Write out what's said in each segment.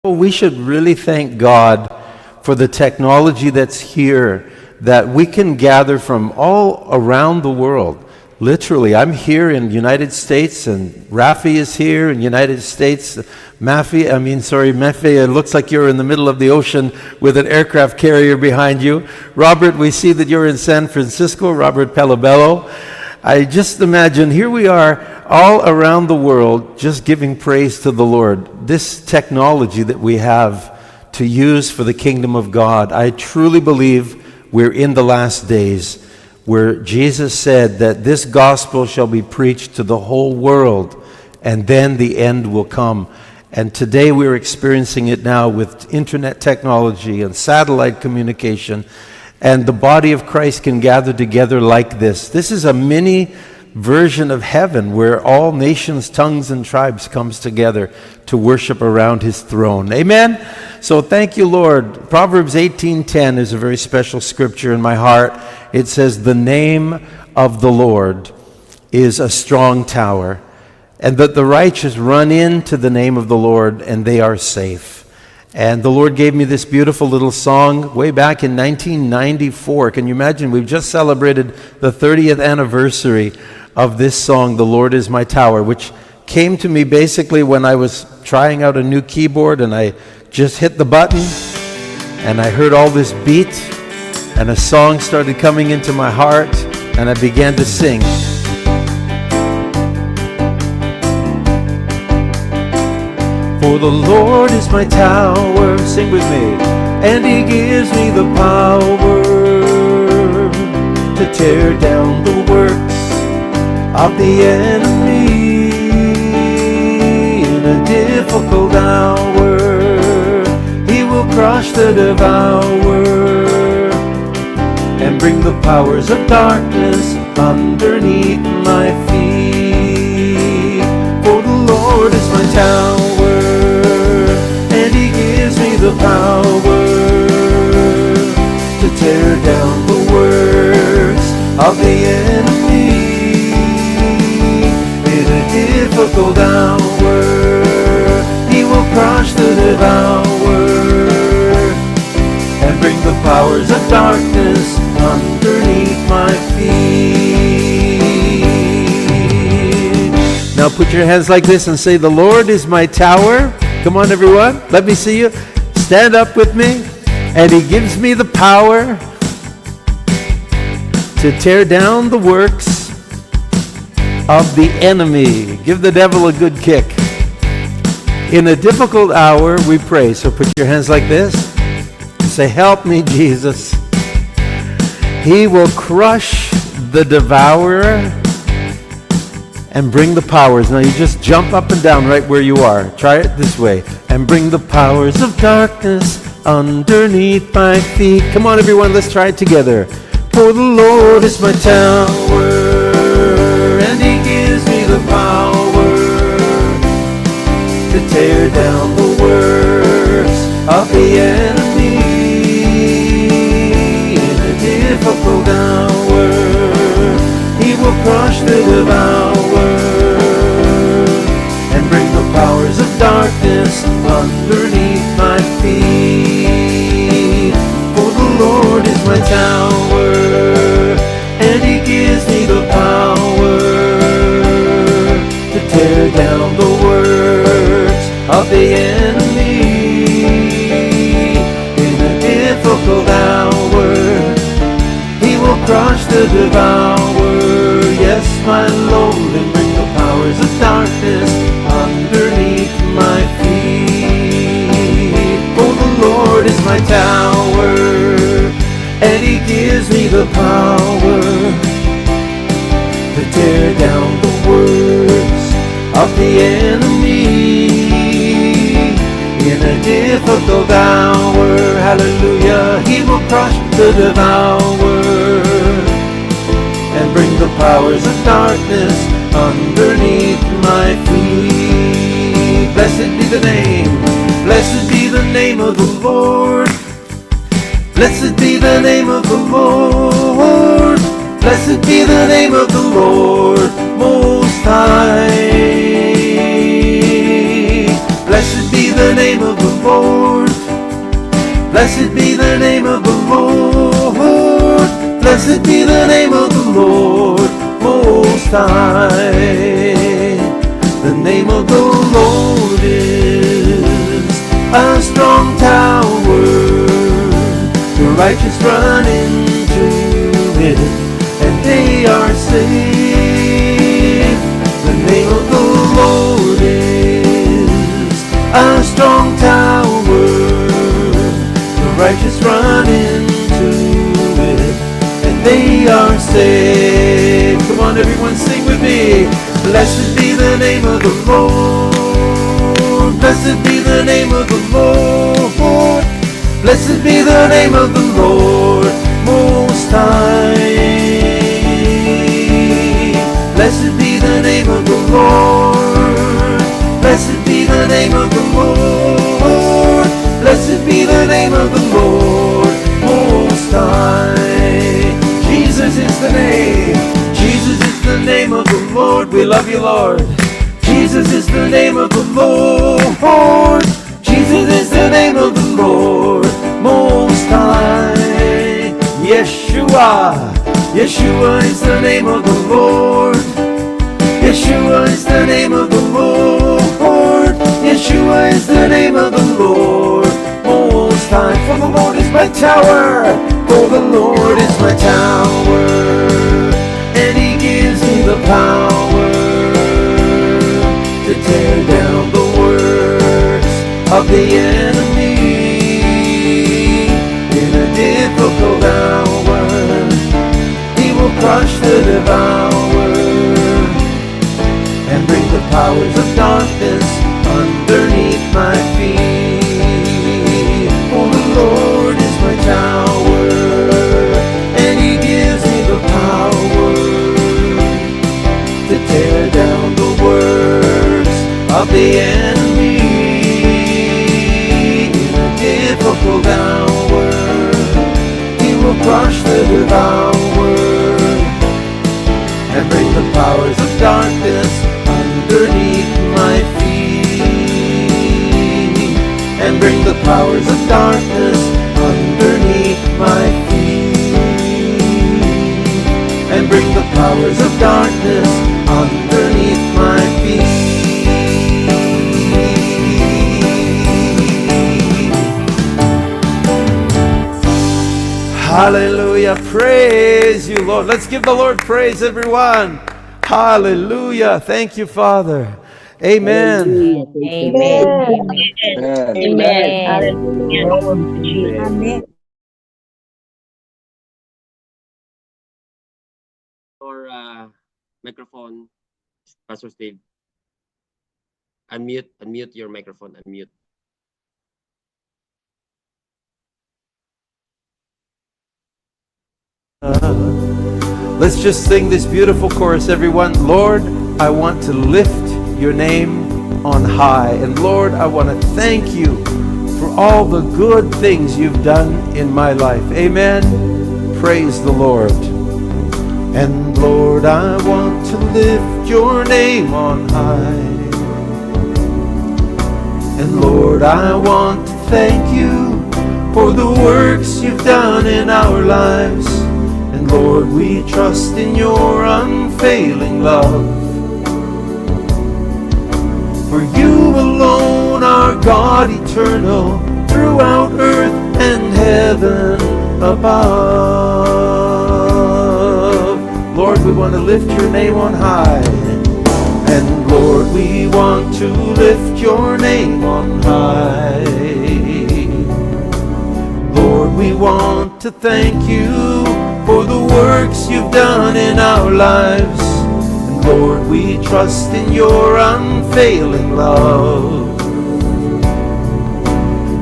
We should really thank God for the technology that's here, that we can gather from all around the world. Literally, I'm here in the United States, and Rafi is here in the United States. Mefe, it looks like you're in the middle of the ocean with an aircraft carrier behind you. Robert, we see that you're in San Francisco, Robert Pelabello. I just imagine, here we are all around the world just giving praise to the Lord. This technology that we have to use for the kingdom of God, I truly believe we're in the last days, where Jesus said that this gospel shall be preached to the whole world, and then the end will come. And today we're experiencing it now with internet technology and satellite communication, and the body of Christ can gather together like this. This is a mini version of heaven where all nations, tongues, and tribes comes together to worship around his throne. Amen? So thank you, Lord. Proverbs 18:10 is a very special scripture in my heart. It says, "The name of the Lord is a strong tower, and that the righteous run into the name of the Lord, and they are safe." And the Lord gave me this beautiful little song way back in 1994. Can you imagine? We've just celebrated the 30th anniversary of this song, "The Lord is My Tower," which came to me basically when I was trying out a new keyboard, and I just hit the button and I heard all this beat, and a song started coming into my heart, and I began to sing. For the Lord is my tower, sing with me, and he gives me the power to tear down the works of the enemy. In a difficult hour, he will crush the devourer and bring the powers of darkness underneath my feet. For the Lord is my tower, and he gives me the power to tear down the works of the enemy. In a difficult hour, he will crush the devourer and bring the powers of darkness underneath my feet. Now put your hands like this and say, "The Lord is my tower." Come on, everyone. Let me see you. Stand up with me. "And he gives me the power to tear down the works of the enemy." Give the devil a good kick. In a difficult hour, we pray. So put your hands like this. Say, "Help me, Jesus." He will crush the devourer and bring the powers. Now you just jump up and down right where you are. Try it this way. "And bring the powers of darkness underneath my feet." Come on, everyone, let's try it together. For the Lord is my tower, and he gives me the power to tear down the works of the enemy. In a difficult hour, he will crush the devourer and bring the powers of darkness underneath my feet. For the Lord is my tower, and he gives me the power to tear down the works of the enemy. In a difficult hour, he will crush the devourer. Yes, my Lord, and bring the powers of darkness underneath my feet. For the Lord is my tower, and he gives me the power to tear down the works of the enemy. In a difficult hour, hallelujah, he will crush the devourer and bring the powers of darkness underneath my feet. Blessed be the name of the Lord. Blessed be the name of the Lord. Blessed be the name of the Lord Most High. Blessed be the name of the Lord. Blessed be the name of the Lord. Blessed be the name of the Lord Most High. The name of the Lord is a strong tower. The righteous run into it, and they are saved. The name of the Lord is a strong tower. The righteous run into it, and they are saved. Come on, everyone, sing with me. Blessed be the name of the Lord. Blessed be the name of the Lord. Blessed be the name of the Lord Most High. Blessed be the name of the Lord. Blessed be the name of the Lord. Blessed be the name of the Lord Most High. Jesus is the name. Jesus is the name of the Lord. We love you, Lord. Jesus is the name of the Lord. Jesus is the name of the Lord Most High. Yeshua. Yeshua is the name of the Lord. Yeshua is the name of the Lord. Yeshua is the name of the Lord Most High. For the Lord is my tower. For the Lord is my tower. And He gives me the power to tear down the works of the enemy. In a difficult hour, He will crush the devourer and bring the powers of darkness underneath my feet. For the Lord is my tower, and He gives me the power to tear down the works of the enemy. In a difficult hour, He will crush the devourer and bring the powers of darkness underneath my feet. And bring the powers of darkness underneath my feet. And bring the powers of darkness underneath my feet. Hallelujah. Praise you, Lord. Let's give the Lord praise, everyone. Hallelujah. Thank you, Father. Amen. Amen. Amen. Hallelujah. Amen. Or microphone, Pastor Steve. Unmute your microphone. Unmute. Let's just sing this beautiful chorus, everyone. Lord, I want to lift your name on high. And Lord, I want to thank you for all the good things you've done in my life. Amen. Praise the Lord. And Lord, I want to lift your name on high. And Lord, I want to thank you for the works you've done in our lives. And Lord, we trust in your unfailing love. For you alone are God eternal, throughout earth and heaven above. Lord, we want to lift your name on high. And Lord, we want to lift your name on high. Lord, we want to thank you for the works you've done in our lives. And Lord, we trust in your unfailing love.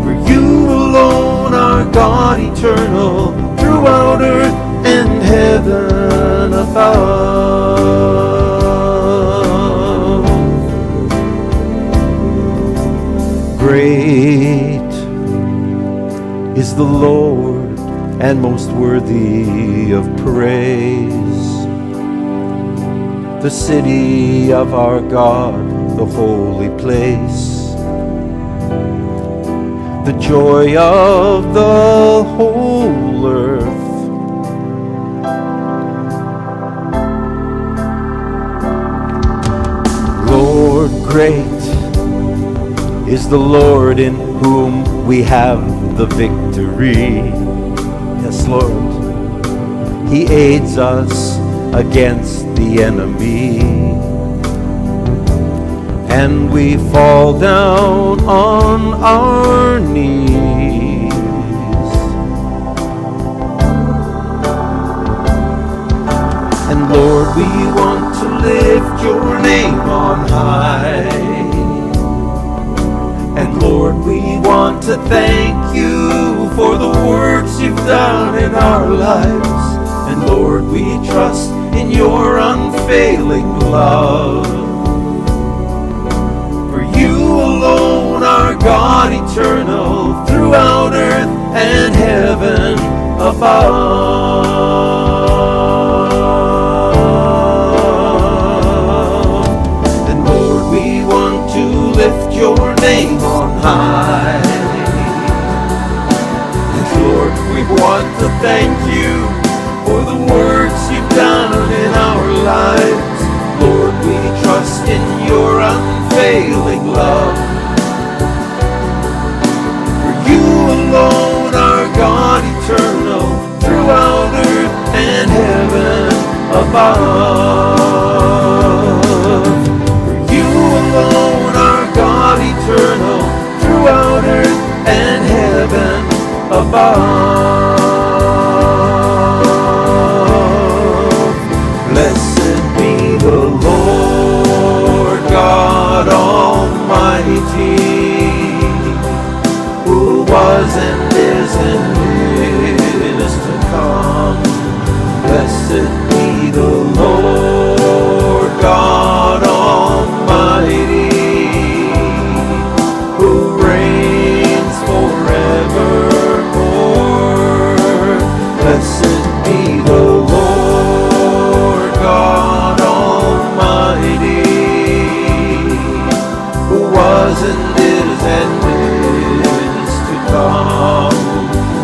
For you alone are God eternal, throughout earth and heaven above. Great is the Lord and most worthy of praise. The city of our God, the holy place. the joy of the whole earth. Lord, great is the Lord in whom we have the victory. Yes, Lord. He aids us against the enemy. And we fall down on our knees. And Lord, we want to lift your name on high. And Lord, we want to thank you for the works you've done in our lives. And Lord, we trust in your unfailing love. For you alone are God eternal throughout earth and heaven above. And Lord, we want to lift your name on high. And Lord, we want to thank you for the works you've done in our lives. Lord, we trust in your unfailing love. For you alone are God eternal throughout earth and heaven above. For you alone are God eternal throughout earth and heaven above. Blessed be the Lord God Almighty, who was and is to come. Blessed be the Lord God Almighty, who reigns forevermore. Blessed be the Lord God Almighty, who was and is to come.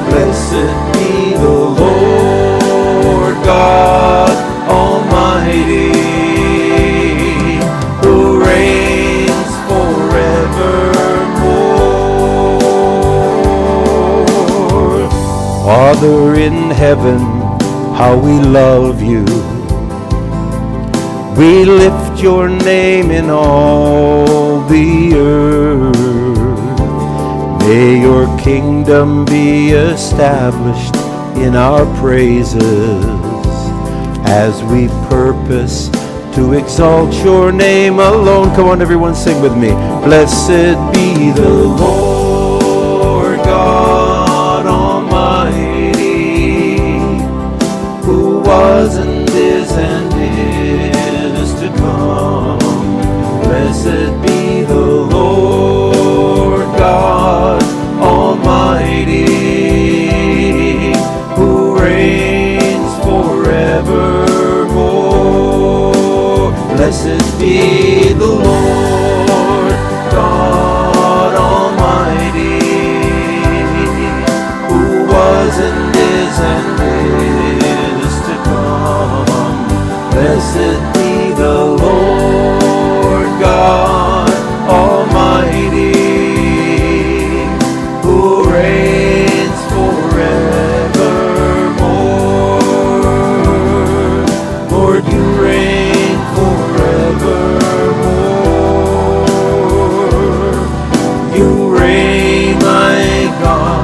Blessed be the Lord God Almighty, who reigns forevermore. Father in heaven, how we love you. We lift your name in all the earth. May your kingdom be established in our praises as we purpose to exalt your name alone. Come on, everyone, sing with me. Blessed be the Lord God Almighty, who was and is to come. Blessed be the Lord God Almighty, who reigns forevermore. Blessed be the Lord God Almighty, who was and is to come. Blessed be the Lord God Almighty, who reigns forevermore. Lord, you reign forevermore. You reign, my God,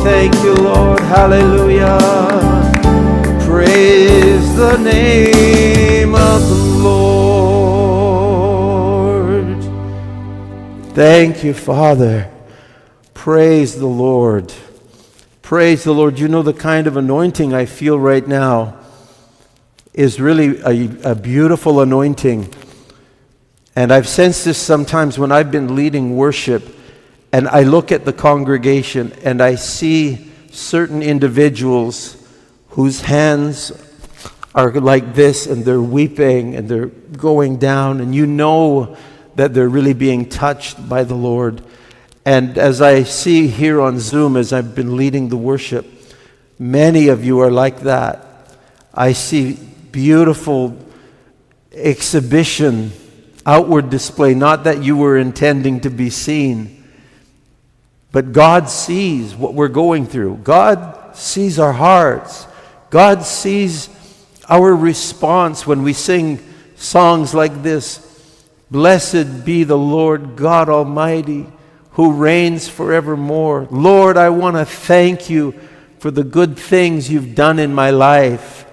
thank you, Lord. Hallelujah. Praise the name of the Lord. Thank you, Father. Praise the Lord. Praise the Lord. You know, the kind of anointing I feel right now is really a beautiful anointing. And I've sensed this sometimes when I've been leading worship and I look at the congregation and I see certain individuals whose hands are like this and they're weeping and they're going down, and you know that they're really being touched by the Lord. And as I see here on Zoom, as I've been leading the worship, many of you are like that. I see beautiful exhibition, outward display, not that you were intending to be seen, but God sees what we're going through. God sees our hearts. God sees our response when we sing songs like this. Blessed be the Lord God Almighty, who reigns forevermore. Lord, I want to thank you for the good things you've done in my life.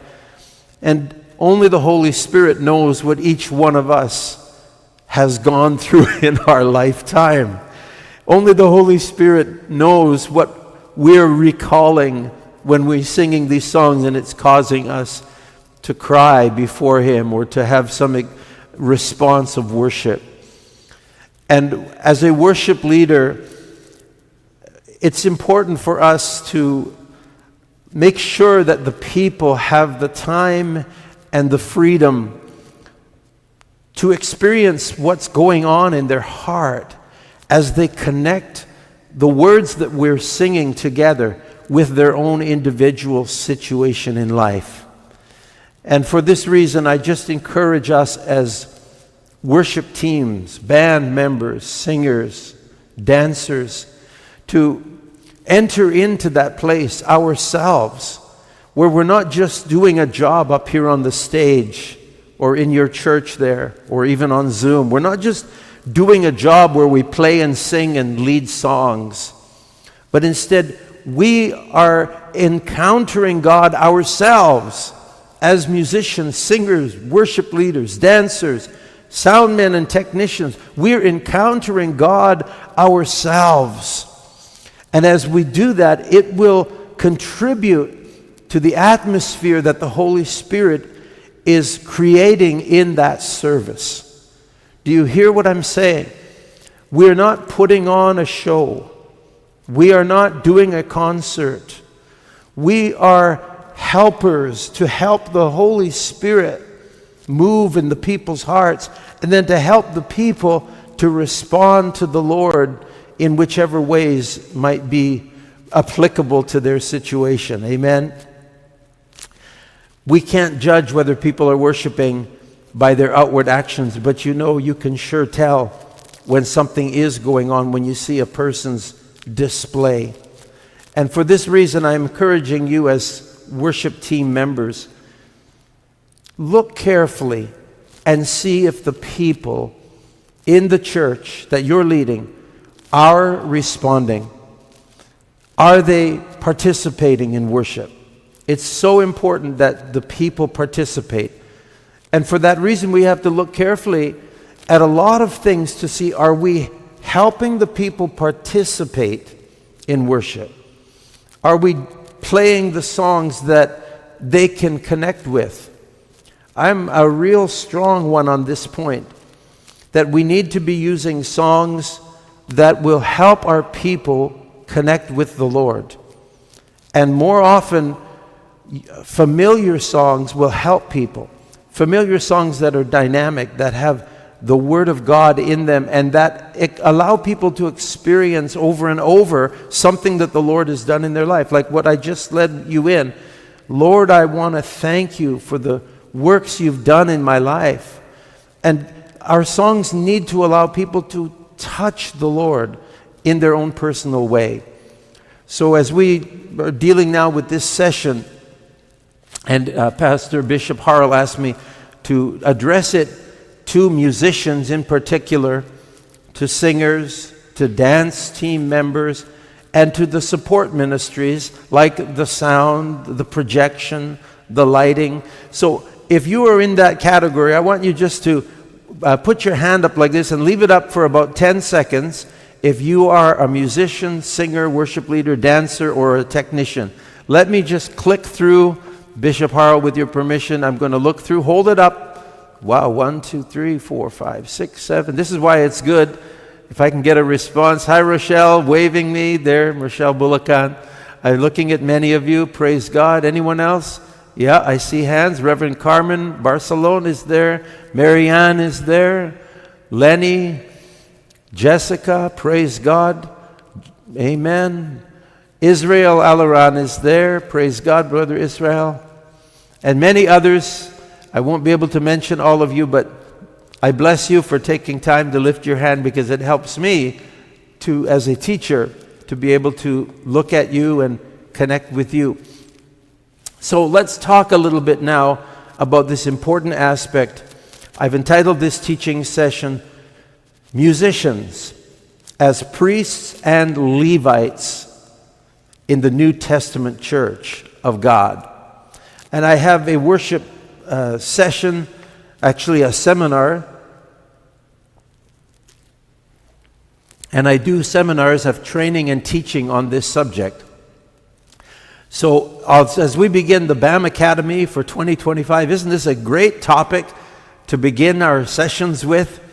And only the Holy Spirit knows what each one of us has gone through in our lifetime. Only the Holy Spirit knows what we're recalling when we're singing these songs, and it's causing us to cry before Him or to have some response of worship. And as a worship leader, it's important for us to make sure that the people have the time and the freedom to experience what's going on in their heart as they connect the words that we're singing together with their own individual situation in life. And for this reason, I just encourage us as worship teams, band members, singers, dancers, to enter into that place ourselves where we're not just doing a job up here on the stage or in your church there or even on Zoom. We're not just doing a job where we play and sing and lead songs, but instead we are encountering God ourselves as musicians, singers, worship leaders, dancers, sound men and technicians. We're encountering God ourselves. And as we do that, it will contribute to the atmosphere that the Holy Spirit is creating in that service. Do you hear what I'm saying? We're not putting on a show. We are not doing a concert. We are helpers to help the Holy Spirit move in the people's hearts, and then to help the people to respond to the Lord in whichever ways might be applicable to their situation. Amen? We can't judge whether people are worshiping by their outward actions, but you can sure tell when something is going on when you see a person's display. And for this reason, I'm encouraging you as worship team members, look carefully and see if the people in the church that you're leading are responding. Are they participating in worship? It's so important that the people participate. And for that reason, we have to look carefully at a lot of things to see, are we helping the people participate in worship? Are we playing the songs that they can connect with? I'm a real strong one on this point, that we need to be using songs that will help our people connect with the Lord. And more often, familiar songs will help people. Familiar songs that are dynamic, that have the Word of God in them, and that allow people to experience over and over something that the Lord has done in their life. Like what I just led you in. Lord, I want to thank you for the works you've done in my life. And our songs need to allow people to touch the Lord in their own personal way. So as we are dealing now with this session, and Pastor Bishop Harrell asked me to address it to musicians in particular, to singers, to dance team members, and to the support ministries like the sound, the projection, the lighting. So if you are in that category, I want you just to put your hand up like this and leave it up for about 10 seconds if you are a musician, singer, worship leader, dancer, or a technician. Let me just click through. Bishop Harrell, with your permission, I'm going to look through. Hold it up. Wow, 1, 2, 3, 4, 5, 6, 7. This is why it's good if I can get a response. Hi, Rochelle, waving me there, Rochelle Bulacan. I'm looking at many of you. Praise God. Anyone else? Yeah, I see hands. Reverend Carmen Barcelona is there. Marianne is there. Lenny, Jessica, praise God. Amen. Israel Alaran is there. Praise God, Brother Israel. And many others. I won't be able to mention all of you, but I bless you for taking time to lift your hand, because it helps me to, as a teacher, to be able to look at you and connect with you. So let's talk a little bit now about this important aspect. I've entitled this teaching session, Musicians as Priests and Levites in the New Testament Church of God. And I have a worship session, actually a seminar. And I do seminars of training and teaching on this subject. So as we begin the BAM Academy for 2025, isn't this a great topic to begin our sessions with?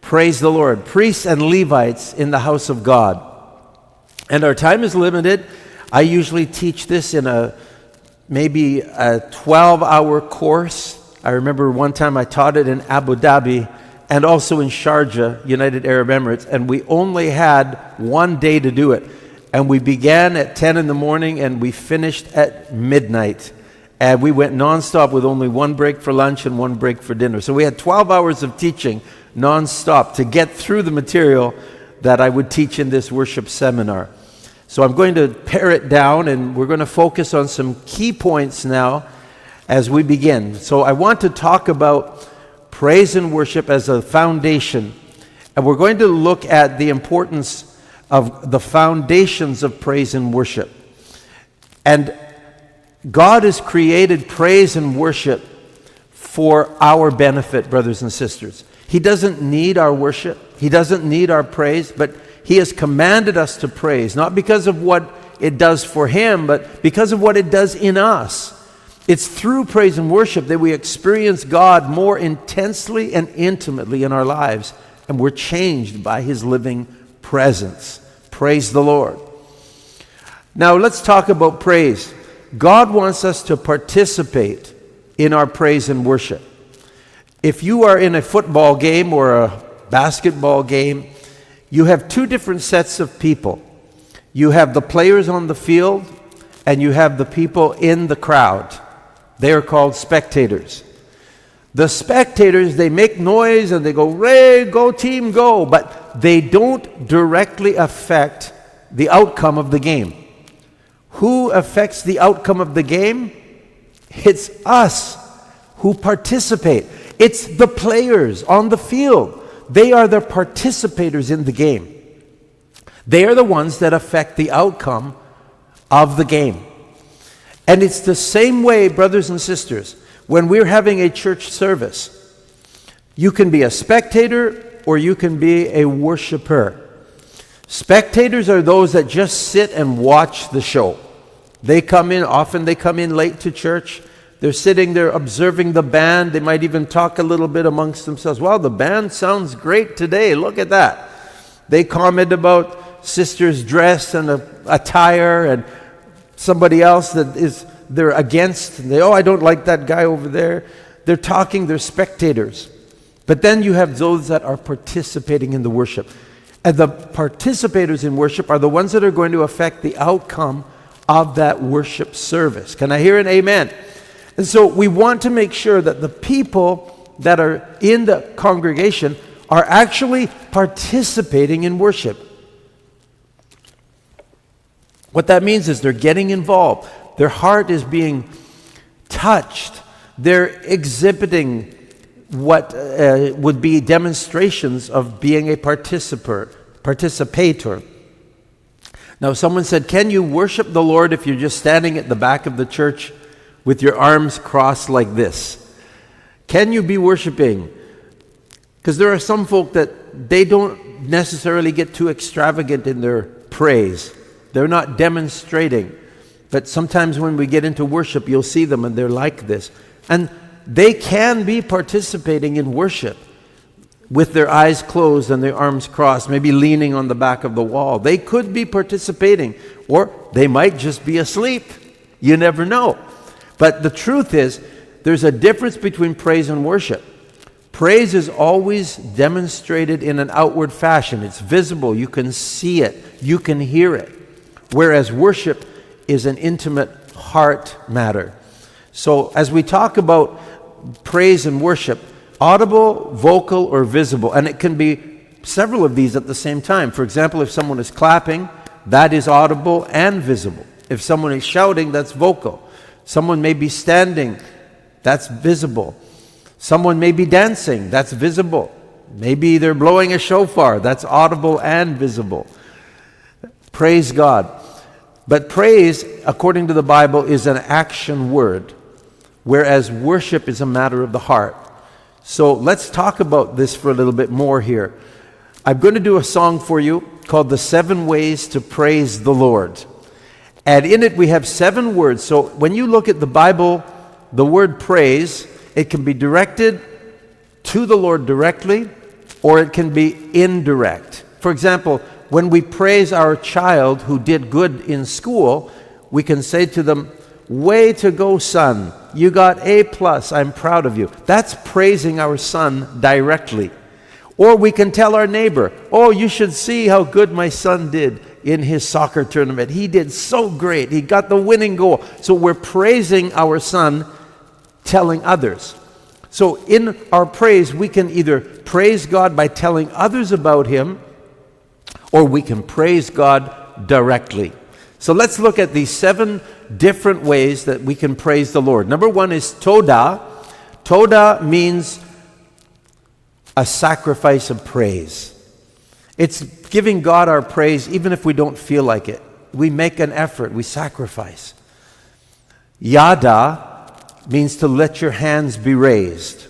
Praise the Lord. Priests and Levites in the house of God. And our time is limited. I usually teach this in maybe a 12-hour course. I remember one time I taught it in Abu Dhabi and also in Sharjah, United Arab Emirates, and we only had one day to do it. And we began at 10 in the morning and we finished at midnight. And we went nonstop with only one break for lunch and one break for dinner. So we had 12 hours of teaching nonstop to get through the material that I would teach in this worship seminar. So I'm going to pare it down, and we're going to focus on some key points now as we begin. So I want to talk about praise and worship as a foundation. And we're going to look at the importance of the foundations of praise and worship. And God has created praise and worship for our benefit, brothers and sisters. He doesn't need our worship. He doesn't need our praise, but He has commanded us to praise, not because of what it does for Him, but because of what it does in us. It's through praise and worship that we experience God more intensely and intimately in our lives, and we're changed by His living presence. Praise the Lord. Now let's talk about praise. God wants us to participate in our praise and worship. If you are in a football game or a basketball game, you have two different sets of people. You have the players on the field, and you have the people in the crowd. They are called spectators. The spectators, they make noise and they go, "Ray, go team, go," but they don't directly affect the outcome of the game. Who affects the outcome of the game? It's us who participate. It's the players on the field. They are the participators in the game. They are the ones that affect the outcome of the game. And it's the same way, brothers and sisters, when we're having a church service. You can be a spectator or you can be a worshiper. Spectators are those that just sit and watch the show. They come in, often they come in late to church. They're sitting there observing the band. They might even talk a little bit amongst themselves. "Wow, the band sounds great today. Look at that." They comment about sister's dress and attire, and somebody else that they're against. I don't like that guy over there. They're talking, they're spectators. But then you have those that are participating in the worship. And the participators in worship are the ones that are going to affect the outcome of that worship service. Can I hear an amen? And so we want to make sure that the people that are in the congregation are actually participating in worship. What that means is they're getting involved. Their heart is being touched. They're exhibiting what would be demonstrations of being a participator. Now, someone said, "Can you worship the Lord if you're just standing at the back of the church with your arms crossed like this?" Can you be worshiping? Because there are some folk that they don't necessarily get too extravagant in their praise. They're not demonstrating. But sometimes when we get into worship, you'll see them and they're like this. And they can be participating in worship. with their eyes closed and their arms crossed, maybe leaning on the back of the wall. They could be participating, or they might just be asleep. You never know. But the truth is, there's a difference between praise and worship. Praise is always demonstrated in an outward fashion. It's visible. You can see it. You can hear it. Whereas worship is an intimate heart matter. So as we talk about praise and worship, audible, vocal, or visible, and it can be several of these at the same time. For example, if someone is clapping, that is audible and visible. If someone is shouting, that's vocal. Someone may be standing, that's visible. Someone may be dancing, that's visible. Maybe they're blowing a shofar, that's audible and visible. Praise God. But praise, according to the Bible, is an action word, whereas worship is a matter of the heart. So let's talk about this for a little bit more here. I'm going to do a song for you called The 7 Ways to Praise the Lord. And in it we have 7 words. So when you look at the Bible, the word praise, it can be directed to the Lord directly, or it can be indirect. For example, when we praise our child who did good in school, we can say to them, "Way to go, son. You got A+. I'm proud of you." That's praising our son directly. Or we can tell our neighbor, "Oh, you should see how good my son did in his soccer tournament. He did so great. He got the winning goal." So we're praising our son, telling others. So in our praise, we can either praise God by telling others about him, or we can praise God directly. So let's look at these 7 different ways that we can praise the Lord. Number 1 is todah. Todah means a sacrifice of praise. It's giving God our praise even if we don't feel like it. We make an effort, we sacrifice. Yada means to let your hands be raised.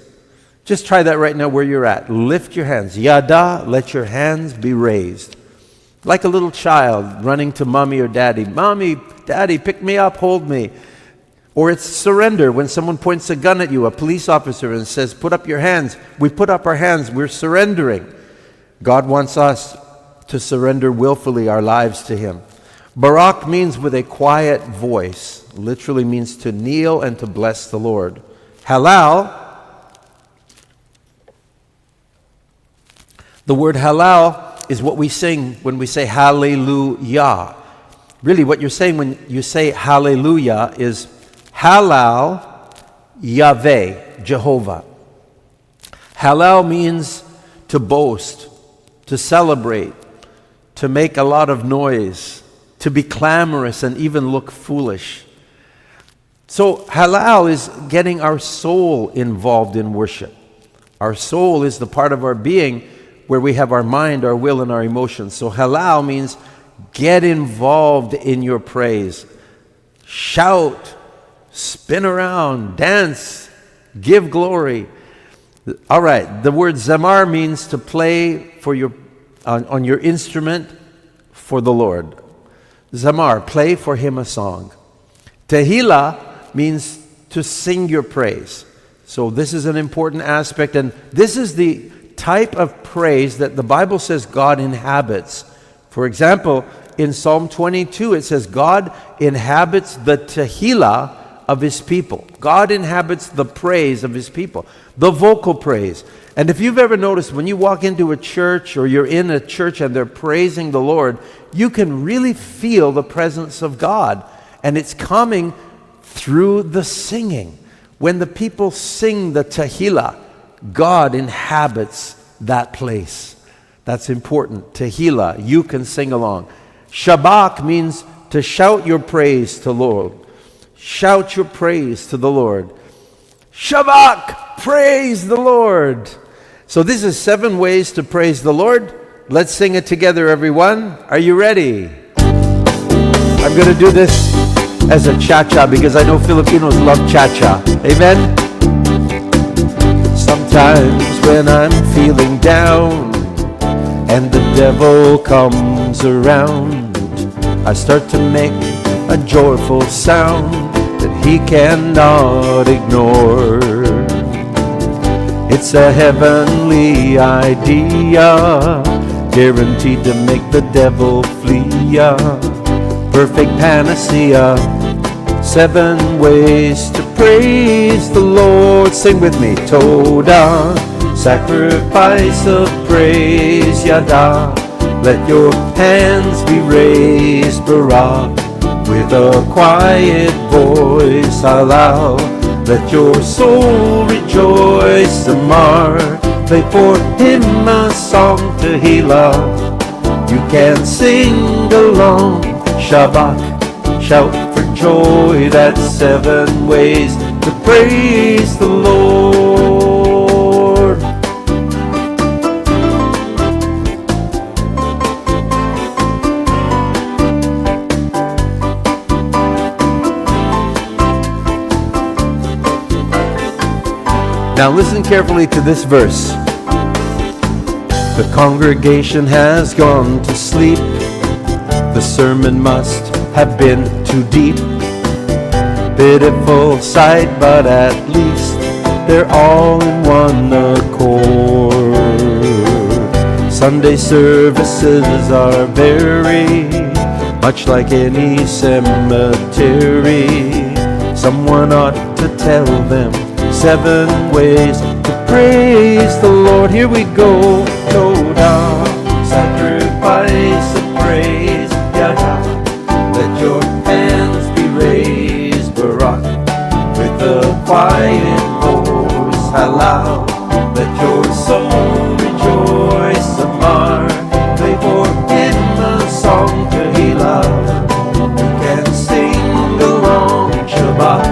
Just try that right now where you're at. Lift your hands. Yada, let your hands be raised. Like a little child running to mommy or daddy. "Mommy, daddy, pick me up, hold me." Or it's surrender when someone points a gun at you, a police officer, and says, "Put up your hands." We put up our hands, we're surrendering. God wants us to surrender willfully our lives to him. Barak means with a quiet voice. Literally means to kneel and to bless the Lord. Halal, the word halal is what we sing when we say hallelujah. Really what you're saying when you say hallelujah is halal Yahweh, Jehovah. Halal means to boast, to celebrate, to make a lot of noise, to be clamorous and even look foolish. So halal is getting our soul involved in worship. Our soul is the part of our being where we have our mind, our will, and our emotions. So halal means get involved in your praise. Shout, spin around, dance, give glory. All right, the word zamar means to play for your on your instrument for the Lord. Zamar, play for him a song. Tehillah means to sing your praise. So this is an important aspect, and this is the type of praise that the Bible says God inhabits. For example, in Psalm 22, it says God inhabits the tehillah of his people. God inhabits the praise of his people, the vocal praise. And if you've ever noticed, when you walk into a church or you're in a church and they're praising the Lord, you can really feel the presence of God. And it's coming through the singing. When the people sing the tehillah, God inhabits that place. That's important. Tehillah, you can sing along. Shabach means to shout your praise to the Lord. Shout your praise to the Lord. Shabach, praise the Lord. So this is 7 ways to praise the Lord. Let's sing it together, everyone. Are you ready? I'm going to do this as a cha-cha because I know Filipinos love cha-cha. Amen? Sometimes when I'm feeling down and the devil comes around, I start to make a joyful sound that he cannot ignore. It's a heavenly idea, guaranteed to make the devil flee. Perfect panacea, 7 ways to praise the Lord. Sing with me. Toda, sacrifice of praise, Yada. Let your hands be raised, Barak. With a quiet voice aloud, let your soul rejoice, Amar. Play for him a song Tehillah. You can sing along, Shabbat. Shout for joy, that's 7 ways to praise the Lord. Now listen carefully to this verse. The congregation has gone to sleep. The sermon must have been too deep. Pitiful sight, but at least they're all in one accord. Sunday services are very much like any cemetery. Someone ought to tell them 7 ways to praise the Lord. Here we go. Toda, sacrifice of praise, Yada. Let your hands be raised, Barak. With a quiet voice, Halal. Let your soul rejoice, Amar. Play for him a song Tehillah. You can sing along, Shabbat.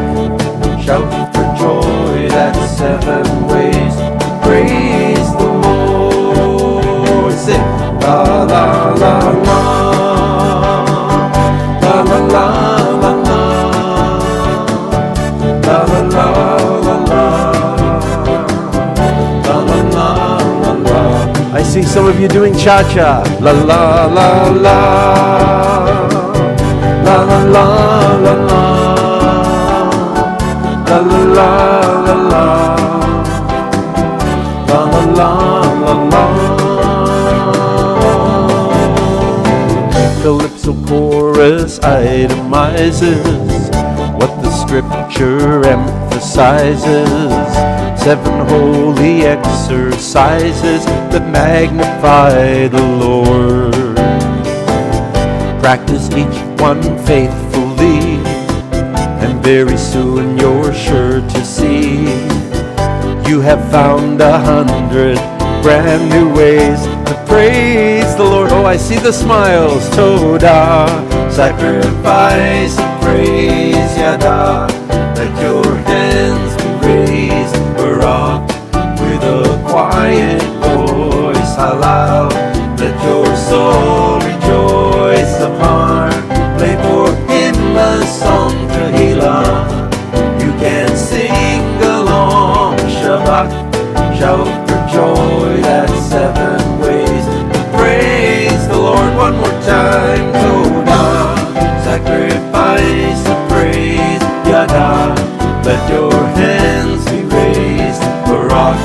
Shout for joy, that's 7 ways to praise the Lord. Sing, la la la la, la la la la la, la la la la la, la la la la la. I see some of you doing cha-cha. La la la la, la la la la la. La la la la la, la la la la la. Calypso chorus itemizes what the scripture emphasizes. 7 holy exercises that magnify the Lord. Practice each one faithfully, and very soon you're sure to see you have found 100 brand new ways to praise the Lord. Oh, I see the smiles. Toda, sacrifice of praise, Yada. Let your hands be raised, Barak. With a quiet voice, Halal. Let your soul rejoice, Amar. Play for him a song Tehillah. You can sing along, Shabbat. Shout for joy, that's 7 ways to praise the Lord. One more time. Toda, sacrifice of praise, Yada. Let your hands be raised, Barak.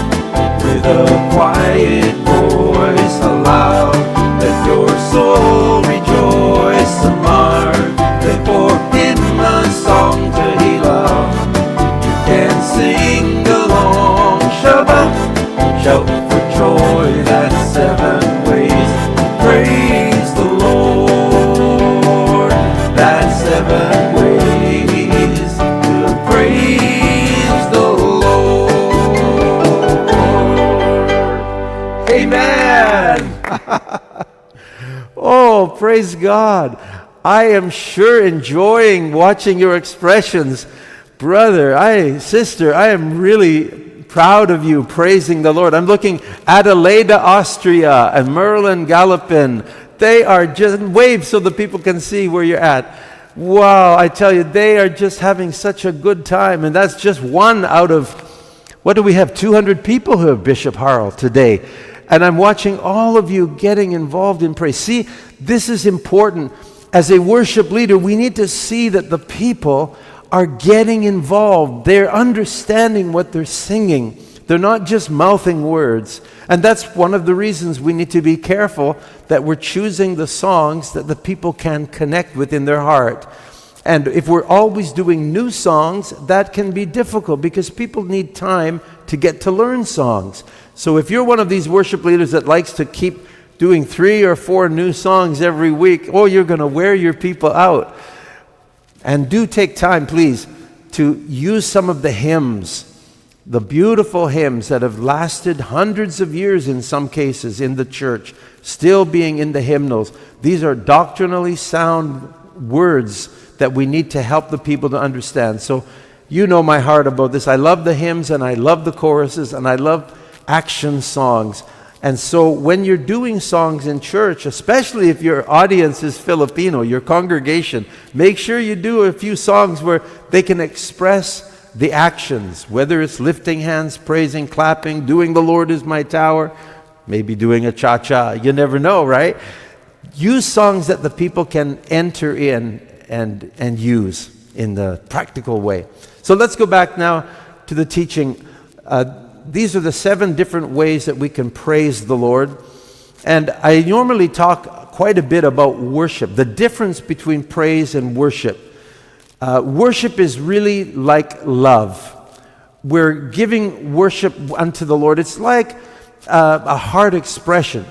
With a quiet voice aloud, let your soul rejoice, Amar. Play for him a song Tehillah. You can sing along, Shabbat. Shout for joy, that's 7 ways to praise the Lord. That's 7 ways to praise the Lord. Amen. Oh, praise God. I am sure enjoying watching your expressions. Brother, sister, I am really proud of you praising the Lord. I'm looking at Adelaida, Austria, and Merlin Gallopin. They are just, wave so the people can see where you're at. Wow, I tell you, they are just having such a good time. And that's just one out of, what do we have, 200 people who have Bishop Harrell today. And I'm watching all of you getting involved in praise. See, this is important. As a worship leader, we need to see that the people are getting involved. They're understanding what they're singing. They're not just mouthing words. And that's one of the reasons we need to be careful that we're choosing the songs that the people can connect with in their heart. And if we're always doing new songs, that can be difficult because people need time to get to learn songs. So if you're one of these worship leaders that likes to keep doing 3 or 4 new songs every week, oh, you're going to wear your people out. And do take time, please, to use some of the hymns, the beautiful hymns that have lasted hundreds of years in some cases in the church, still being in the hymnals. These are doctrinally sound words that we need to help the people to understand. So you know my heart about this. I love the hymns and I love the choruses and I love action songs. And so when you're doing songs in church, especially if your audience is Filipino, your congregation, make sure you do a few songs where they can express the actions, whether it's lifting hands, praising, clapping, doing the Lord is my tower, maybe doing a cha-cha. You never know, right? Use songs that the people can enter in and use in the practical way. So let's go back now to the teaching. These are the 7 different ways that we can praise the Lord. And I normally talk quite a bit about worship, the difference between praise and worship. Worship is really like love. We're giving worship unto the Lord. It's like a heart expression.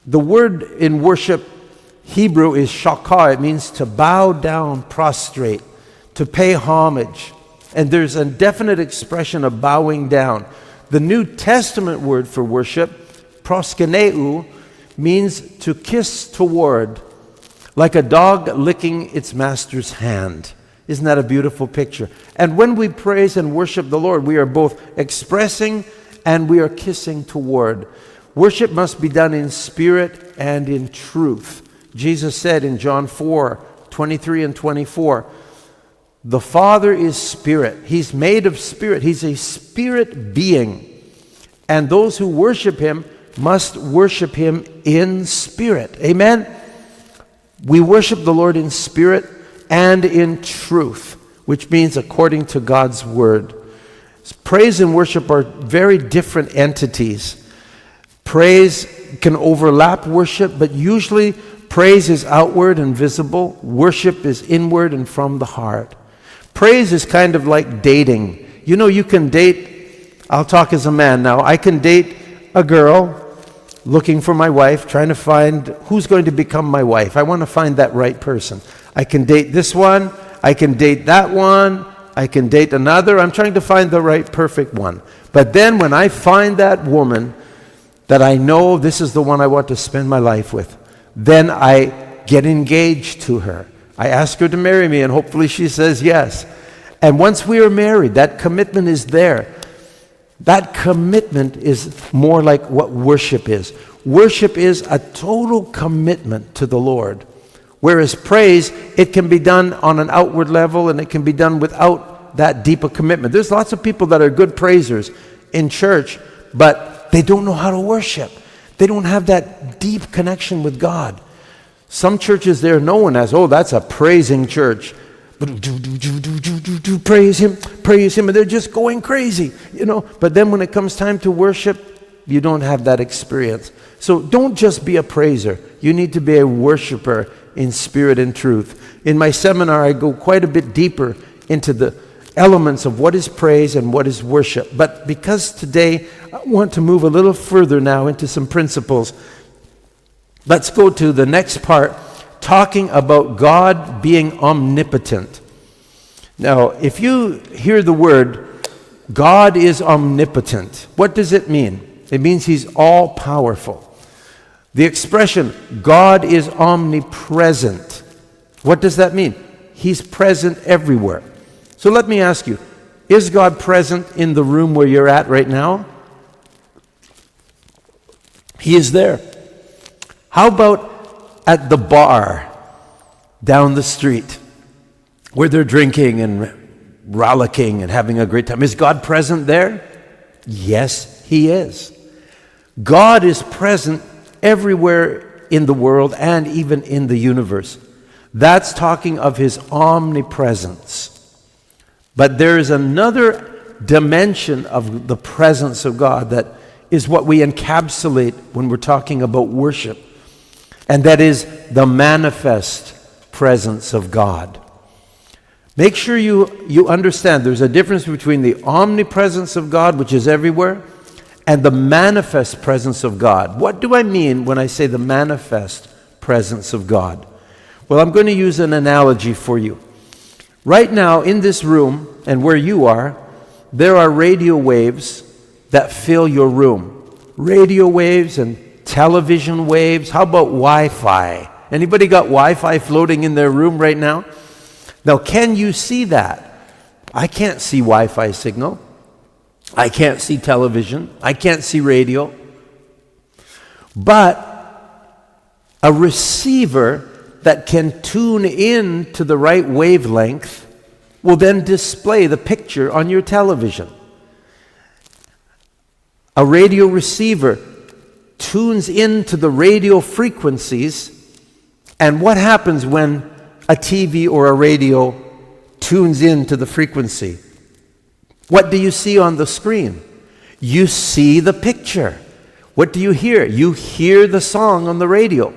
The word in worship, Hebrew, is shakah. It means to bow down, prostrate, to pay homage. And there's a definite expression of bowing down. The New Testament word for worship, proskuneo, means to kiss toward, like a dog licking its master's hand. Isn't that a beautiful picture? And when we praise and worship the Lord, we are both expressing and we are kissing toward. Worship must be done in spirit and in truth. Jesus said in John 4:23 and 24, the Father is spirit. He's made of spirit. He's a spirit being. And those who worship him must worship him in spirit. Amen? We worship the Lord in spirit and in truth, which means according to God's word. Praise and worship are very different entities. Praise can overlap worship, but usually praise is outward and visible. Worship is inward and from the heart. Praise is kind of like dating. You know, you can date, I'll talk as a man now, I can date a girl looking for my wife, trying to find who's going to become my wife. I want to find that right person. I can date this one, I can date that one, I can date another. I'm trying to find the right perfect one. But then when I find that woman that I know this is the one I want to spend my life with, then I get engaged to her. I ask her to marry me, and hopefully she says yes. And once we are married, that commitment is there. That commitment is more like what worship is. Worship is a total commitment to the Lord. Whereas praise, it can be done on an outward level, and it can be done without that deeper commitment. There's lots of people that are good praisers in church, but they don't know how to worship. They don't have that deep connection with God. Some churches they're known as, oh, that's a praising church. Praise him, and they're just going crazy, you know. But then when it comes time to worship, you don't have that experience. So don't just be a praiser. You need to be a worshiper in spirit and truth. In my seminar, I go quite a bit deeper into the elements of what is praise and what is worship. But because today I want to move a little further now into some principles, let's go to the next part, talking about God being omnipotent. Now, if you hear the word, God is omnipotent, what does it mean? It means he's all-powerful. The expression, God is omnipresent, what does that mean? He's present everywhere. So let me ask you, is God present in the room where you're at right now? He is there. How about at the bar down the street where they're drinking and rollicking and having a great time? Is God present there? Yes, he is. God is present everywhere in the world and even in the universe. That's talking of his omnipresence. But there is another dimension of the presence of God that is what we encapsulate when we're talking about worship, and that is the manifest presence of God. Make sure you understand there's a difference between the omnipresence of God, which is everywhere, and the manifest presence of God. What do I mean when I say the manifest presence of God? Well, I'm going to use an analogy for you. Right now, in this room, and where you are, there are radio waves that fill your room. Radio waves and television waves. How about Wi-Fi? Anybody got Wi-Fi floating in their room right now? Now, can you see that? I can't see Wi-Fi signal. I can't see television. I can't see radio. But a receiver that can tune in to the right wavelength will then display the picture on your television. A radio receiver tunes into the radio frequencies, and what happens when a TV or a radio tunes into the frequency? What do you see on the screen? You see the picture. What do you hear? You hear the song on the radio.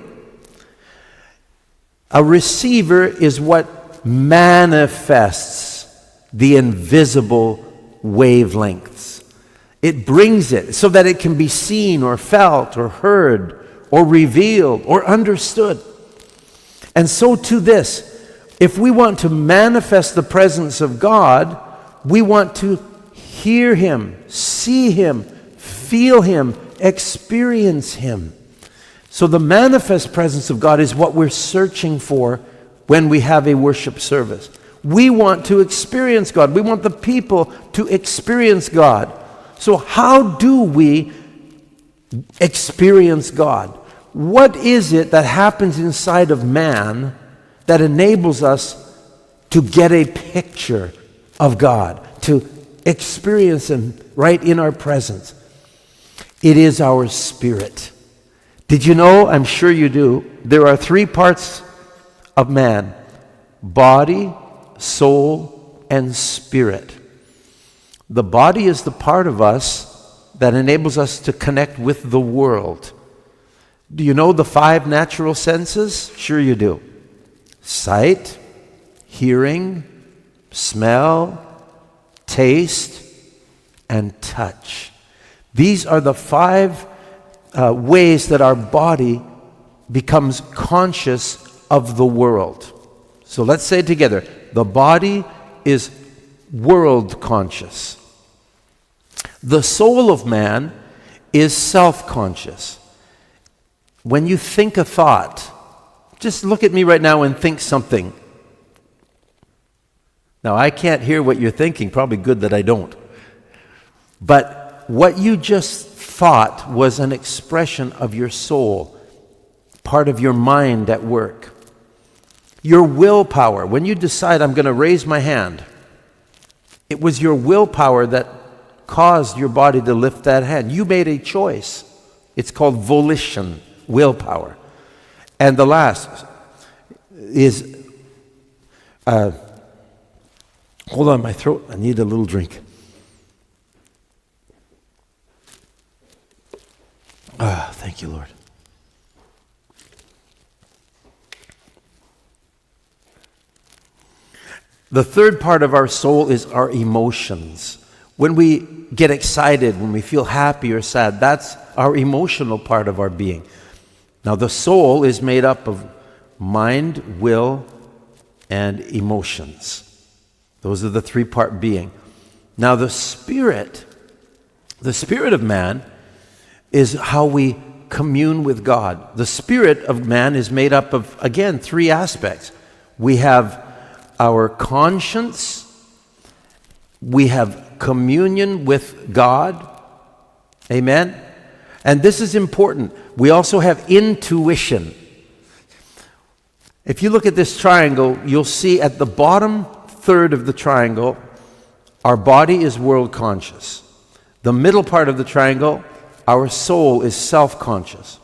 A receiver is what manifests the invisible wavelengths. It brings it so that it can be seen or felt or heard or revealed or understood. And so to this, if we want to manifest the presence of God, we want to hear Him, see Him, feel Him, experience Him. So the manifest presence of God is what we're searching for when we have a worship service. We want to experience God. We want the people to experience God. So how do we experience God? What is it that happens inside of man that enables us to get a picture of God, to experience Him right in our presence? It is our spirit. Did you know, I'm sure you do, there are three parts of man: body, soul, and spirit. The body is the part of us that enables us to connect with the world. Do you know the 5 natural senses? Sure you do. Sight, hearing, smell, taste, and touch. These are the 5 ways that our body becomes conscious of the world. So let's say it together. The body is world conscious. The soul of man is self-conscious. When you think a thought, just look at me right now and think something. Now, I can't hear what you're thinking. Probably good that I don't. But what you just thought was an expression of your soul, part of your mind at work. Your willpower, when you decide, I'm going to raise my hand, it was your willpower that caused your body to lift that hand. You made a choice. It's called volition, willpower. And the last is, hold on, my throat, I need a little drink. Thank you, Lord. The third part of our soul is our emotions. When we get excited, when we feel happy or sad, that's our emotional part of our being. Now, the soul is made up of mind, will, and emotions. Those are the 3-part being. Now, the spirit of man is how we commune with God. The spirit of man is made up of, again, 3 aspects. We have our conscience, we have communion with God, amen? And this is important. We also have intuition. If you look at this triangle, you'll see at the bottom third of the triangle, our body is world conscious. The middle part of the triangle, our soul is self-conscious.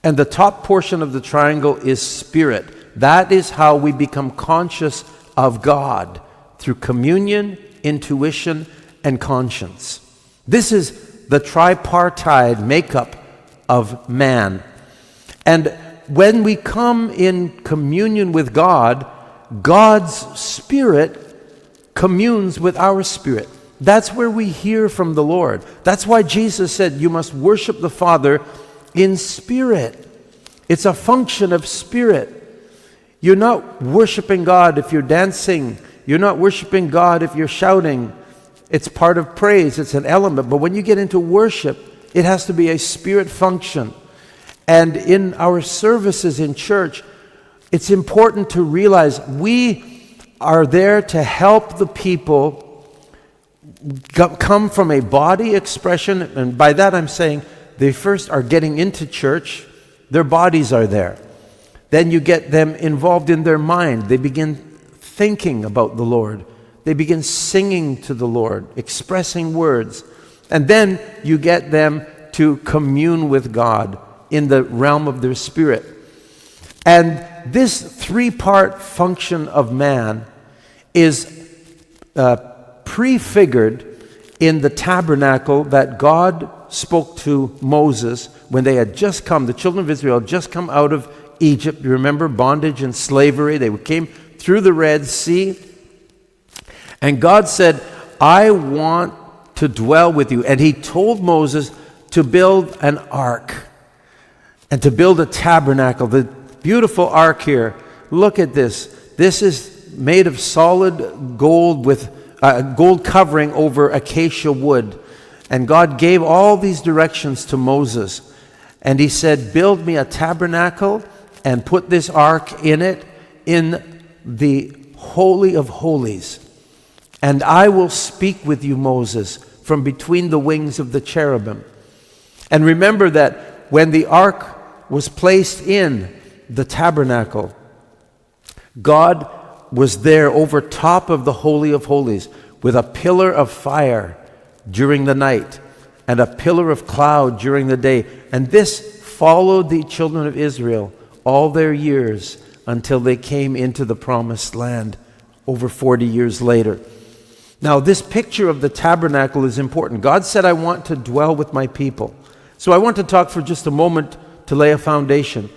And the top portion of the triangle is spirit. That is how we become conscious of God, through communion, intuition, and conscience. This is the tripartite makeup of man. And when we come in communion with God, God's Spirit communes with our spirit. That's where we hear from the Lord. That's why Jesus said, you must worship the Father in spirit. It's a function of spirit. You're not worshiping God if you're dancing. You're not worshiping God if you're shouting. It's part of praise. It's an element. But when you get into worship, it has to be a spirit function. And in our services in church, it's important to realize we are there to help the people come from a body expression. And by that I'm saying they first are getting into church. Their bodies are there. Then you get them involved in their mind. They begin thinking about the Lord. They begin singing to the Lord, expressing words. And then you get them to commune with God in the realm of their spirit. And this three-part function of man is prefigured in the tabernacle that God spoke to Moses when they had just come. The children of Israel had just come out of Egypt. You remember bondage and slavery. They came through the Red Sea. And God said, I want to dwell with you. And he told Moses to build an ark and to build a tabernacle. The beautiful ark here. Look at this. This is made of solid gold with gold covering over acacia wood. And God gave all these directions to Moses. And he said, build me a tabernacle and put this ark in it in the Holy of Holies. And I will speak with you, Moses, from between the wings of the cherubim. And remember that when the ark was placed in the tabernacle, God was there over top of the Holy of Holies with a pillar of fire during the night and a pillar of cloud during the day. And this followed the children of Israel all their years until they came into the promised land over 40 years later. Now, this picture of the tabernacle is important. God said, I want to dwell with my people. So I want to talk for just a moment to lay a foundation.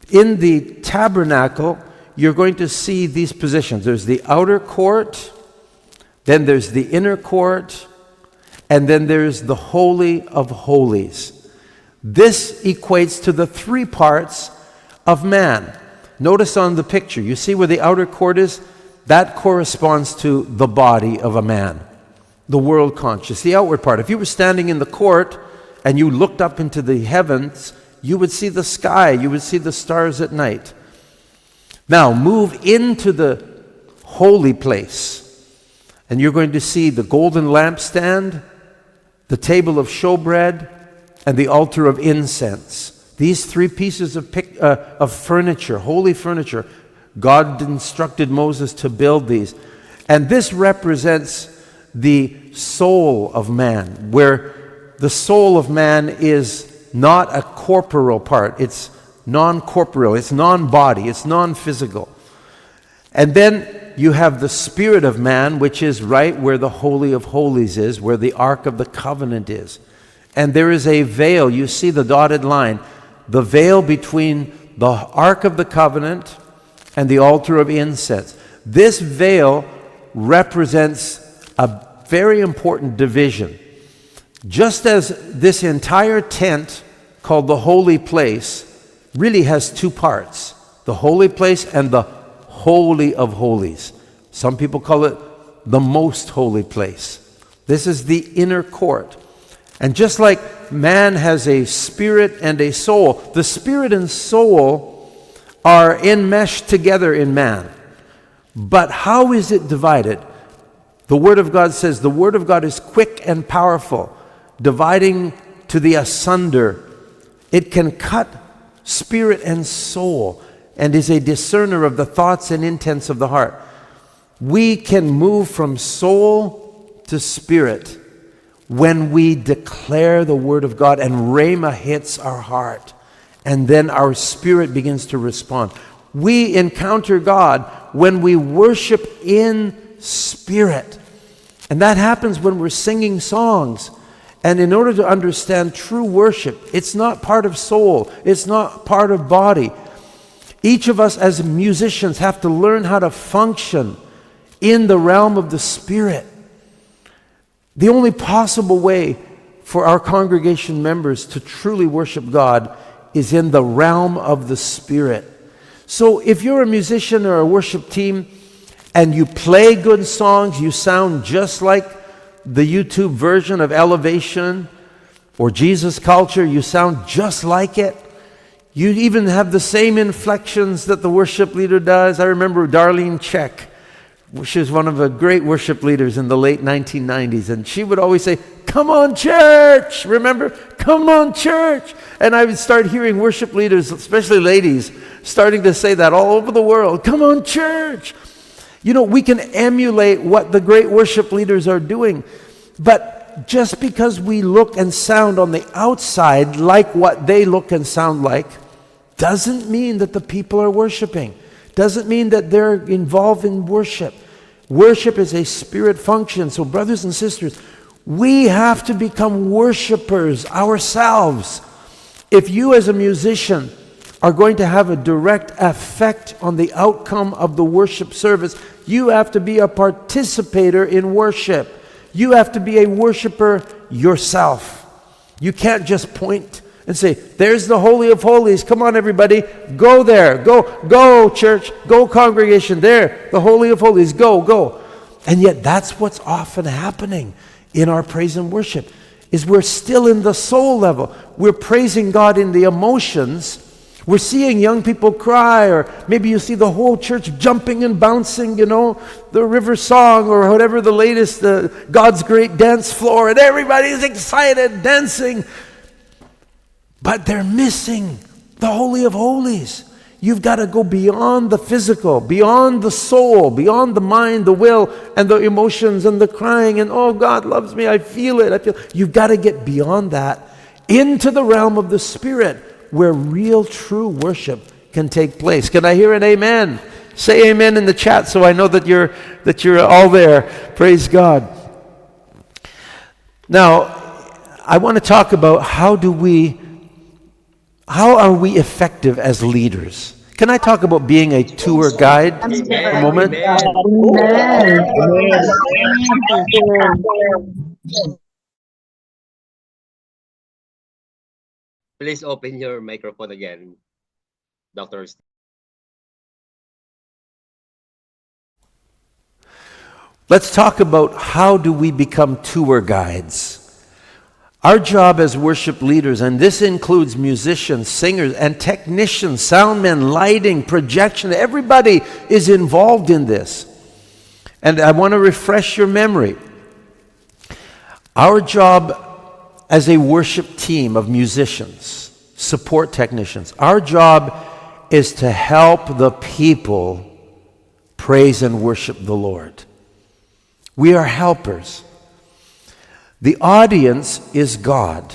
In the tabernacle, you're going to see these positions. There's the outer court, then there's the inner court, and then there's the Holy of Holies. This equates to the three parts of man. Notice on the picture, you see where the outer court is? That corresponds to the body of a man, the world conscious, the outward part. If you were standing in the court and you looked up into the heavens, you would see the sky, you would see the stars at night. Now move into the holy place, and you're going to see the golden lampstand, the table of showbread, and the altar of incense. These three pieces of furniture, holy furniture, God instructed Moses to build these. And this represents the soul of man, where the soul of man is not a corporal part. It's non-corporeal, it's non-body, it's non-physical. And then you have the spirit of man, which is right where the Holy of Holies is, where the Ark of the Covenant is. And there is a veil, you see the dotted line, the veil between the Ark of the Covenant and the altar of incense. This veil represents a very important division. Just as this entire tent called the holy place really has two parts, the holy place and the Holy of Holies. Some people call it the most holy place. This is the inner court. And just like man has a spirit and a soul, the spirit and soul are enmeshed together in man. But how is it divided? The Word of God says the Word of God is quick and powerful, dividing to the asunder. It can cut spirit and soul and is a discerner of the thoughts and intents of the heart. We can move from soul to spirit when we declare the Word of God and Rhema hits our heart. And then our spirit begins to respond. We encounter God when we worship in spirit. And that happens when we're singing songs. And in order to understand true worship, it's not part of soul, it's not part of body. Each of us as musicians have to learn how to function in the realm of the Spirit. The only possible way for our congregation members to truly worship God is in the realm of the Spirit. So if you're a musician or a worship team and you play good songs, you sound just like the YouTube version of Elevation or Jesus Culture, you sound just like it. You even have the same inflections that the worship leader does. I remember Darlene Check. She was one of the great worship leaders in the late 1990s, and she would always say, "Come on, church!" Remember? "Come on, church!" And I would start hearing worship leaders, especially ladies, starting to say that all over the world. "Come on, church!" You know, we can emulate what the great worship leaders are doing, but just because we look and sound on the outside like what they look and sound like, doesn't mean that the people are worshiping. Doesn't mean that they're involved in worship. Worship is a spirit function. So brothers and sisters, we have to become worshipers ourselves. If you as a musician are going to have a direct effect on the outcome of the worship service, you have to be a participator in worship. You have to be a worshiper yourself. You can't just point and say, "There's the Holy of Holies. Come on, everybody. Go there. Go, church. Go, congregation. There, the Holy of Holies. Go. And yet that's what's often happening in our praise and worship, is we're still in the soul level. We're praising God in the emotions. We're seeing young people cry, or maybe you see the whole church jumping and bouncing, the river song or whatever the latest, God's great dance floor, and everybody's excited, dancing. But they're missing the Holy of Holies. You've got to go beyond the physical, beyond the soul, beyond the mind, the will, and the emotions, and the crying, and "Oh, God loves me, I feel it. You've got to get beyond that into the realm of the Spirit, where real, true worship can take place. Can I hear an amen? Say amen in the chat so I know that you're all there. Praise God. Now, I want to talk about how are we effective as leaders? Can I talk about being a tour guide for a moment? Please open your microphone again, Dr. Steve. Let's talk about how do we become tour guides. Our job as worship leaders, and this includes musicians, singers, and technicians, sound men, lighting, projection, everybody is involved in this. And I want to refresh your memory. Our job as a worship team of musicians, support technicians, our job is to help the people praise and worship the Lord. We are helpers. The audience is God.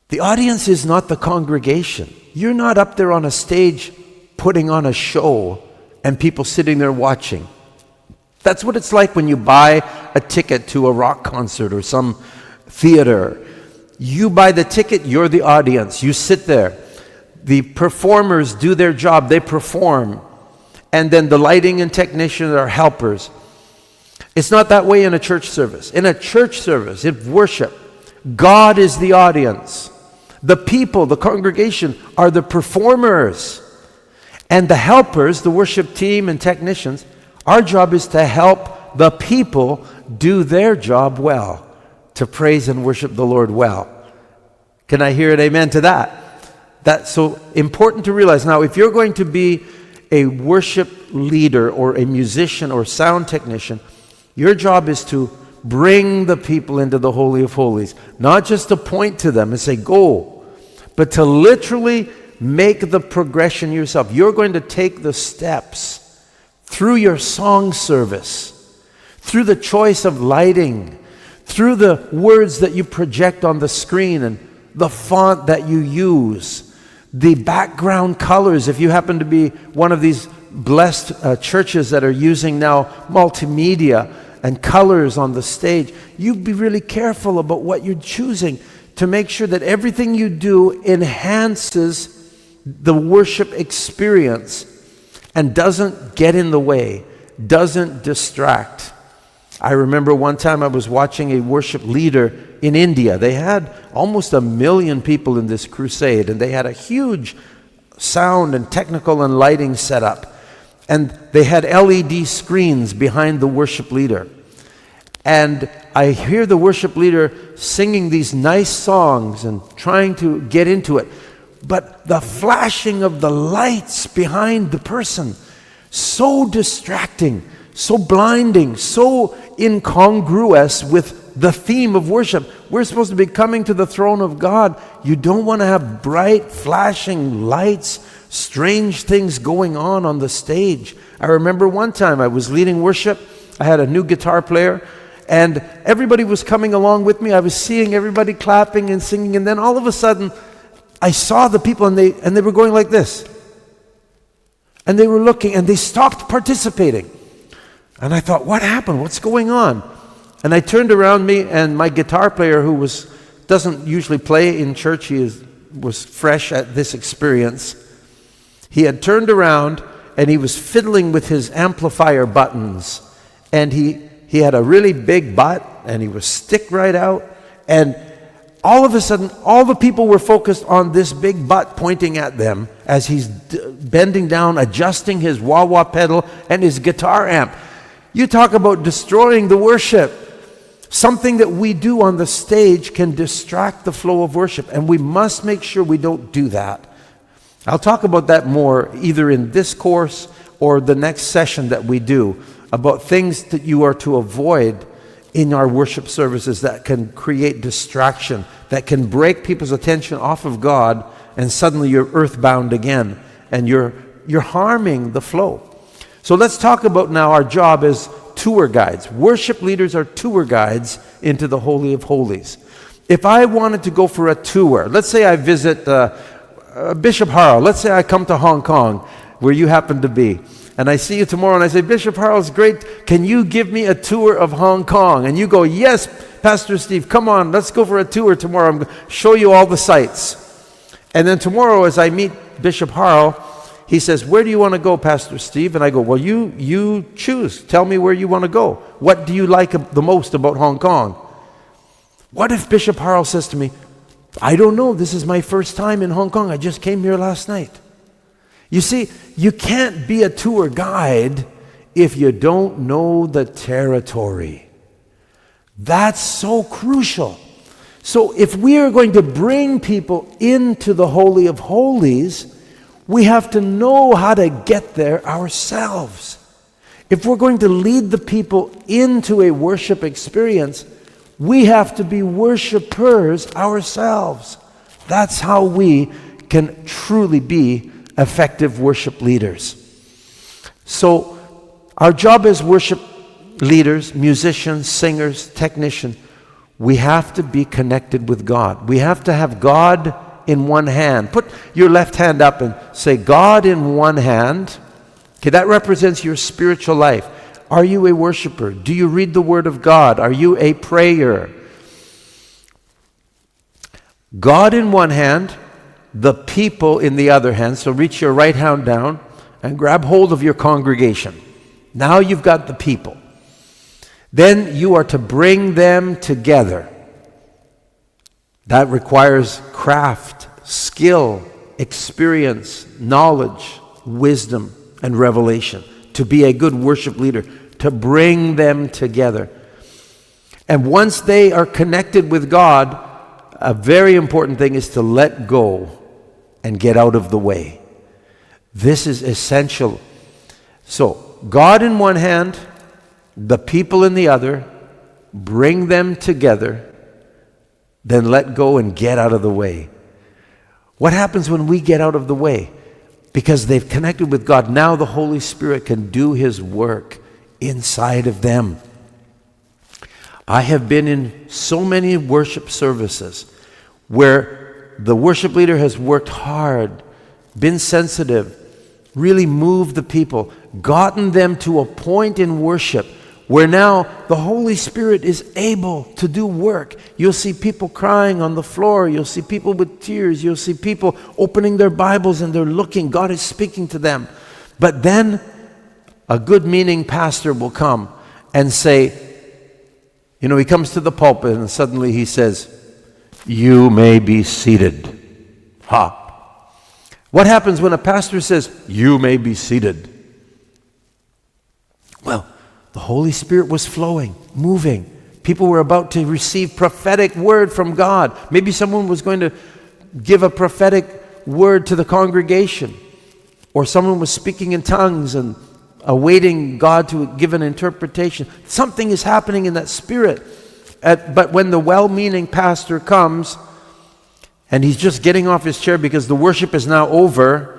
The audience is not the congregation. You're not up there on a stage putting on a show and people sitting there watching. That's what it's like when you buy a ticket to a rock concert or some theater. You buy the ticket, you're the audience. You sit there. The performers do their job, they perform. And then the lighting and technicians are helpers. It's not that way in a church service. In a church service, in worship, God is the audience. The people, the congregation, are the performers. And the helpers, the worship team and technicians, our job is to help the people do their job well, to praise and worship the Lord well. Can I hear an amen to that? That's so important to realize. Now, if you're going to be a worship leader or a musician or sound technician, your job is to bring the people into the Holy of Holies. Not just to point to them and say, "Go," but to literally make the progression yourself. You're going to take the steps through your song service, through the choice of lighting, through the words that you project on the screen and the font that you use, the background colors. If you happen to be one of these blessed churches that are using now multimedia, and colors on the stage. You be really careful about what you're choosing to make sure that everything you do enhances the worship experience and doesn't get in the way, doesn't distract. I remember one time I was watching a worship leader in India. They had almost 1 million people in this crusade, and they had a huge sound and technical and lighting setup. And they had LED screens behind the worship leader. And I hear the worship leader singing these nice songs and trying to get into it. But the flashing of the lights behind the person, so distracting, so blinding, so incongruous with the theme of worship. We're supposed to be coming to the throne of God. You don't want to have bright, flashing lights, strange things going on the stage. I remember one time I was leading worship. I had a new guitar player, and everybody was coming along with me. I was seeing everybody clapping and singing, and then all of a sudden, I saw the people, and they were going like this. And they were looking, and they stopped participating. And I thought, what happened? What's going on? And I turned around me, and my guitar player, who doesn't usually play in church, he was fresh at this experience. He had turned around, and he was fiddling with his amplifier buttons. And he had a really big butt, and he was stick right out. And all of a sudden, all the people were focused on this big butt pointing at them as he's bending down, adjusting his wah-wah pedal and his guitar amp. You talk about destroying the worship. Something that we do on the stage can distract the flow of worship, and we must make sure we don't do that. I'll talk about that more either in this course or the next session that we do, about things that you are to avoid in our worship services that can create distraction, that can break people's attention off of God, and suddenly you're earthbound again, and you're harming the flow. So let's talk about now our job as tour guides. Worship leaders are tour guides into the Holy of Holies. If I wanted to go for a tour, let's say I visit Bishop Harrell, let's say I come to Hong Kong, where you happen to be, and I see you tomorrow, and I say, Bishop Harrell's great, can you give me a tour of Hong Kong? And you go, yes, Pastor Steve, come on, let's go for a tour tomorrow. I'm going to show you all the sights. And then tomorrow, as I meet Bishop Harrell, he says, where do you want to go, Pastor Steve? And I go, well, you choose. Tell me where you want to go. What do you like the most about Hong Kong? What if Bishop Harrell says to me, I don't know, this is my first time in Hong Kong. I just came here last night. You see, you can't be a tour guide if you don't know the territory. That's so crucial. So if we are going to bring people into the Holy of Holies, we have to know how to get there ourselves. If we're going to lead the people into a worship experience, we have to be worshipers ourselves. That's how we can truly be effective worship leaders. So our job as worship leaders, musicians, singers, technicians, we have to be connected with God. We have to have God in one hand. Put your left hand up and say, God in one hand. Okay, that represents your spiritual life. Are you a worshiper? Do you read the Word of God? Are you a prayer? God in one hand, the people in the other hand. So reach your right hand down and grab hold of your congregation. Now you've got the people. Then you are to bring them together. That requires craft, skill, experience, knowledge, wisdom, and revelation. To be a good worship leader, to bring them together. And once they are connected with God, a very important thing is to let go and get out of the way. This is essential. So, God in one hand, the people in the other, bring them together, then let go and get out of the way. What happens when we get out of the way? Because they've connected with God, now the Holy Spirit can do His work inside of them. I have been in so many worship services where the worship leader has worked hard, been sensitive, really moved the people, gotten them to a point in worship where now the Holy Spirit is able to do work. You'll see people crying on the floor. You'll see people with tears. You'll see people opening their Bibles and they're looking. God is speaking to them. But then a good-meaning pastor will come and say, he comes to the pulpit and suddenly he says, "You may be seated." Ha! What happens when a pastor says, "You may be seated"? Well, the Holy Spirit was flowing, moving. People were about to receive prophetic word from God. Maybe someone was going to give a prophetic word to the congregation, or someone was speaking in tongues and awaiting God to give an interpretation. Something is happening in that spirit. But when the well-meaning pastor comes, and he's just getting off his chair because the worship is now over,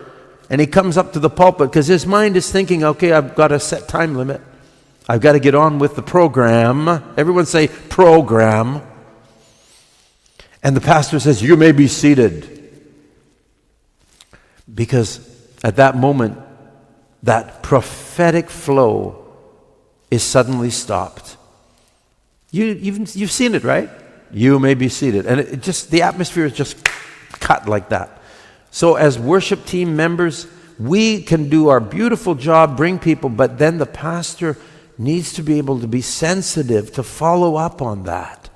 and he comes up to the pulpit because his mind is thinking, okay, I've got a set time limit. I've got to get on with the program. Everyone say program. And the pastor says, "You may be seated." Because at that moment, that prophetic flow is suddenly stopped. You've seen it, right? "You may be seated." And the atmosphere is just cut like that. So as worship team members, we can do our beautiful job, bring people, but then the pastor needs to be able to be sensitive to follow up on that.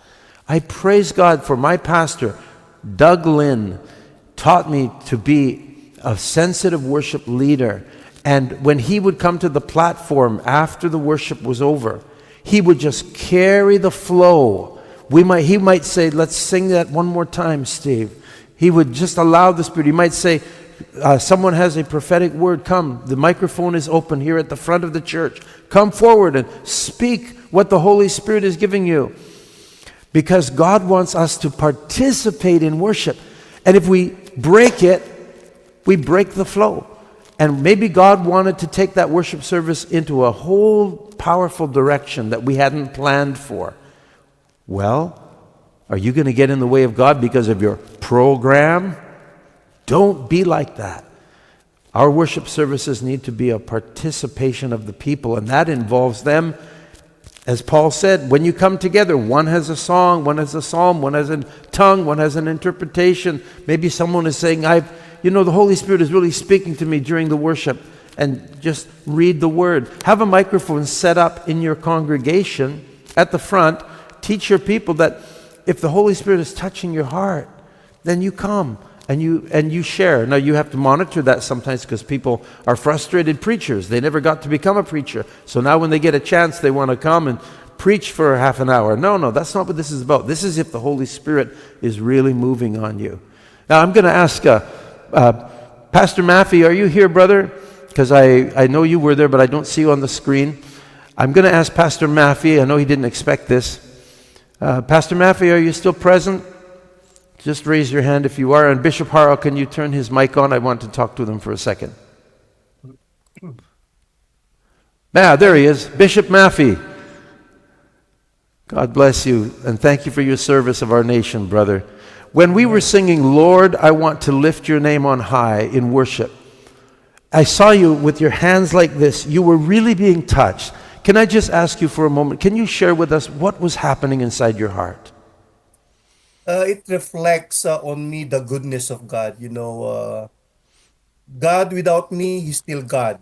I praise God for my pastor, Doug Lynn, taught me to be a sensitive worship leader. And when he would come to the platform after the worship was over, he would just carry the flow. He might say, "Let's sing that one more time, Steve." He would just allow the Spirit. He might say, "Someone has a prophetic word. Come, the microphone is open here at the front of the church. Come forward and speak what the Holy Spirit is giving you." Because God wants us to participate in worship. And if we break it, we break the flow. And maybe God wanted to take that worship service into a whole powerful direction that we hadn't planned for. Well, are you going to get in the way of God because of your program? Don't be like that. Our worship services need to be a participation of the people, and that involves them. As Paul said, when you come together, one has a song, one has a psalm, one has a tongue, one has an interpretation. Maybe someone is saying, the Holy Spirit is really speaking to me during the worship, and just read the word. Have a microphone set up in your congregation at the front. Teach your people that if the Holy Spirit is touching your heart, then you come and you share. Now you have to monitor that sometimes because people are frustrated preachers. They never got to become a preacher. So now when they get a chance, they want to come and preach for half an hour. No, that's not what this is about. This is if the Holy Spirit is really moving on you. Now I'm going to ask Pastor Maffey, are you here, brother? Because I know you were there, but I don't see you on the screen. I'm going to ask Pastor Maffey. I know he didn't expect this. Pastor Maffey, are you still present? Just raise your hand if you are. And Bishop Harrell, can you turn his mic on? I want to talk to them for a second. There he is. Bishop Maffey. God bless you, and thank you for your service of our nation, brother. When we were singing, "Lord, I want to lift your name on high" in worship, I saw you with your hands like this. You were really being touched. Can I just ask you for a moment, can you share with us what was happening inside your heart? It reflects on me the goodness of God. God without me, He's still God.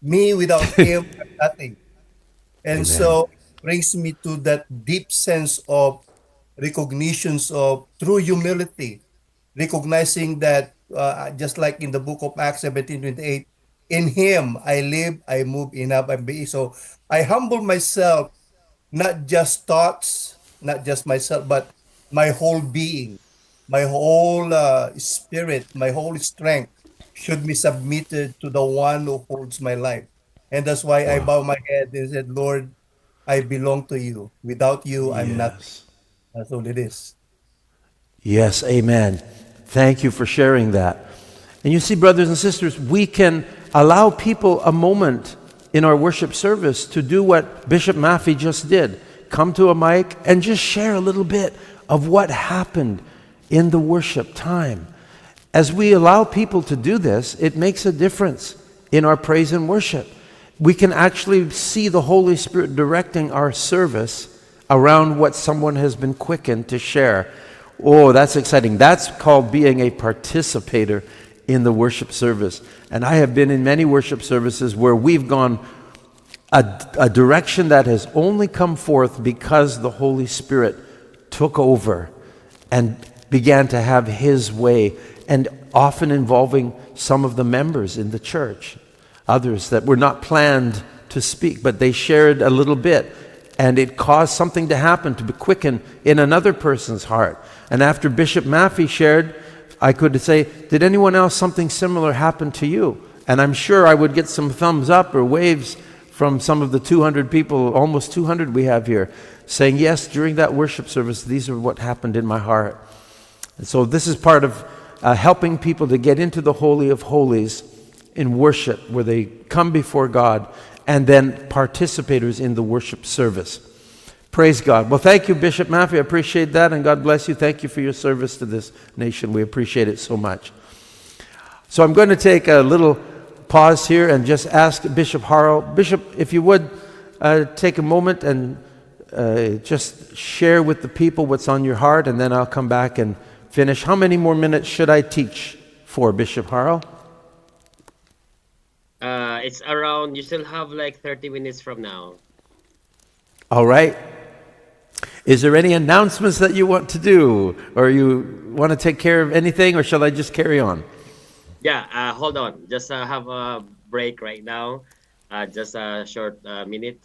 Me without Him, I'm nothing. And Amen. so it brings me to that deep sense of recognitions of true humility, recognizing that just like in the book of Acts 17:28, in Him I live, I move, in Him I be. So I humble myself, not just thoughts, not just myself, but my whole being, my whole spirit, my whole strength should be submitted to the one who holds my life. And that's why I bow my head and said, "Lord, I belong to you. Without you, I'm nothing." Yes. That's all it is. Yes, amen. Thank you for sharing that. And you see, brothers and sisters, we can allow people a moment in our worship service to do what Bishop Maffey just did. Come to a mic and just share a little bit of what happened in the worship time. As we allow people to do this, it makes a difference in our praise and worship. we can actually see the Holy Spirit directing our service around what someone has been quickened to share. Oh, that's exciting. That's called being a participator in the worship service. And I have been in many worship services where we've gone a direction that has only come forth because the Holy Spirit took over and began to have His way, and often involving some of the members in the church, others that were not planned to speak, but they shared a little bit, and it caused something to happen, to be quickened in another person's heart. And after Bishop Maffei shared, I could say, did anyone else something similar happen to you? And I'm sure I would get some thumbs up or waves from some of the 200 people, almost 200 we have here, saying, yes, during that worship service, these are what happened in my heart. And so this is part of helping people to get into the Holy of Holies in worship, where they come before God, and then participators in the worship service. Praise God. Well, thank you, Bishop Maffei. I appreciate that, and God bless you. Thank you for your service to this nation. We appreciate it so much. So I'm going to take a little pause here and just ask Bishop Harrell. Bishop, if you would take a moment and just share with the people what's on your heart, and then I'll come back and finish. How many more minutes should I teach for, Bishop Harrell? It's around, you still have like 30 minutes from now. All right. Is there any announcements that you want to do, or you want to take care of anything, or shall I just carry on? Yeah, hold on. Just have a break right now. Just a short minute.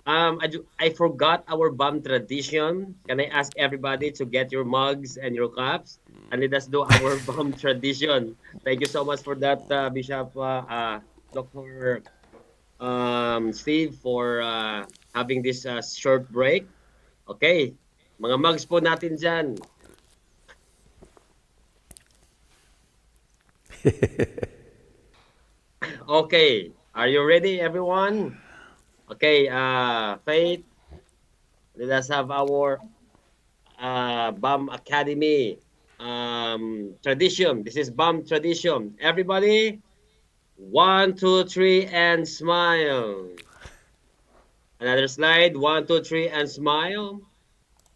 I forgot our BAM tradition. Can I ask everybody to get your mugs and your cups? And let us do our BAM tradition. Thank you so much for that, Bishop Dr. Steve, for having this short break. Okay, mga mugs po natin dyan. Okay, are you ready, everyone? Okay, Faith, let us have our BAM Academy tradition. This is BAM tradition. Everybody, 1, 2, 3, and smile. Another slide, 1, 2, 3, and smile.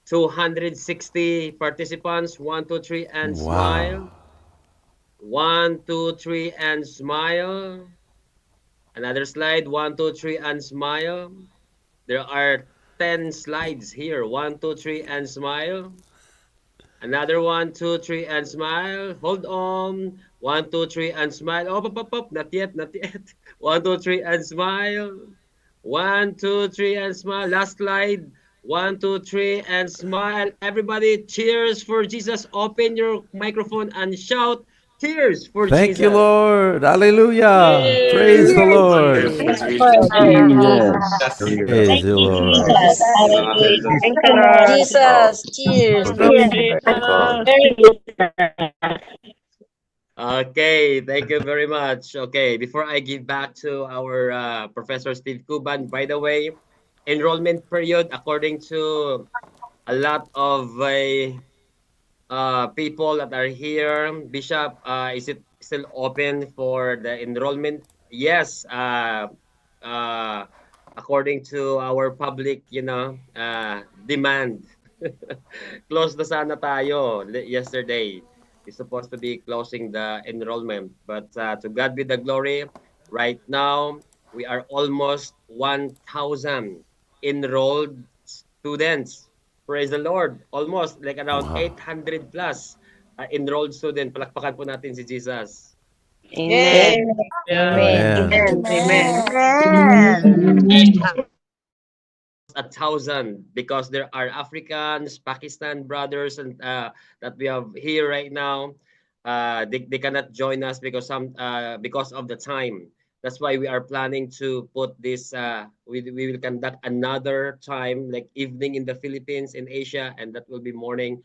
260 participants, 1, 2, 3, and smile. Wow. 1, 2, 3, and smile. Another slide, 1, 2, 3, and smile. There are 10 slides here. 1, 2, 3, and smile. Another 1, 2, 3, and smile. Hold on. 1, 2, 3, and smile. Oh, up. Not yet, not yet. 1, 2, 3, and smile. 1, 2, 3, and smile. Last slide. 1, 2, 3, and smile. Everybody, cheers for Jesus. Open your microphone and shout, cheers for Thank Jesus. you, Lord. Hallelujah. Praise the Lord. Jesus. Praise the Lord. Hallelujah. Thank you, Lord. Jesus. Cheers. Okay, thank you very much. Okay, before I give back to our Professor Steve Cuban, by the way, enrollment period, according to a lot of people that are here, Bishop, is it still open for the enrollment? Yes, uh, according to our public, demand. Close na sana tayo yesterday. It's supposed to be closing the enrollment. But to God be the glory. Right now, we are almost 1,000 enrolled students. Praise the Lord. Almost like around Wow. 800 plus enrolled student. Palakpakan po natin si Jesus. Amen. Amen. Amen. 1,000 because there are Africans, Pakistan brothers, and that we have here right now. They cannot join us because of the time. That's why we are planning to put this. We will conduct another time like evening in the Philippines, in Asia, and that will be morning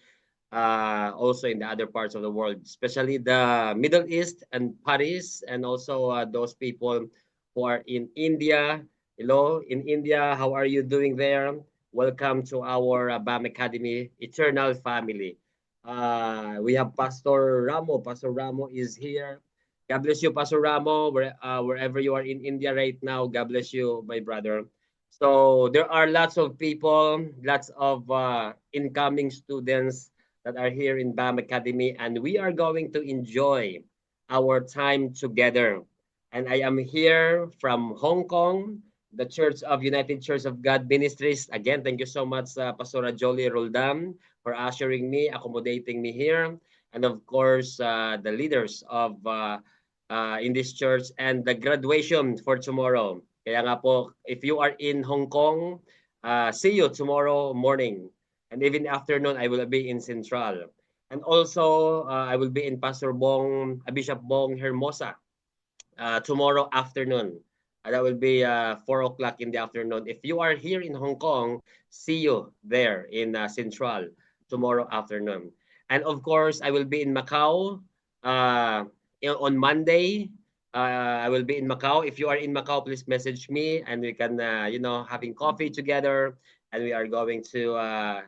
also in the other parts of the world, especially the Middle East and Paris, and also those people who are in India. Hello, in India, how are you doing there? Welcome to our BAM Academy Eternal Family. We have Pastor Ramo. Pastor Ramo is here. God bless you, Pastor Ramo, wherever you are in India right now. God bless you, my brother. So there are lots of people, lots of incoming students that are here in BAM Academy, and we are going to enjoy our time together. And I am here from Hong Kong, the Church of United Church of God Ministries. Again, thank you so much, Pastora Jolie Roldan, for ushering me, accommodating me here. And of course, the leaders of in this church and the graduation for tomorrow. Kaya nga po, if you are in Hong Kong, see you tomorrow morning. And even afternoon, I will be in Central. And also, I will be in Pastor Bong, Bishop Bong Hermosa tomorrow afternoon. That will be 4 o'clock in the afternoon. If you are here in Hong Kong, see you there in Central tomorrow afternoon. And of course, I will be in Macau on Monday. I will be in Macau. If you are in Macau, please message me and we can, having coffee together and we are going to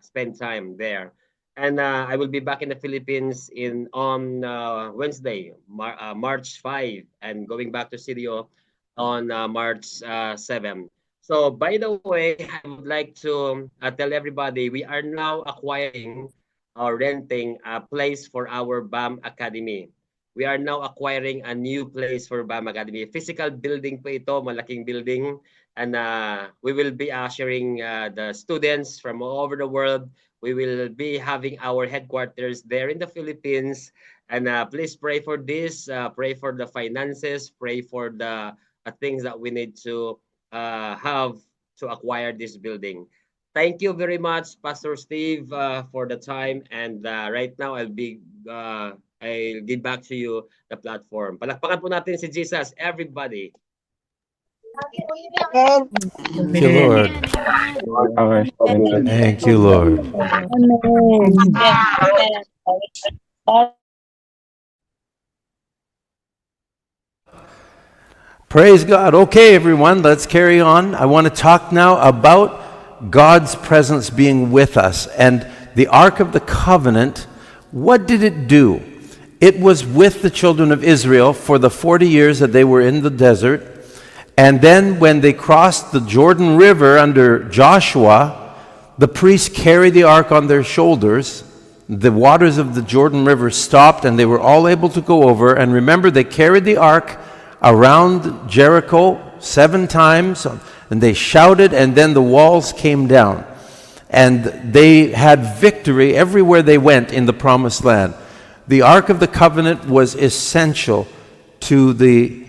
spend time there. And I will be back in the Philippines on Wednesday, March 5, and going back to Sirio on March 7. So, by the way, I would like to tell everybody we are now acquiring or renting a place for our BAM Academy. We are now acquiring a new place for BAM Academy. Physical building po ito, malaking building. And we will be ushering the students from all over the world. We will be having our headquarters there in the Philippines. And please pray for this, pray for the finances, pray for the things that we need to have to acquire this building. Thank you very much, Pastor Steve, for the time. And right now, I'll give back to you the platform. Palakpakan po natin si Jesus, everybody. Thank you, Lord. Thank you, Lord. Praise God. Okay, everyone, let's carry on. I want to talk now about God's presence being with us. And the Ark of the Covenant, what did it do? It was with the children of Israel for the 40 years that they were in the desert. And then when they crossed the Jordan River under Joshua, the priests carried the ark on their shoulders. The waters of the Jordan River stopped and they were all able to go over. And remember, they carried the ark around Jericho 7 times, and they shouted, and then the walls came down. And they had victory everywhere they went in the Promised Land. The Ark of the Covenant was essential to the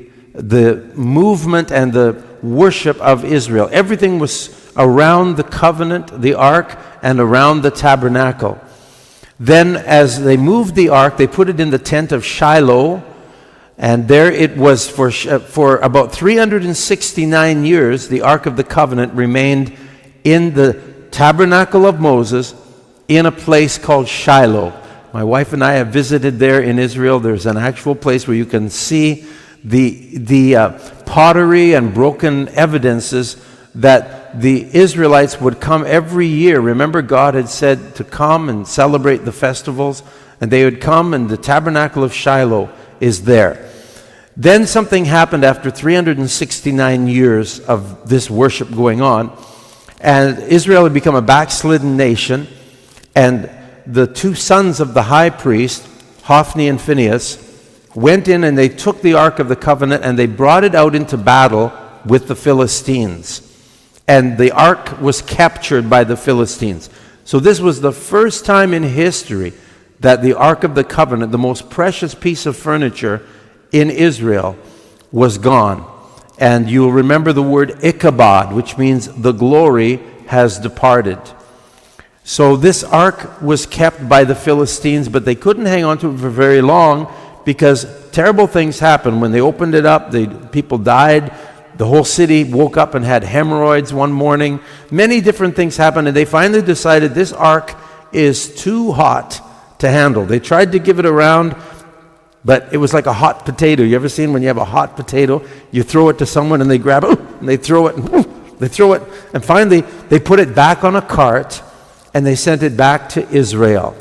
movement and the worship of Israel. Everything was around the covenant, the ark, and around the tabernacle. Then as they moved the ark, they put it in the tent of Shiloh, and there it was for about 369 years. The Ark of the Covenant remained in the tabernacle of Moses in a place called Shiloh. My wife and I have visited there in Israel. There's an actual place where you can see the pottery and broken evidences that the Israelites would come every year. Remember, God had said to come and celebrate the festivals, and they would come, and the tabernacle of Shiloh is there. Then something happened after 369 years of this worship going on, and Israel had become a backslidden nation, and the 2 sons of the high priest, Hophni and Phinehas, went in and they took the Ark of the Covenant and they brought it out into battle with the Philistines. And the Ark was captured by the Philistines. So this was the first time in history that the Ark of the Covenant, the most precious piece of furniture in Israel, was gone. And you'll remember the word Ichabod, which means the glory has departed. So this ark was kept by the Philistines, but they couldn't hang on to it for very long because terrible things happened. When they opened it up, people died. The whole city woke up and had hemorrhoids one morning. Many different things happened, and they finally decided this ark is too hot to handle. They tried to give it around, but it was like a hot potato. You ever seen when you have a hot potato, you throw it to someone and they grab it, and they throw it, they throw it, and finally they put it back on a cart and they sent it back to Israel.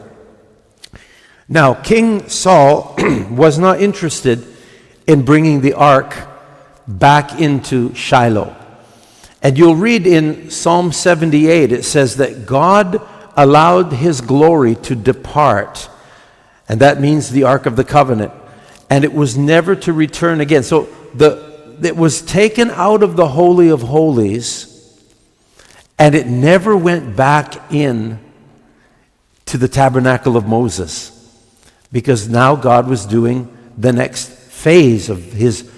Now, King Saul was not interested in bringing the ark back into Shiloh. And you'll read in Psalm 78, it says that God allowed his glory to depart. And that means the Ark of the Covenant. And it was never to return again. So it was taken out of the Holy of Holies, and it never went back in to the tabernacle of Moses, because now God was doing the next phase of his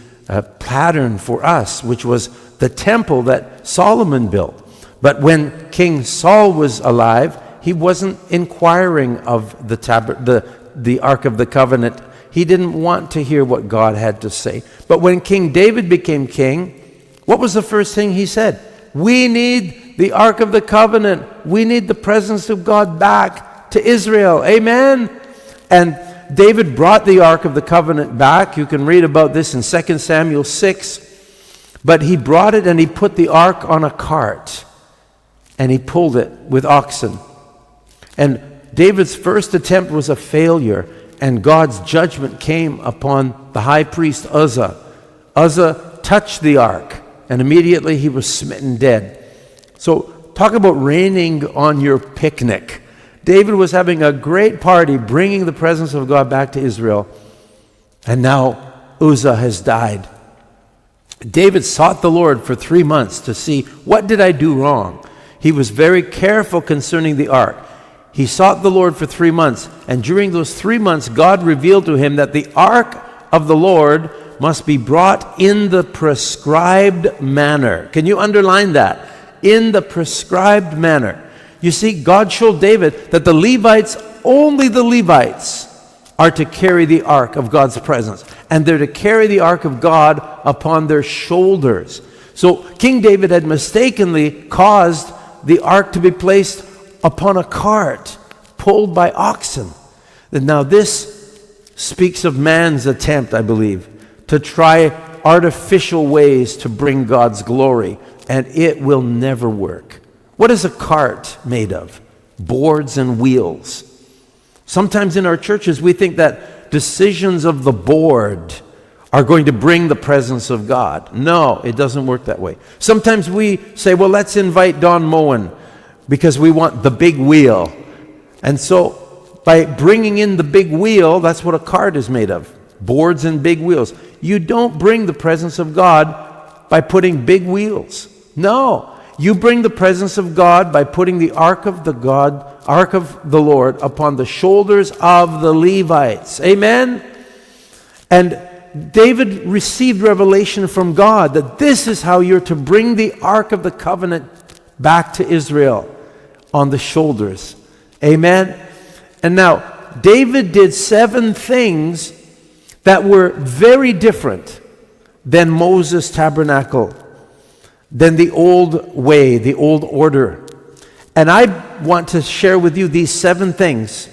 pattern for us, which was the temple that Solomon built. But when King Saul was alive, he wasn't inquiring of the Ark of the Covenant. He didn't want to hear what God had to say. But when King David became king, what was the first thing he said? We need the Ark of the Covenant. We need the presence of God back to Israel. Amen? And David brought the Ark of the Covenant back. You can read about this in 2 Samuel 6. But he brought it and he put the ark on a cart, and he pulled it with oxen. And David's first attempt was a failure, and God's judgment came upon the high priest Uzzah. Uzzah touched the ark, and immediately he was smitten dead. So talk about raining on your picnic. David was having a great party, bringing the presence of God back to Israel, and now Uzzah has died. David sought the Lord for 3 months to see, what did I do wrong? He was very careful concerning the ark. He sought the Lord for 3 months, and during those 3 months, God revealed to him that the ark of the Lord must be brought in the prescribed manner. Can you underline that? In the prescribed manner. You see, God showed David that the Levites, only the Levites, are to carry the ark of God's presence. And they're to carry the ark of God upon their shoulders. So King David had mistakenly caused the ark to be placed upon a cart pulled by oxen. And now this speaks of man's attempt, I believe, to try artificial ways to bring God's glory. And it will never work. What is a cart made of? Boards and wheels. Sometimes in our churches we think that decisions of the board are going to bring the presence of God. No, it doesn't work that way. Sometimes we say, well, let's invite Don Moen because we want the big wheel. And so by bringing in the big wheel, that's what a cart is made of. Boards and big wheels. You don't bring the presence of God by putting big wheels. No, you bring the presence of God by putting the ark of the Lord upon the shoulders of the Levites. Amen? And David received revelation from God that this is how you're to bring the Ark of the Covenant back to Israel, on the shoulders. Amen? And now, David did 7 things that were very different than Moses' tabernacle, than the old way, the old order. And I want to share with you these 7 things.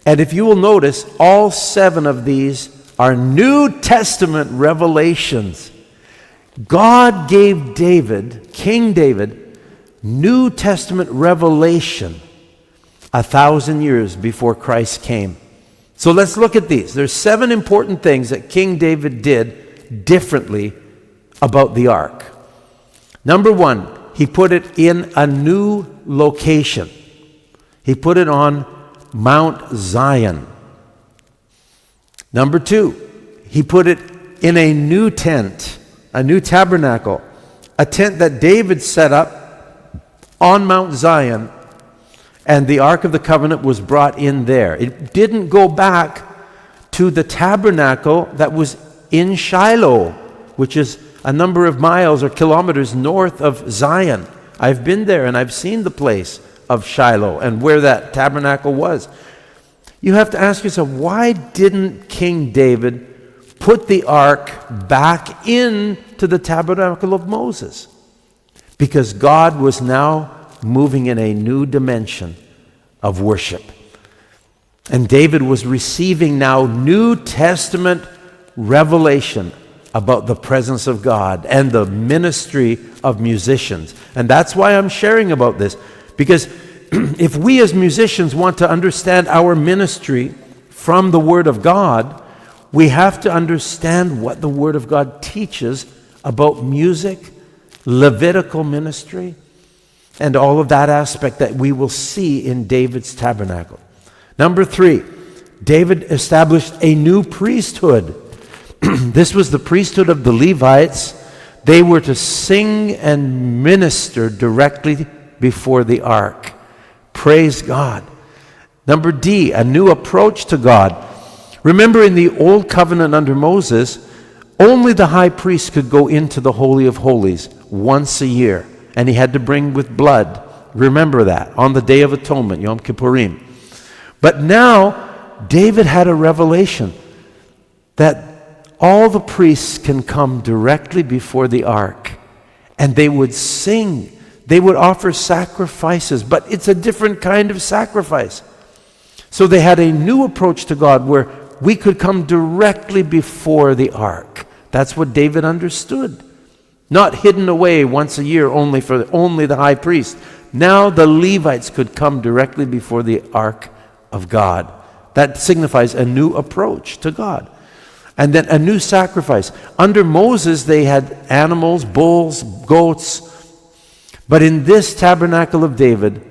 And if you will notice, all 7 of these are New Testament revelations. God gave David, King David, New Testament revelation 1,000 years before Christ came. So let's look at these. There's 7 important things that King David did differently about the ark. Number 1, he put it in a new location. He put it on Mount Zion. Number 2, he put it in a new tent, a new tabernacle, a tent that David set up on Mount Zion, and the Ark of the Covenant was brought in there. It didn't go back to the tabernacle that was in Shiloh, which is a number of miles or kilometers north of Zion. I've been there and I've seen the place of Shiloh and where that tabernacle was. You have to ask yourself, why didn't King David put the ark back into the tabernacle of Moses? Because God was now moving in a new dimension of worship. And David was receiving now New Testament revelation about the presence of God and the ministry of musicians. And that's why I'm sharing about this. Because if we as musicians want to understand our ministry from the Word of God, we have to understand what the Word of God teaches about music, Levitical ministry, and all of that aspect that we will see in David's tabernacle. Number 3, David established a new priesthood. This was the priesthood of the Levites. They were to sing and minister directly before the ark. Praise God. Number D, a new approach to God. Remember, in the Old Covenant under Moses, only the high priest could go into the Holy of Holies once a year, and he had to bring with blood. Remember that, on the Day of Atonement, Yom Kippurim. But now, David had a revelation that all the priests can come directly before the ark, and they would sing. They would offer sacrifices, but it's a different kind of sacrifice. So they had a new approach to God where we could come directly before the ark. That's what David understood. Not hidden away once a year only for only the high priest. Now the Levites could come directly before the ark of God. That signifies a new approach to God. And then a new sacrifice. Under Moses, they had animals, bulls, goats. But in this tabernacle of David,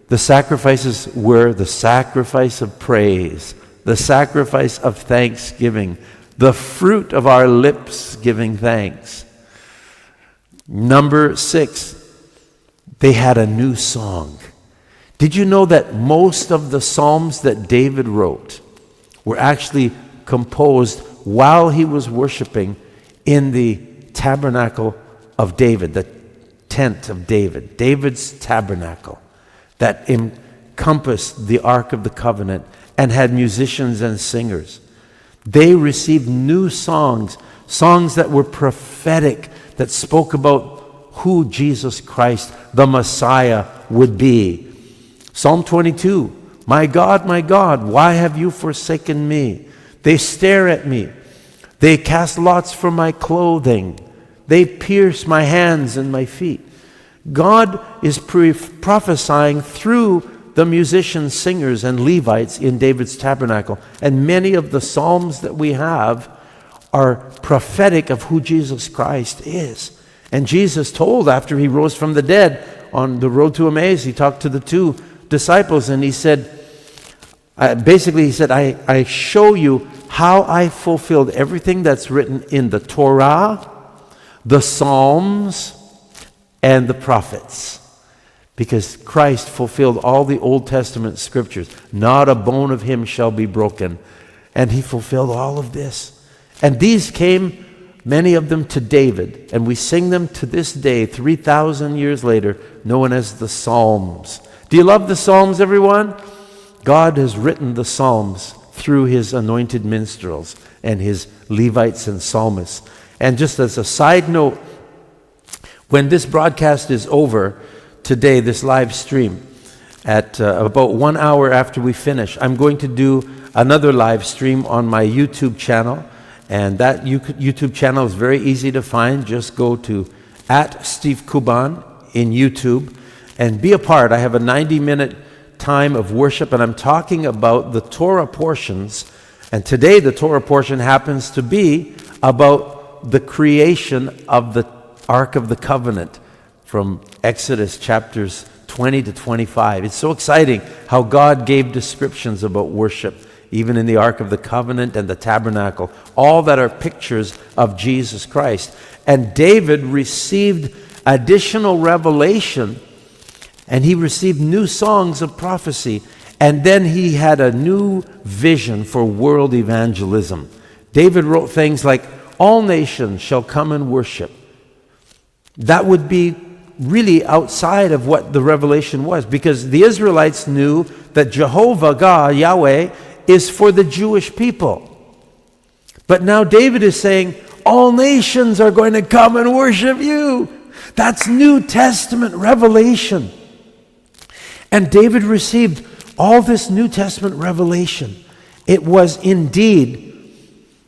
the sacrifices were the sacrifice of praise, the sacrifice of thanksgiving, the fruit of our lips giving thanks. Number 6, they had a new song. Did you know that most of the psalms that David wrote were actually composed while he was worshiping in the tabernacle of David, the tent of David, David's tabernacle that encompassed the Ark of the Covenant and had musicians and singers? They received new songs, songs that were prophetic, that spoke about who Jesus Christ, the Messiah, would be. Psalm 22, my God, why have you forsaken me? They stare at me. They cast lots for my clothing. They pierce my hands and my feet. God is prophesying through the musicians, singers, and Levites in David's tabernacle. And many of the psalms that we have are prophetic of who Jesus Christ is. And Jesus told, after he rose from the dead on the road to Emmaus, he talked to the 2 disciples and he said, I show you how I fulfilled everything that's written in the Torah, the Psalms, and the prophets. Because Christ fulfilled all the Old Testament scriptures. Not a bone of him shall be broken. And he fulfilled all of this. And these came, many of them, to David. And we sing them to this day, 3,000 years later, known as the Psalms. Do you love the Psalms, everyone? God has written the Psalms through his anointed minstrels and his Levites and psalmists. And just as a side note, when this broadcast is over today, this live stream, at about 1 hour after we finish, I'm going to do another live stream on my YouTube channel. And that YouTube channel is very easy to find. Just go to @Steve Kuban in YouTube and be a part. I have a 90-minute time of worship, and I'm talking about the Torah portions. And today the Torah portion happens to be about the creation of the Ark of the Covenant from Exodus chapters 20 to 25. It's so exciting how God gave descriptions about worship, even in the Ark of the Covenant and the tabernacle, all that are pictures of Jesus Christ. And David received additional revelation, and he received new songs of prophecy, and then he had a new vision for world evangelism. David wrote things like, all nations shall come and worship. That would be really outside of what the revelation was, because the Israelites knew that Jehovah God, Yahweh, is for the Jewish people. But now David is saying, all nations are going to come and worship you. That's New Testament revelation. And David received all this New Testament revelation. It was indeed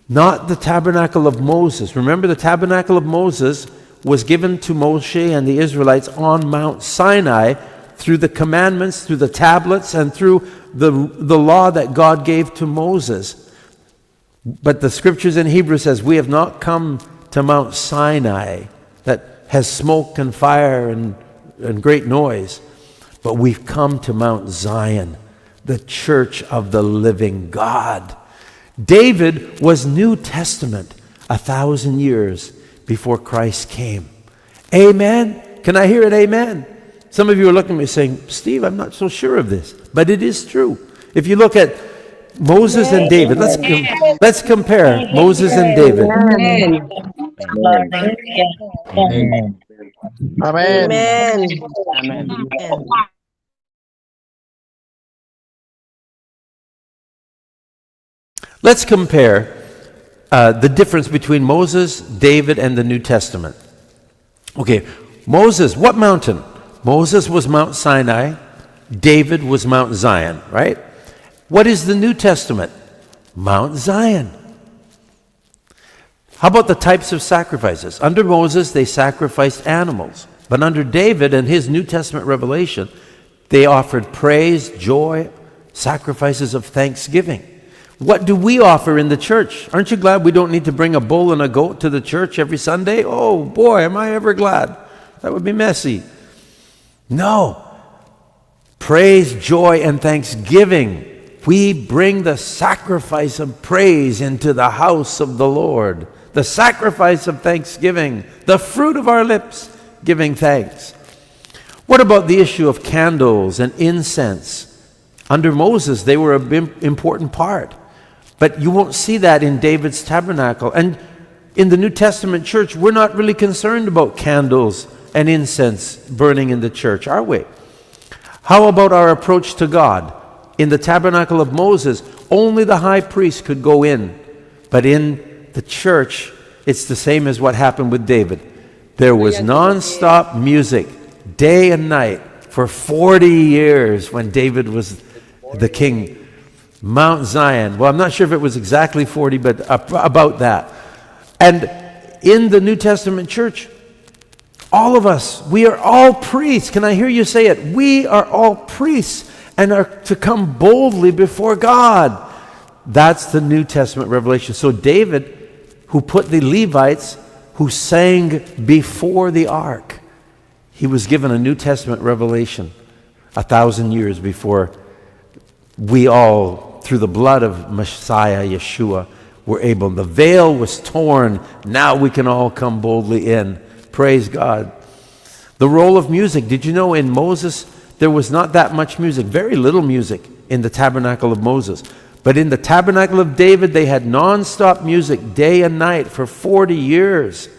not the tabernacle of Moses. Remember, the tabernacle of Moses was given to Moshe and the Israelites on Mount Sinai through the commandments, through the tablets, and through the law that God gave to Moses. But the scriptures in Hebrew says, we have not come to Mount Sinai that has smoke and fire and great noise, but we've come to Mount Zion, the church of the living God. David was New Testament 1,000 years before Christ came. Amen? Can I hear an amen? Some of you are looking at me saying, Steve, I'm not so sure of this. But it is true. If you look at Moses and David, let's compare Moses and David. Amen. Amen. Amen. Amen. Let's compare the difference between Moses, David, and the New Testament. Okay, Moses, what mountain? Moses was Mount Sinai. David was Mount Zion, right? What is the New Testament? Mount Zion. How about the types of sacrifices? Under Moses, they sacrificed animals. But under David and his New Testament revelation, they offered praise, joy, sacrifices of thanksgiving. What do we offer in the church? Aren't you glad we don't need to bring a bull and a goat to the church every Sunday? Oh boy, am I ever glad. That would be messy. No. Praise, joy, and thanksgiving. We bring the sacrifice of praise into the house of the Lord. The sacrifice of thanksgiving. The fruit of our lips, giving thanks. What about the issue of candles and incense? Under Moses, they were an important part. But you won't see that in David's tabernacle. And in the New Testament church, we're not really concerned about candles and incense burning in the church, are we? How about our approach to God? In the tabernacle of Moses, only the high priest could go in. But in the church, it's the same as what happened with David. There was non-stop music, day and night, for 40 years when David was the king. Mount Zion. Well, I'm not sure if it was exactly 40, but about that. And in the New Testament church, all of us, we are all priests. Can I hear you say it? We are all priests and are to come boldly before God. That's the New Testament revelation. So David, who put the Levites, who sang before the ark, he was given a New Testament revelation 1,000 years before we all, through the blood of Messiah, Yeshua, were able. The veil was torn. Now we can all come boldly in. Praise God. The role of music. Did you know in Moses, there was not that much music, very little music in the tabernacle of Moses. But in the tabernacle of David, they had non-stop music day and night for 40 years.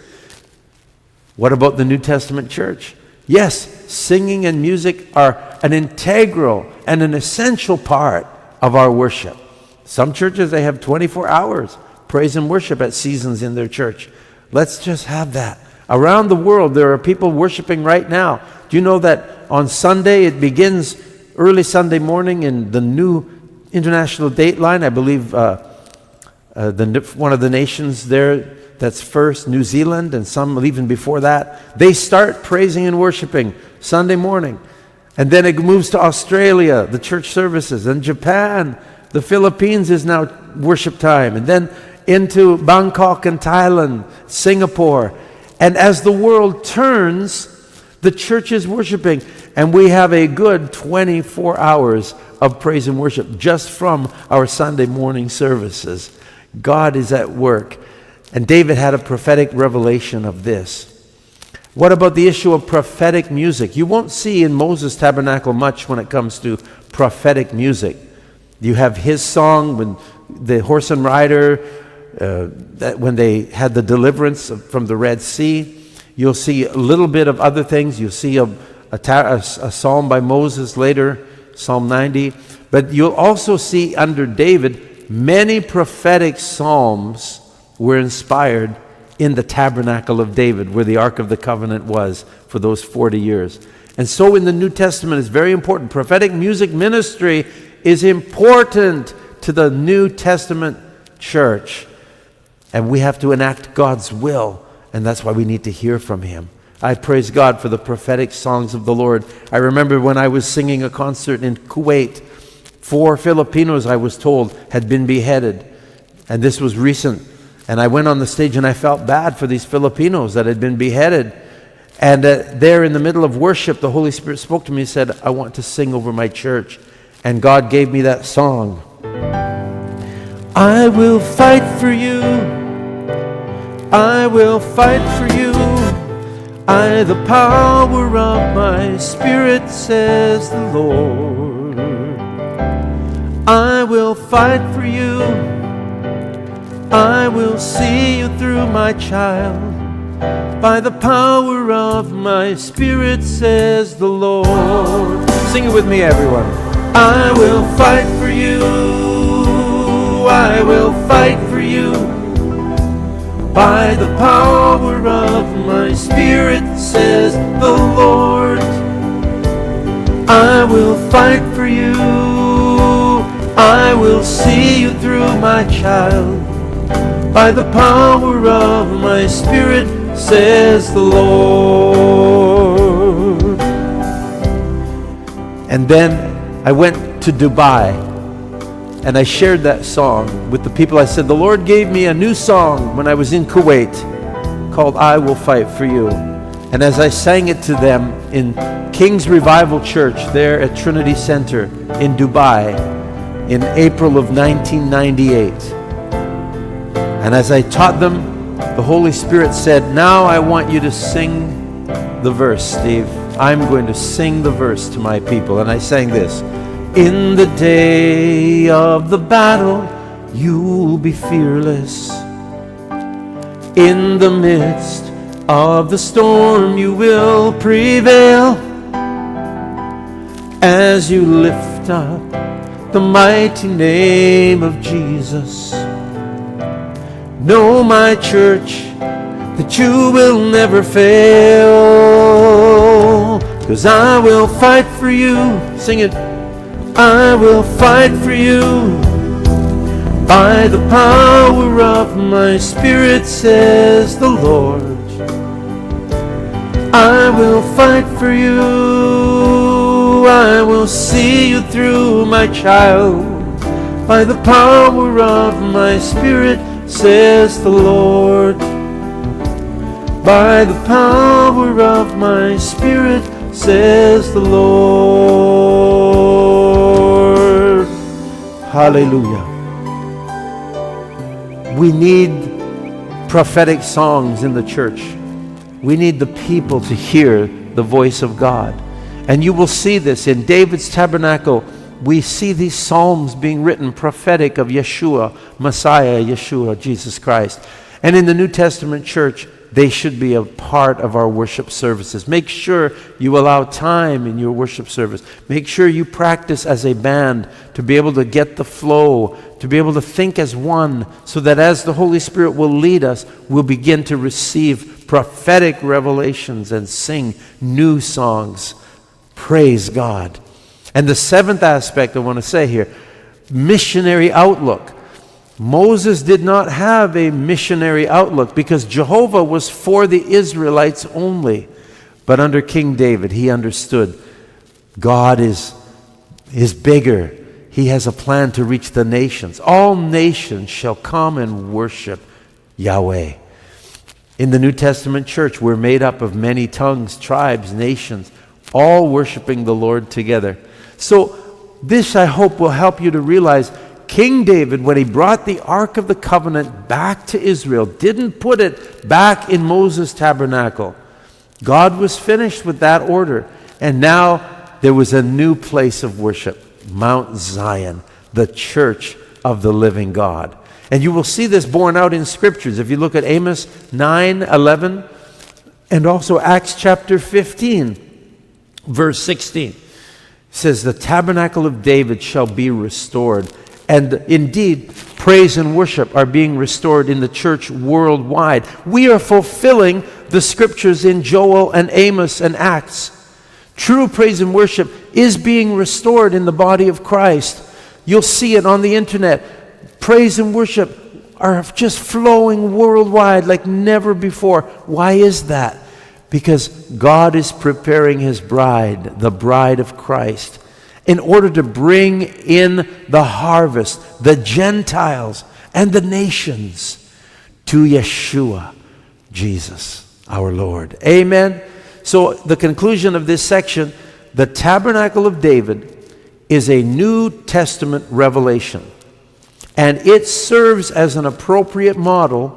What about the New Testament church? Yes, singing and music are an integral and an essential part of our worship. Some churches, they have 24 hours praise and worship at seasons in their church. Let's just have that. Around the world, there are people worshiping right now. Do you know that on Sunday, it begins early Sunday morning in the new international dateline? I believe one of the nations there that's first, New Zealand, and some even before that, they start praising and worshiping Sunday morning. And then it moves to Australia, the church services, and Japan. The Philippines is now worship time. And then into Bangkok and Thailand, Singapore. And as the world turns, the church is worshiping. And we have a good 24 hours of praise and worship just from our Sunday morning services. God is at work. And David had a prophetic revelation of this. What about the issue of prophetic music? You won't see in Moses' tabernacle much when it comes to prophetic music. You have his song when the horse and rider, when they had the deliverance from the Red Sea. You'll see a little bit of other things. You'll see a psalm by Moses later, Psalm 90. But you'll also see under David, many prophetic psalms were inspired in the tabernacle of David, where the Ark of the Covenant was for those 40 years. And so in the New Testament, it's very important. Prophetic music ministry is important to the New Testament church. And we have to enact God's will, and that's why we need to hear from Him. I praise God for the prophetic songs of the Lord. I remember when I was singing a concert in Kuwait, 4 Filipinos, I was told, had been beheaded. And this was recent. And I went on the stage and I felt bad for these Filipinos that had been beheaded. And there in the middle of worship, the Holy Spirit spoke to me and said, I want to sing over my church. And God gave me that song. I will fight for you. I will fight for you. The power of my spirit, says the Lord. I will fight for you. I will see you through, my child. By the power of my spirit, says the Lord. Sing it with me, everyone. I will fight for you. I will fight for you. By the power of my spirit, says the Lord. I will fight for you. I will see you through, my child. By the power of my spirit, says the Lord. And then I went to Dubai and I shared that song with the people. I said, the Lord gave me a new song when I was in Kuwait called I Will Fight For You. And as I sang it to them in King's Revival Church there at Trinity Center in Dubai in April of 1998, and as I taught them, the Holy Spirit said, now I want you to sing the verse, Steve. I'm going to sing the verse to my people. And I sang this. In the day of the battle, you'll be fearless. In the midst of the storm, you will prevail. As you lift up the mighty name of Jesus, know, my church, that you will never fail. 'Cause I will fight for you. Sing it. I will fight for you. By the power of my spirit, says the Lord. I will fight for you. I will see you through, my child. By the power of my spirit, says the Lord. By the power of my spirit, says the Lord. Hallelujah. We need prophetic songs in the church. We need the people to hear the voice of God. And you will see this in David's tabernacle. We see these psalms being written prophetic of Yeshua, Messiah, Yeshua, Jesus Christ. And in the New Testament church, they should be a part of our worship services. Make sure you allow time in your worship service. Make sure you practice as a band to be able to get the flow, to be able to think as one, so that as the Holy Spirit will lead us, we'll begin to receive prophetic revelations and sing new songs. Praise God. And the seventh aspect I want to say here, missionary outlook. Moses did not have a missionary outlook because Jehovah was for the Israelites only. But under King David, he understood God is bigger. He has a plan to reach the nations. All nations shall come and worship Yahweh. In the New Testament church, we're made up of many tongues, tribes, nations, all worshiping the Lord together. So this, I hope, will help you to realize King David, when he brought the Ark of the Covenant back to Israel, didn't put it back in Moses' tabernacle. God was finished with that order. And now there was a new place of worship, Mount Zion, the church of the living God. And you will see this borne out in scriptures. If you look at Amos 9:11 and also Acts chapter 15, verse 16, it says, the tabernacle of David shall be restored. And indeed, praise and worship are being restored in the church worldwide. We are fulfilling the scriptures in Joel and Amos and Acts. True praise and worship is being restored in the body of Christ. You'll see it on the internet. Praise and worship are just flowing worldwide like never before. Why is that? Because God is preparing His bride, the bride of Christ, in order to bring in the harvest, the Gentiles, and the nations to Yeshua, Jesus, our Lord. Amen. So the conclusion of this section, the tabernacle of David is a New Testament revelation, and it serves as an appropriate model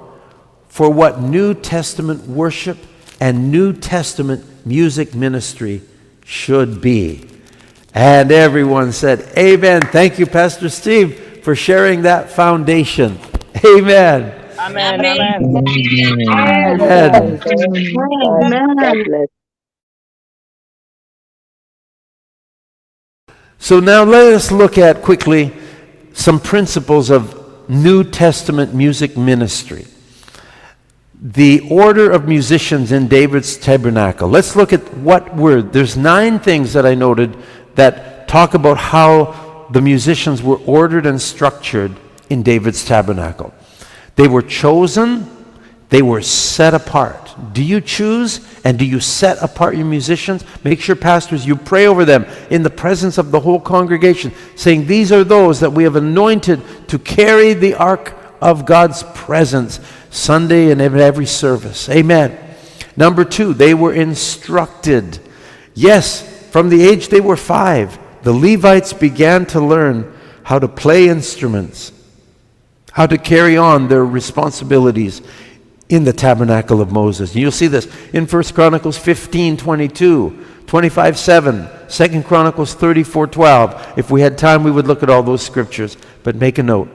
for what New Testament worship and New Testament music ministry should be. And everyone said, amen. Thank you, Pastor Steve, for sharing that foundation. Amen. Amen. Amen. Amen. Amen. So now let us look at quickly some principles of New Testament music ministry. The order of musicians in David's tabernacle. Let's look at what were. There's 9 things that I noted that talk about how the musicians were ordered and structured in David's tabernacle. They were chosen. They were set apart. Do you choose and do you set apart your musicians? Make sure, pastors, you pray over them in the presence of the whole congregation, saying, these are those that we have anointed to carry the ark of God's presence Sunday and every service. Amen. Number 2, they were instructed. Yes, from the age they were 5, the Levites began to learn how to play instruments, how to carry on their responsibilities in the tabernacle of Moses. And you'll see this in 1 Chronicles 15:22, 25:7, 2 Chronicles 34:12. If we had time, we would look at all those scriptures, but make a note.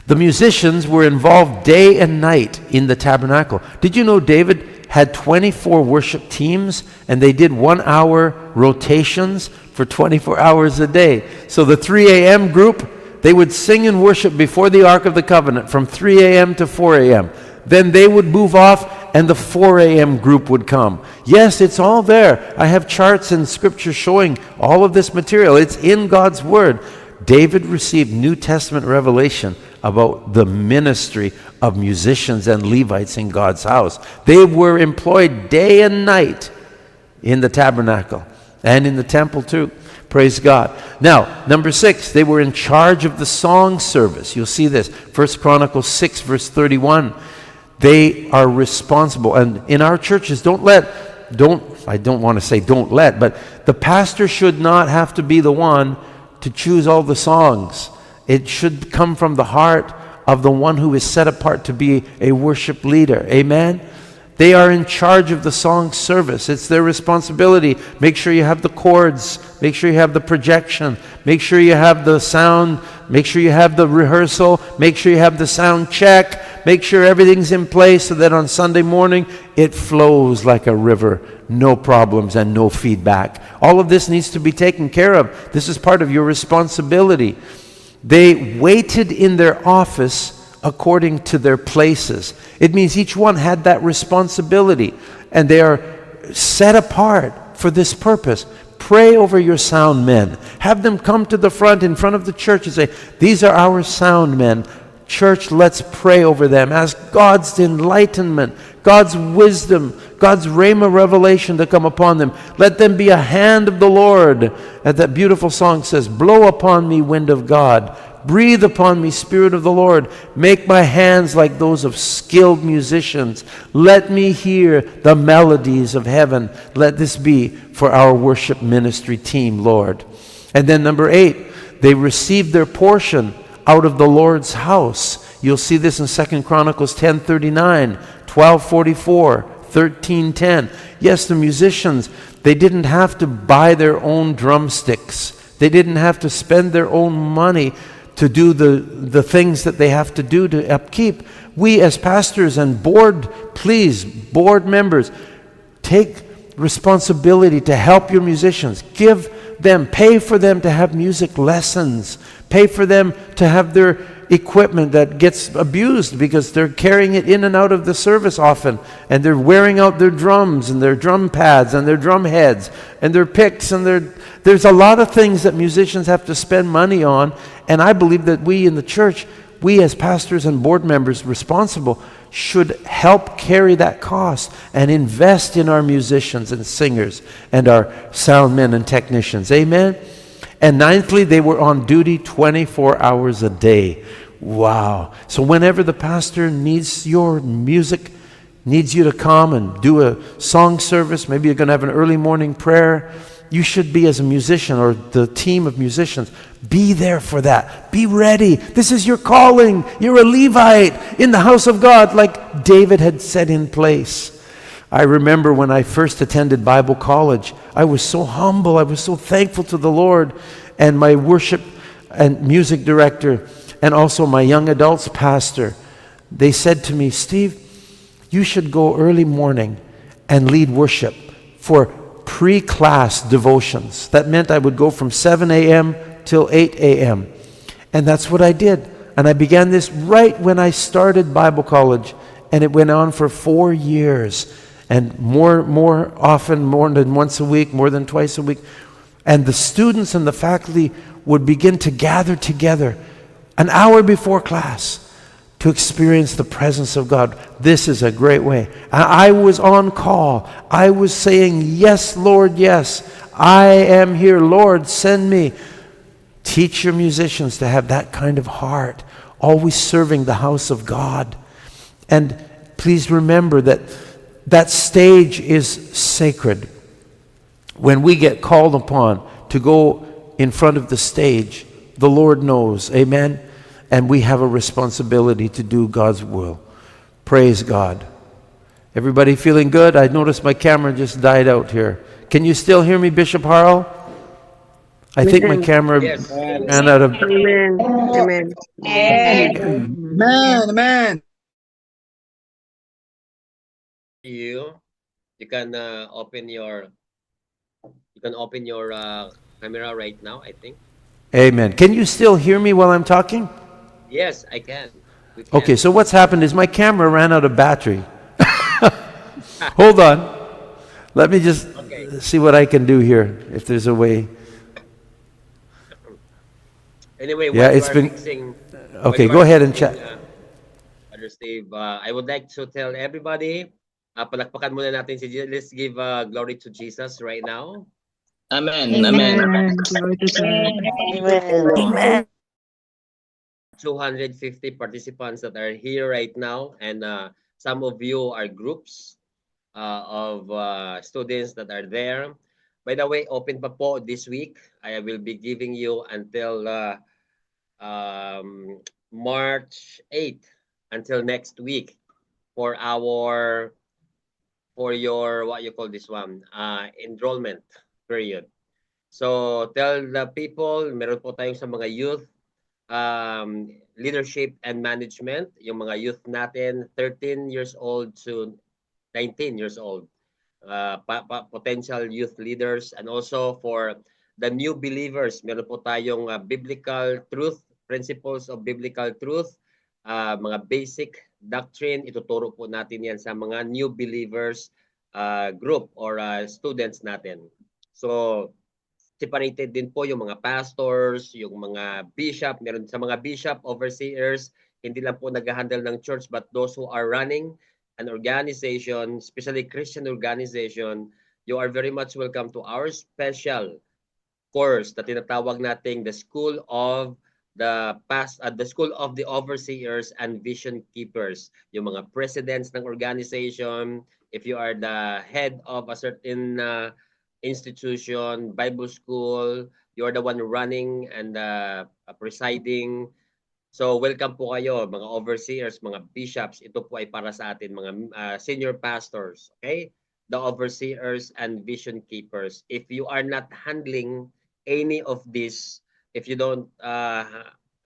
The musicians were involved day and night in the tabernacle. Did you know David had 24 worship teams, and they did 1-hour rotations for 24 hours a day? So the 3 a.m. group, they would sing and worship before the Ark of the Covenant from 3 a.m. to 4 a.m. Then they would move off and the 4 a.m. group would come. Yes, it's all there. I have charts and scripture showing all of this material. It's in God's Word. David received New Testament revelation about the ministry of musicians and Levites in God's house. They were employed day and night in the tabernacle and in the temple too. Praise God. Now, number 6, they were in charge of the song service. You'll see this, 1 Chronicles 6, verse 31. They are responsible. And in our churches, but the pastor should not have to be the one to choose all the songs. It should come from the heart of the one who is set apart to be a worship leader. Amen? They are in charge of the song service. It's their responsibility. Make sure you have the chords. Make sure you have the projection. Make sure you have the sound. Make sure you have the rehearsal. Make sure you have the sound check. Make sure everything's in place so that on Sunday morning it flows like a river. No problems and no feedback. All of this needs to be taken care of. This is part of your responsibility. They waited in their office according to their places. It means each one had that responsibility, and they are set apart for this purpose. Pray over your sound men. Have them come to the front, in front of the church, and say, these are our sound men. Church, let's pray over them. Ask God's enlightenment, God's wisdom, God's rhema revelation to come upon them. Let them be a hand of the Lord. As that beautiful song says, blow upon me, wind of God. Breathe upon me, Spirit of the Lord. Make my hands like those of skilled musicians. Let me hear the melodies of heaven. Let this be for our worship ministry team, Lord. And then number 8, they received their portion out of the Lord's house. You'll see this in 2 Chronicles 10:39, 12:44, 13:10. Yes, the musicians, they didn't have to buy their own drumsticks. They didn't have to spend their own money to do the things that they have to do to upkeep. We as pastors and board members, take responsibility to help your musicians. Pay for them to have music lessons. Pay for them to have their equipment that gets abused because they're carrying it in and out of the service often, and they're wearing out their drums and their drum pads and their drum heads and their picks, and there's a lot of things that musicians have to spend money on. And I believe that we in the church, we as pastors and board members responsible, should help carry that cost and invest in our musicians and singers and our sound men and technicians. Amen? And ninthly, they were on duty 24 hours a day. Wow. So whenever the pastor needs your music, needs you to come and do a song service, maybe you're going to have an early morning prayer, you should be, as a musician or the team of musicians, be there for that. Be ready. This is your calling. You're a Levite in the house of God, like David had set in place. I remember when I first attended Bible college, I was so humble. I was so thankful to the Lord. And my worship and music director, and also my young adults pastor, they said to me, Steve, you should go early morning and lead worship for pre-class devotions. That meant I would go from 7 a.m. till 8 a.m. And that's what I did. And I began this right when I started Bible college, and it went on for 4 years. And more often, more than once a week, more than twice a week. And the students and the faculty would begin to gather together an hour before class to experience the presence of God. This is a great way. I was on call. I was saying, yes, Lord, yes. I am here. Lord, send me. Teach your musicians to have that kind of heart, always serving the house of God. And please remember that that stage is sacred. When we get called upon to go in front of the stage, the Lord knows. Amen? And we have a responsibility to do God's will. Praise God. Everybody feeling good? I noticed my camera just died out here. Can you still hear me, Bishop Harrell? I think my camera Yes. ran out of... Amen. Amen. Man, man. You can open your camera right now, I think. Amen. Can you still hear me while I'm talking? Yes, I can. We can. Okay, so what's happened is my camera ran out of battery. Hold on. Let me just see what I can do here, if there's a way. Anyway, Yeah, while you it's are been- fixing, Okay, while you go are ahead and fixing, chat. Brother Steve, I would like to tell everybody, palakpakan muna natin si Jesus. Let's give glory to Jesus right now. Amen. Amen. Glory to God. Amen. 250 participants that are here right now, and some of you are groups of students that are there. By the way, open pa po this week. I will be giving you until March 8th, until next week, for your what you call this one, enrollment period. So tell the people, meron po tayong sa mga youth leadership and management, yung mga youth natin 13 years old to 19 years old, potential youth leaders, and also for the new believers, meron po tayong biblical truth, principles of biblical truth, mga basic doctrine, ituturo po natin yan sa mga new believers group or students natin. So separated din po yung mga pastors, yung mga bishop, meron sa mga bishop, overseers, hindi lang po nag-handle ng church, but those who are running an organization, especially Christian organization, you are very much welcome to our special course na tinatawag nating the School of the School of the Overseers and Vision Keepers. Yung mga presidents ng organization, if you are the head of a certain institution, Bible school, you're the one running and presiding. So welcome po kayo, mga overseers, mga bishops. Ito po ay para sa atin, mga senior pastors, okay? The overseers and vision keepers. If you are not handling any of this, if you don't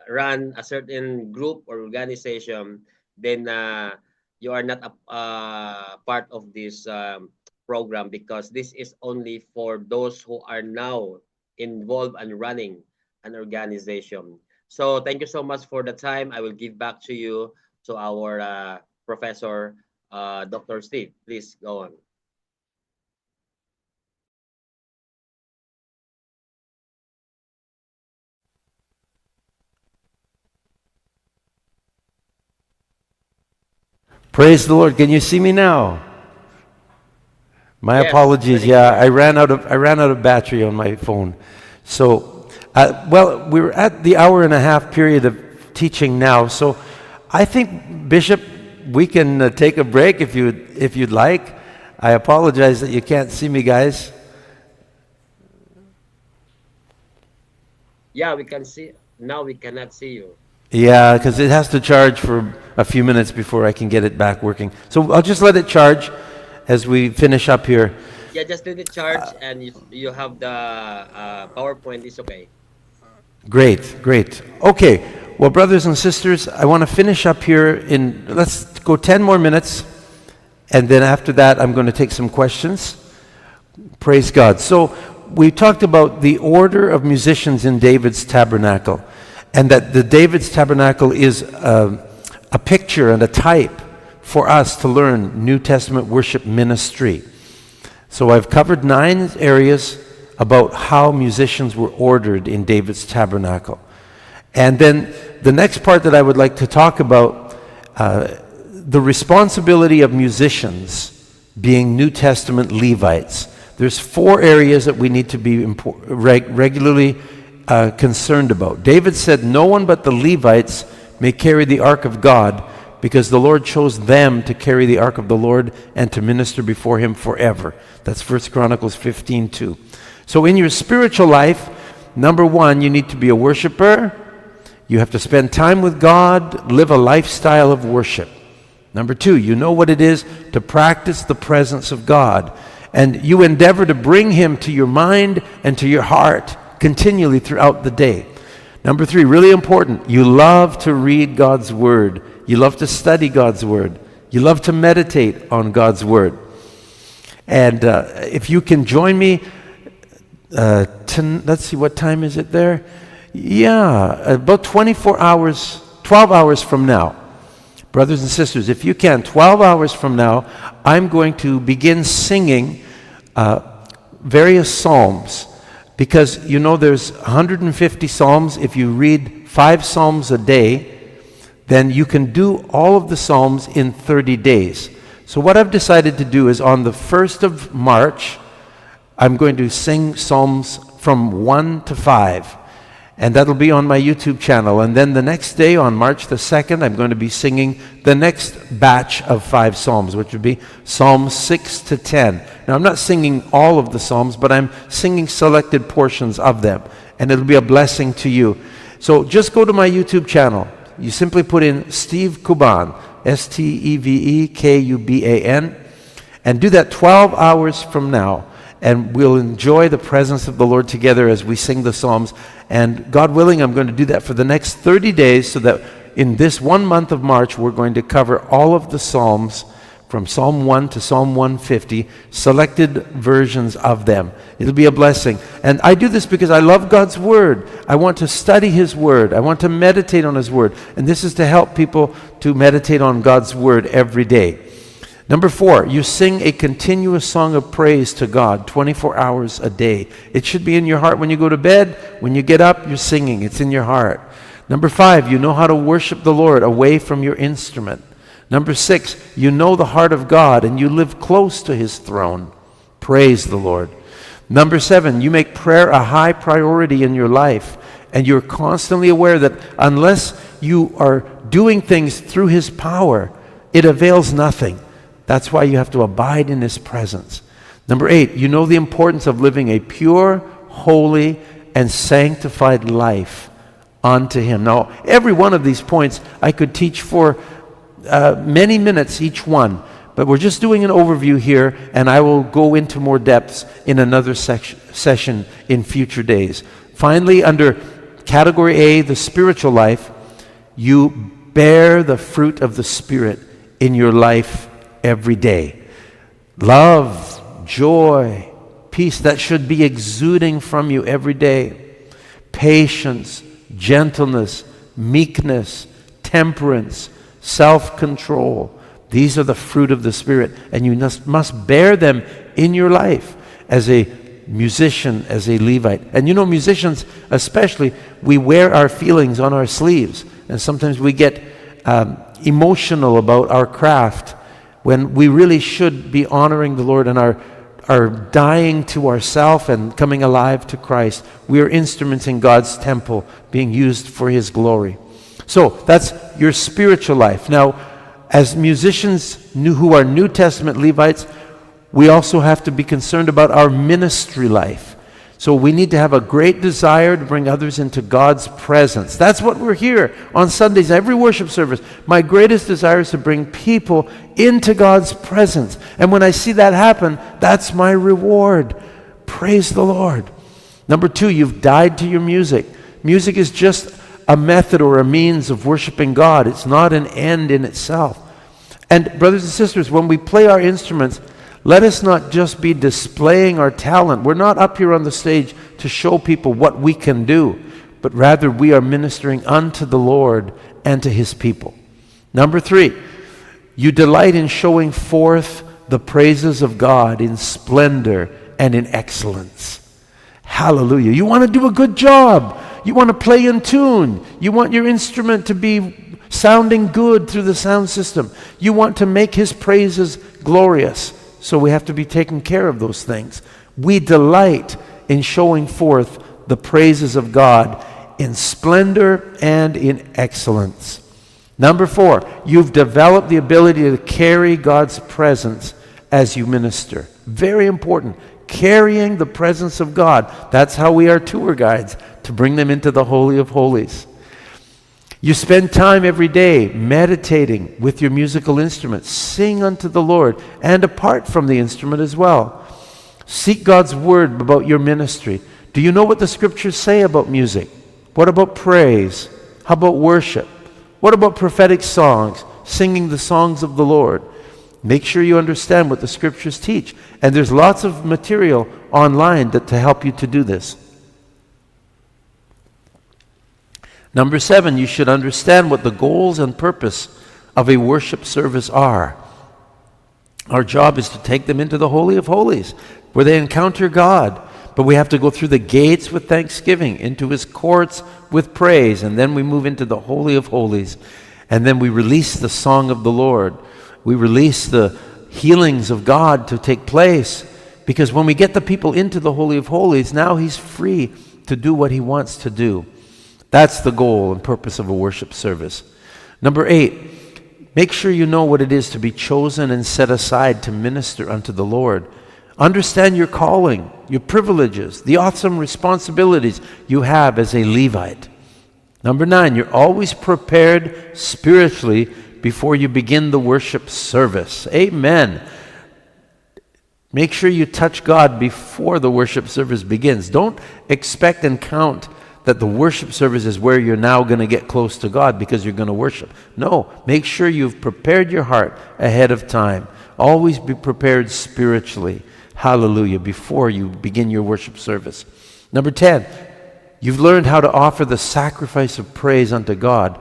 run a certain group or organization, then you are not a part of this program, because this is only for those who are now involved and running an organization. So thank you so much for the time. I will give back to you, to our professor, Dr. Steve. Please go on. Praise the Lord. Can you see me now? My Yes, apologies. very Yeah, clear. I ran out of battery on my phone. So, well, we were at the hour and a half period of teaching now. So I think, Bishop, we can take a break if you'd like. I apologize that you can't see me, guys. Yeah, we can see. Now we cannot see you. Yeah, because it has to charge for a few minutes before I can get it back working. So I'll just let it charge as we finish up here. Yeah, just let it charge, and you have the PowerPoint. It's okay. Great, great. Okay, well, brothers and sisters, I want to finish up here let's go 10 more minutes, and then after that, I'm going to take some questions. Praise God. So we talked about the order of musicians in David's tabernacle, and that the David's tabernacle is a picture and a type for us to learn New Testament worship ministry. So I've covered 9 areas about how musicians were ordered in David's tabernacle. And then the next part that I would like to talk about, the responsibility of musicians being New Testament Levites. There's 4 areas that we need to be regularly concerned about. David said, "No one but the Levites may carry the ark of God, because the Lord chose them to carry the ark of the Lord and to minister before him forever." That's 1 Chronicles 15:2. So in your spiritual life, number 1, you need to be a worshiper. You have to spend time with God, live a lifestyle of worship. Number 2, you know what it is to practice the presence of God. And you endeavor to bring him to your mind and to your heart continually throughout the day. Number 3, really important, you love to read God's Word. You love to study God's Word. You love to meditate on God's Word. And if you can join me, let's see, what time is it there? Yeah, about 24 hours, 12 hours from now. Brothers and sisters, if you can, 12 hours from now, I'm going to begin singing various psalms. Because, you know, there's 150 psalms. If you read 5 psalms a day, then you can do all of the psalms in 30 days. So what I've decided to do is on the 1st of March, I'm going to sing psalms from 1 to 5. And that'll be on my YouTube channel. And then the next day, on March the 2nd, I'm going to be singing the next batch of 5 psalms, which would be Psalms 6 to 10. Now, I'm not singing all of the psalms, but I'm singing selected portions of them. And it'll be a blessing to you. So just go to my YouTube channel. You simply put in Steve Kuban, Stevekuban, and do that 12 hours from now. And we'll enjoy the presence of the Lord together as we sing the Psalms. And God willing, I'm going to do that for the next 30 days so that in this 1 month of March, we're going to cover all of the Psalms from Psalm 1 to Psalm 150, selected versions of them. It'll be a blessing. And I do this because I love God's Word. I want to study His Word. I want to meditate on His Word. And this is to help people to meditate on God's Word every day. Number 4, you sing a continuous song of praise to God 24 hours a day. It should be in your heart when you go to bed. When you get up, you're singing. It's in your heart. Number 5, you know how to worship the Lord away from your instrument. Number 6, you know the heart of God and you live close to His throne. Praise the Lord. Number 7, you make prayer a high priority in your life, and you're constantly aware that unless you are doing things through His power, it avails nothing. That's why you have to abide in His presence. Number 8, you know the importance of living a pure, holy, and sanctified life unto Him. Now, every one of these points I could teach for many minutes each one, but we're just doing an overview here, and I will go into more depths in another session in future days. Finally, under category A, the spiritual life, you bear the fruit of the Spirit in your life every day. Love, joy, peace, that should be exuding from you every day. Patience, gentleness, meekness, temperance, self-control. These are the fruit of the Spirit, and you must bear them in your life as a musician, as a Levite. And you know, musicians especially, we wear our feelings on our sleeves, and sometimes we get emotional about our craft when we really should be honoring the Lord and are dying to ourself and coming alive to Christ. We are instruments in God's temple being used for His glory. So that's your spiritual life. Now, as musicians who are New Testament Levites, we also have to be concerned about our ministry life. So we need to have a great desire to bring others into God's presence. That's what we're here on Sundays, every worship service. My greatest desire is to bring people into God's presence. And when I see that happen, that's my reward. Praise the Lord. Number 2, you've died to your music. Music is just a method or a means of worshiping God. It's not an end in itself. And brothers and sisters, when we play our instruments, let us not just be displaying our talent. We're not up here on the stage to show people what we can do, but rather we are ministering unto the Lord and to His people. Number 3, you delight in showing forth the praises of God in splendor and in excellence. Hallelujah. You want to do a good job. You want to play in tune. You want your instrument to be sounding good through the sound system. You want to make His praises glorious. So we have to be taking care of those things. We delight in showing forth the praises of God in splendor and in excellence. Number 4, you've developed the ability to carry God's presence as you minister. Very important. Carrying the presence of God. That's how we are tour guides, to bring them into the Holy of Holies. You spend time every day meditating with your musical instrument. Sing unto the Lord, and apart from the instrument as well. Seek God's word about your ministry. Do you know what the scriptures say about music? What about praise? How about worship? What about prophetic songs? Singing the songs of the Lord. Make sure you understand what the scriptures teach. And there's lots of material online to help you to do this. Number 7, you should understand what the goals and purpose of a worship service are. Our job is to take them into the Holy of Holies, where they encounter God. But we have to go through the gates with thanksgiving, into His courts with praise, and then we move into the Holy of Holies. And then we release the song of the Lord. We release the healings of God to take place. Because when we get the people into the Holy of Holies, now He's free to do what He wants to do. That's the goal and purpose of a worship service. Number 8, make sure you know what it is to be chosen and set aside to minister unto the Lord. Understand your calling, your privileges, the awesome responsibilities you have as a Levite. Number 9, you're always prepared spiritually before you begin the worship service. Amen. Make sure you touch God before the worship service begins. Don't expect and count that the worship service is where you're now going to get close to God because you're going to worship. No, make sure you've prepared your heart ahead of time. Always be prepared spiritually. Hallelujah, before you begin your worship service. Number 10, you've learned how to offer the sacrifice of praise unto God,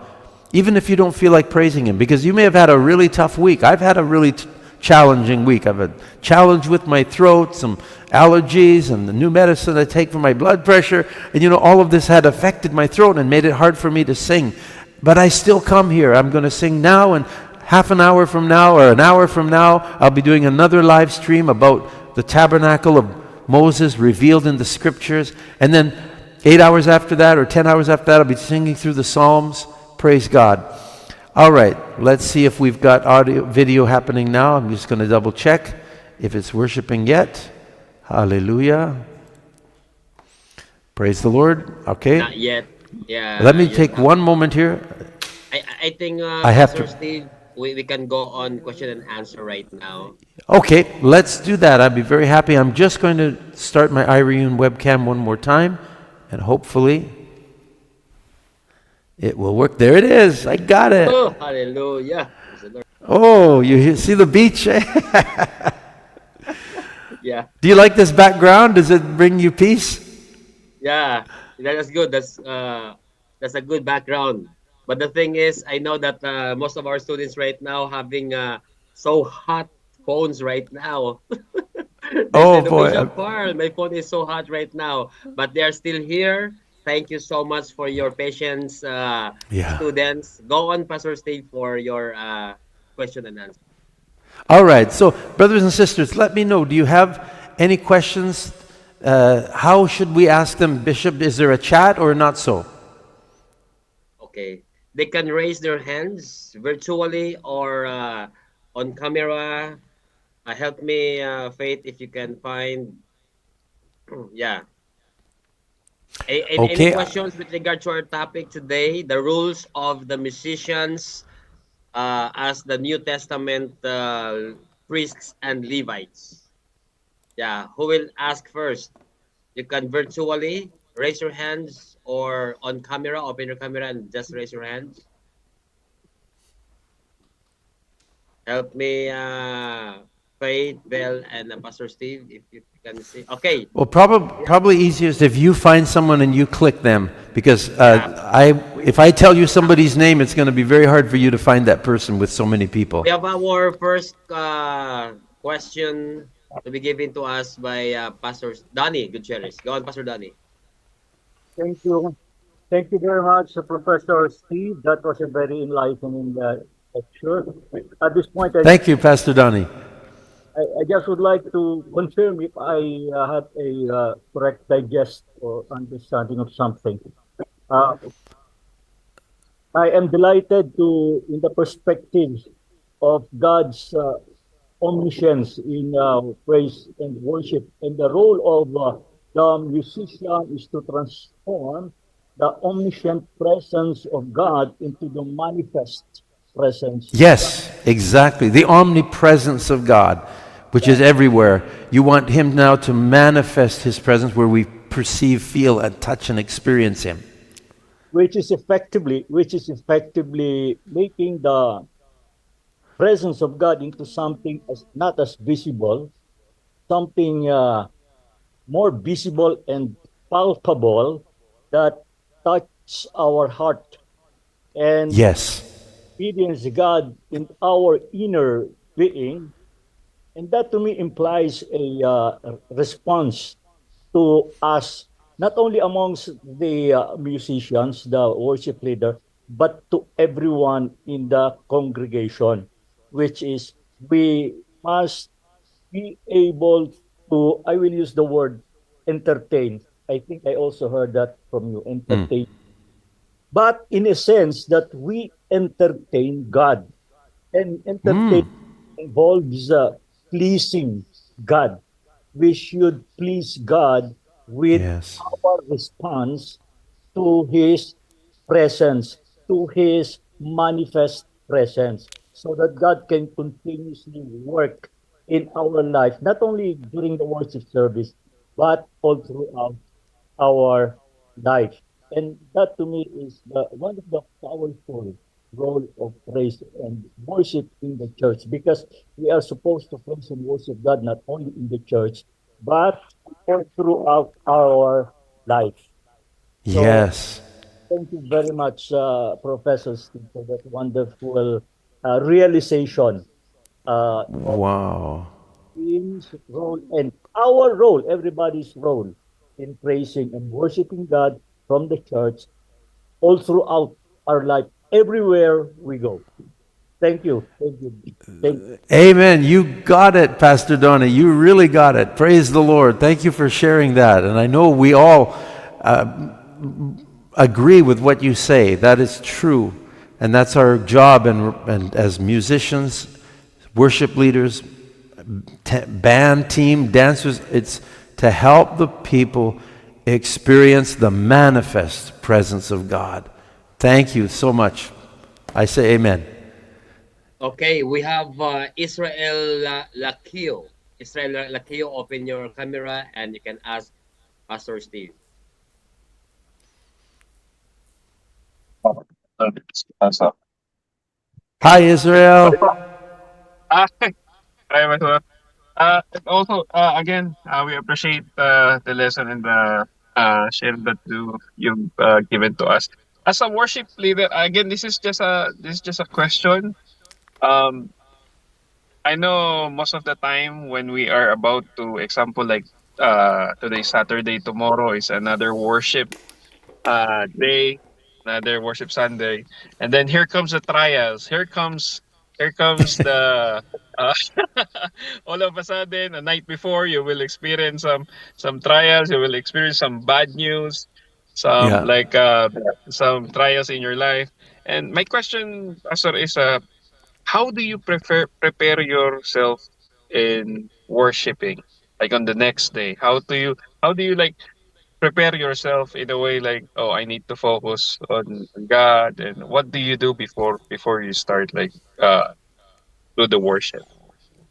even if you don't feel like praising Him, because you may have had a really tough week. I've had a really challenging week. I've had a challenge with my throat, some allergies, and the new medicine I take for my blood pressure. And all of this had affected my throat and made it hard for me to sing. But I still come here. I'm going to sing now, and half an hour from now or an hour from now, I'll be doing another live stream about the tabernacle of Moses revealed in the scriptures. And then 8 hours after that or 10 hours after that, I'll be singing through the Psalms. Praise God. All right, let's see if we've got video happening now. I'm just going to double check if it's worshiping yet. Hallelujah. Praise the Lord. Okay. Not yet. Yeah. Let me take one moment here. I think I have Pastor to. Steve, we can go on question and answer right now. Okay, let's do that. I'd be very happy. I'm just going to start my iReune webcam one more time, and hopefully it will work. There it is. I got it. Oh, hallelujah. Praise the Lord. Oh, see the beach? Yeah. Do you like this background? Does it bring you peace? Yeah. That's good. That's a good background. But the thing is, I know that most of our students right now having so hot phones right now. Oh They say, boy. "Bishop Carl, my phone is so hot right now," but they're still here. Thank you so much for your patience, Yeah. students. Go on, Pastor Steve, for your question and answer. All right. So, brothers and sisters, let me know. Do you have any questions? How should we ask them, Bishop? Is there a chat or not so? Okay. they can raise their hands virtually or on camera. Help me, Faith, if you can find. Yeah. Any Okay. questions with regard to our topic today? The rules of the musicians as the New Testament priests and Levites. Yeah. Who will ask first? You can virtually raise your hands or on camera, open your camera and just raise your hands. Help me, Faith, Bell, and Pastor Steve, if you can see. Okay. Well, probably easiest if you find someone and you click them, because Yeah. if I tell you somebody's name, it's going to be very hard for you to find that person with so many people. We have our first question to be given to us by Pastor Donnie Gutierrez. Go on, Pastor Donnie. Thank you. Thank you very much, Professor Steve. That was a very enlightening lecture. At this point, Thank you, Pastor Donnie. I just would like to confirm if I had a correct digest or understanding of something. Uh, I am delighted to, in the perspective of God's omniscience in praise and worship, and the role of the musician is to transform the omniscient presence of God into the manifest presence of God. Yes, exactly. The omnipresence of God, which is everywhere. You want Him now to manifest His presence where we perceive, feel, and touch and experience Him. Which is effectively making the presence of God into something as not as visible, something more visible and palpable that touch our heart and Yes. experience God in our inner being. And that to me implies a response to us, not only amongst the musicians, the worship leader, but to everyone in the congregation, which is we must be able to, I will use the word entertain. I think I also heard that from you, Mm. entertain. But in a sense that we entertain God, and entertain Mm. involves pleasing God. We should please God with Yes. our response to His presence, to His manifest presence, so that God can continuously work in our life, not only during the worship service, but all throughout our life. And that to me is one of the powerful role of praise and worship in the church, because we are supposed to praise and worship God not only in the church, but all throughout our life. So Yes. thank you very much, Professor Steve, for that wonderful realization of Wow. His role and our role, everybody's role in praising and worshiping God from the church all throughout our life, everywhere we go. Thank you. Thank you. Thank Amen. You got it, Pastor Donnie. You really got it. Praise the Lord. Thank you for sharing that. And I know we all agree with what you say. That is true. And that's our job and as musicians, worship leaders, band team, dancers, it's to help the people experience the manifest presence of God. Thank you so much. I say amen. Okay, we have Israel Lakio. Israel Lakio, open your camera and you can ask Pastor Steve. So, Hi, Israel. ah, I was, and also, again, we appreciate the lesson and the share that you've given to us. As a worship leader, again, this is just a question. Um, I know most of the time when we are about to example like today Saturday, tomorrow is another worship day, another worship Sunday, and then here comes the trials. Here comes the uh, all of a sudden, a night before, you will experience some trials. You will experience some bad news. some Yeah. like some trials in your life. And my question, Pastor, is how do you prepare yourself in worshiping, like on the next day? How do you like prepare yourself in a way like, oh, I need to focus on God, and what do you do before you start like do the worship?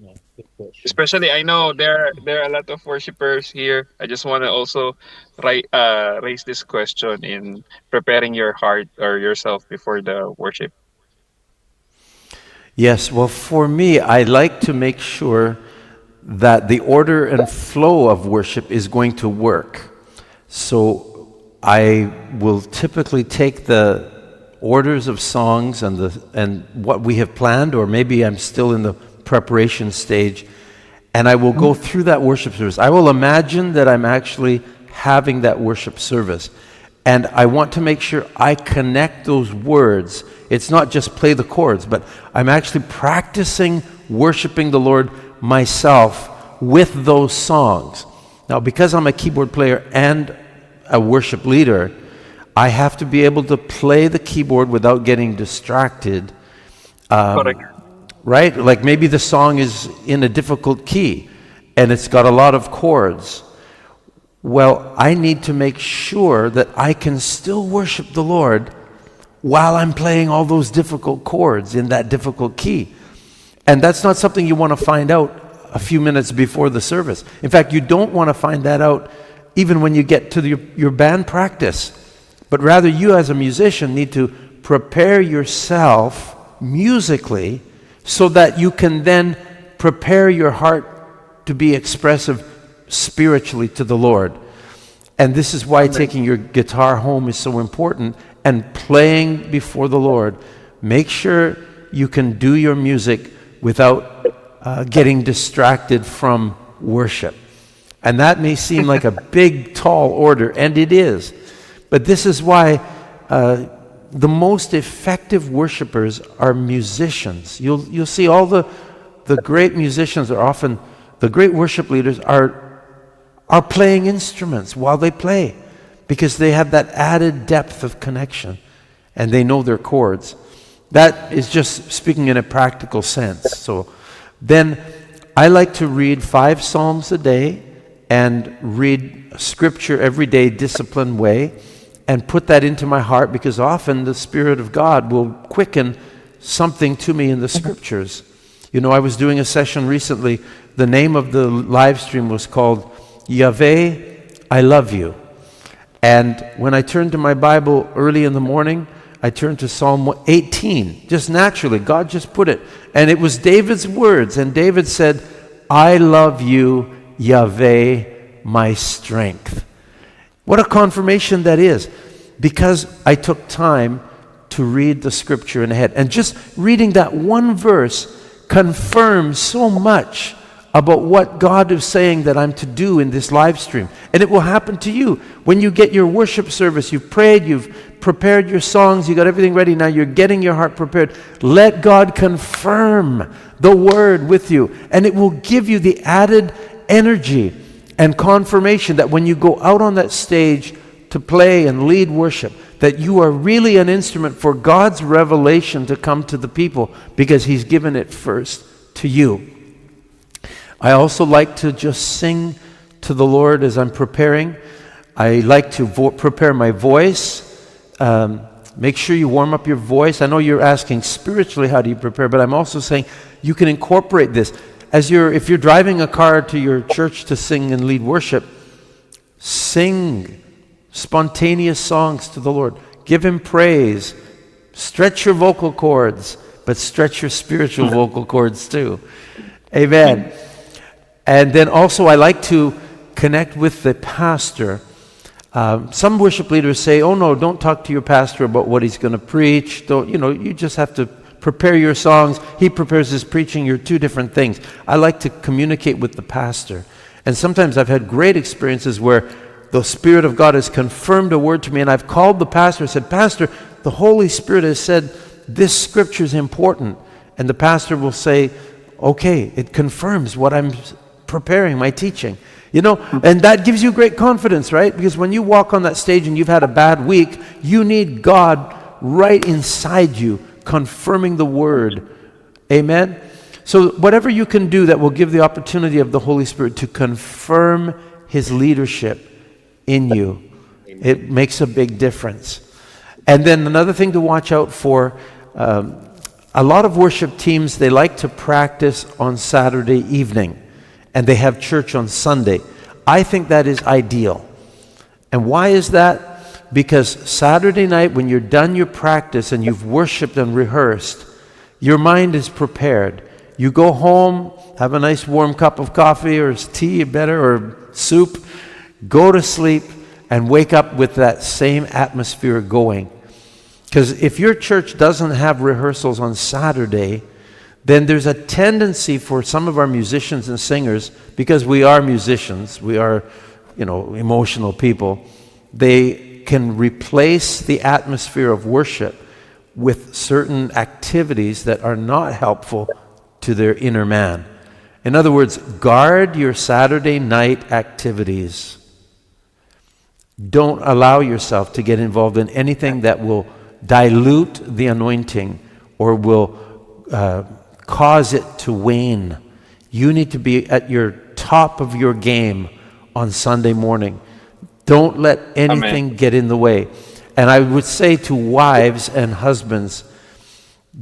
Yeah, good question. Especially, I know there are a lot of worshipers here. I just want to also raise this question in preparing your heart or yourself before the worship. Yes, well, for me, I like to make sure that the order and flow of worship is going to work. So I will typically take the orders of songs and what we have planned, or maybe I'm still in the preparation stage, and I will go through that worship service. I will imagine that I'm actually having that worship service. And I want to make sure I connect those words. It's not just play the chords, but I'm actually practicing worshiping the Lord myself with those songs. Now, because I'm a keyboard player and a worship leader, I have to be able to play the keyboard without getting distracted. Correct. Right? Like maybe the song is in a difficult key and it's got a lot of chords. Well, I need to make sure that I can still worship the Lord while I'm playing all those difficult chords in that difficult key. And that's not something you want to find out a few minutes before the service. In fact, you don't want to find that out even when you get to your band practice. But rather, you as a musician need to prepare yourself musically so that you can then prepare your heart to be expressive spiritually to the Lord. And this is why taking your guitar home is so important and playing before the Lord. Make sure you can do your music without getting distracted from worship. And that may seem like a big, tall order, and it is. But this is why the most effective worshipers are musicians. You'll see all the great musicians are often, the great worship leaders are playing instruments while they play, because they have that added depth of connection and they know their chords. That is just speaking in a practical sense. So then I like to read 5 Psalms a day and read scripture every day, disciplined way, and put that into my heart, because often the Spirit of God will quicken something to me in the scriptures. You know, I was doing a session recently. The name of the live stream was called Yahweh, I Love You. And when I turned to my Bible early in the morning, I turned to Psalm 18, just naturally. God just put it. And it was David's words. And David said, I love you, Yahweh, my strength. What a confirmation that is, because I took time to read the scripture in ahead. And just reading that one verse confirms so much about what God is saying that I'm to do in this live stream. And it will happen to you. When you get your worship service, you've prayed, you've prepared your songs, you got everything ready, now you're getting your heart prepared. Let God confirm the word with you, and it will give you the added energy and confirmation that when you go out on that stage to play and lead worship, that you are really an instrument for God's revelation to come to the people, because He's given it first to you. I also like to just sing to the Lord as I'm preparing. I like to prepare my voice. Make sure you warm up your voice. I know you're asking spiritually, how do you prepare? But I'm also saying you can incorporate this. If you're driving a car to your church to sing and lead worship, sing spontaneous songs to the Lord. Give Him praise. Stretch your vocal cords, but stretch your spiritual vocal cords too. Amen. And then also I like to connect with the pastor. Some worship leaders say, oh no, don't talk to your pastor about what he's going to preach. You just have to prepare your songs. He prepares his preaching. You're two different things. I like to communicate with the pastor. And sometimes I've had great experiences where the Spirit of God has confirmed a word to me, and I've called the pastor and said, Pastor, the Holy Spirit has said this scripture is important. And the pastor will say, okay, it confirms what I'm preparing, my teaching. You know, and that gives you great confidence, right? Because when you walk on that stage and you've had a bad week, you need God right inside you, confirming the word. Amen? So, whatever you can do that will give the opportunity of the Holy Spirit to confirm His leadership in you, it makes a big difference. And then another thing to watch out for, a lot of worship teams, they like to practice on Saturday evening, and they have church on Sunday. I think that is ideal. And why is that? Because Saturday night, when you're done your practice and you've worshiped and rehearsed, your mind is prepared. You go home, have a nice warm cup of coffee or tea, better, or soup, go to sleep, and wake up with that same atmosphere going. Because if your church doesn't have rehearsals on Saturday, then there's a tendency for some of our musicians and singers, because we are musicians, we are, emotional people, they can replace the atmosphere of worship with certain activities that are not helpful to their inner man. In other words, guard your Saturday night activities. Don't allow yourself to get involved in anything that will dilute the anointing or will cause it to wane. You need to be at your top of your game on Sunday morning. Don't let anything get in the way. And I would say to wives and husbands,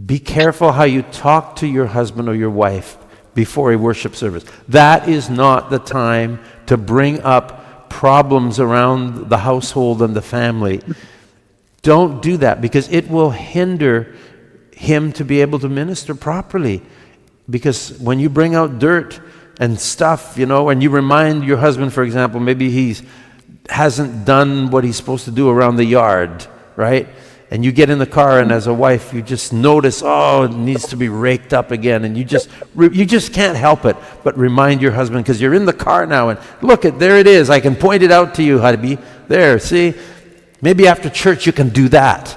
be careful how you talk to your husband or your wife before a worship service. That is not the time to bring up problems around the household and the family. Don't do that, because it will hinder him to be able to minister properly. Because when you bring out dirt and stuff, and you remind your husband, for example, maybe he hasn't done what he's supposed to do around the yard, right? And you get in the car, and as a wife, you just notice, it needs to be raked up again, and you just can't help it but remind your husband, because you're in the car now, and look, there it is. I can point it out to you, hubby. There, see? Maybe after church you can do that,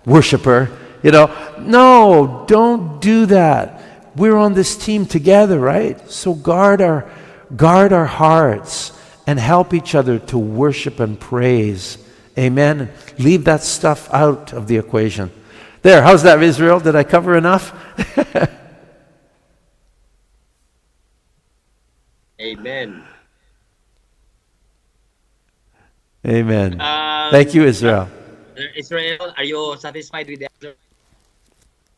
worshiper. No, don't do that. We're on this team together, right? So guard our hearts and help each other to worship and praise. Amen. Leave that stuff out of the equation. There, how's that, Israel? Did I cover enough? Amen. Amen. Thank you, Israel. Israel, are you satisfied with the answer?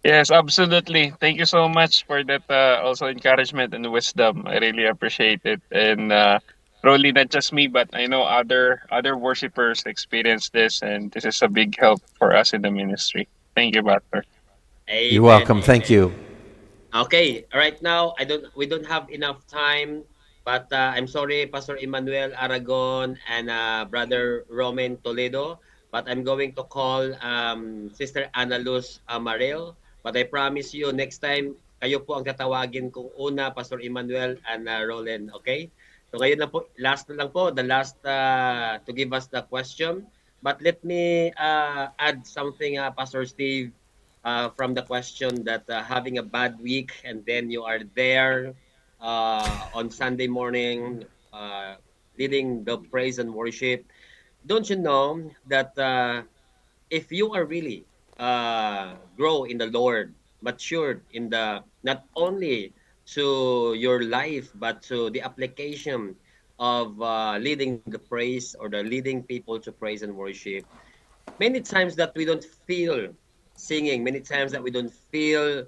Yes, absolutely. Thank you so much for that also encouragement and wisdom. I really appreciate it. And probably not just me, but I know other worshipers experience this, and this is a big help for us in the ministry. Thank you, Pastor. Amen. You're welcome. Thank Amen. you. Okay, right now we don't have enough time, but I'm sorry, Pastor Emmanuel Aragon and Brother Roman Toledo, but I'm going to call Sister Ana Luz Amarel. But I promise you, next time kayo po ang tatawagin kung una, Pastor Emmanuel and Roland. Okay? So ngayon na po, last na lang po, the last to give us the question. But let me add something, Pastor Steve, from the question that having a bad week and then you are there on Sunday morning leading the praise and worship. Don't you know that if you are really grow in the Lord, matured in the not only to your life but to the application of leading the praise or the leading people to praise and worship, many times that we don't feel singing, many times that we don't feel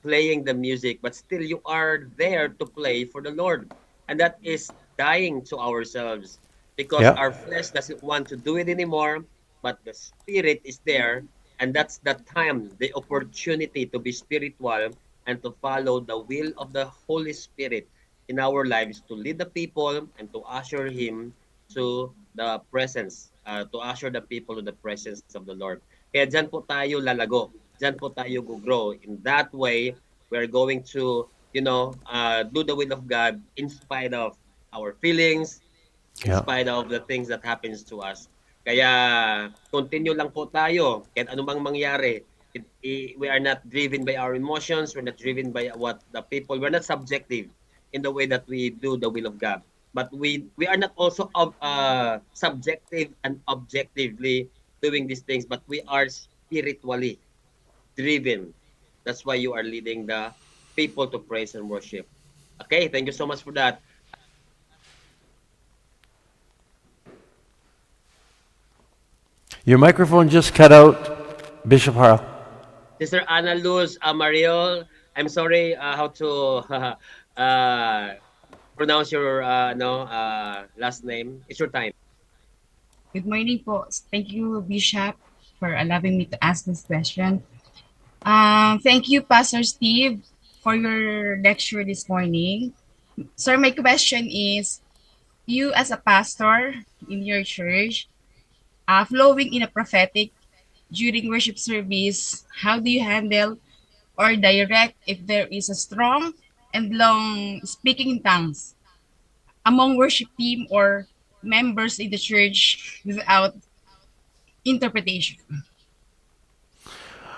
playing the music, but still you are there to play for the Lord. And that is dying to ourselves because Yeah. our flesh doesn't want to do it anymore, but the Spirit is there. And that's the time, the opportunity to be spiritual and to follow the will of the Holy Spirit in our lives to lead the people and to usher Him to the presence, to usher the people to the presence of the Lord. Kaya dyan po tayo lalago. Dyan po tayo grow. In that way, we're going to, do the will of God in spite of our feelings, in Yeah. spite of the things that happens to us. Kaya continue lang po tayo kahit anumang mangyari. We are not driven by our emotions. We're not driven by what the people. We're not subjective in the way that we do the will of God. but we are not also subjective and objectively doing these things, but we are spiritually driven. That's why you are leading the people to praise and worship. Okay, thank you so much for that. Your microphone just cut out, Bishop Harl. Sister Ana Luz Amariol, I'm sorry how to uh, pronounce your no last name. It's your time. Good morning po. Thank you, Bishop, for allowing me to ask this question. Thank you, Pastor Steve, for your lecture this morning. Sir, my question is, you as a pastor in your church, flowing in a prophetic during worship service, how do you handle or direct if there is a strong and long speaking in tongues among worship team or members in the church without interpretation?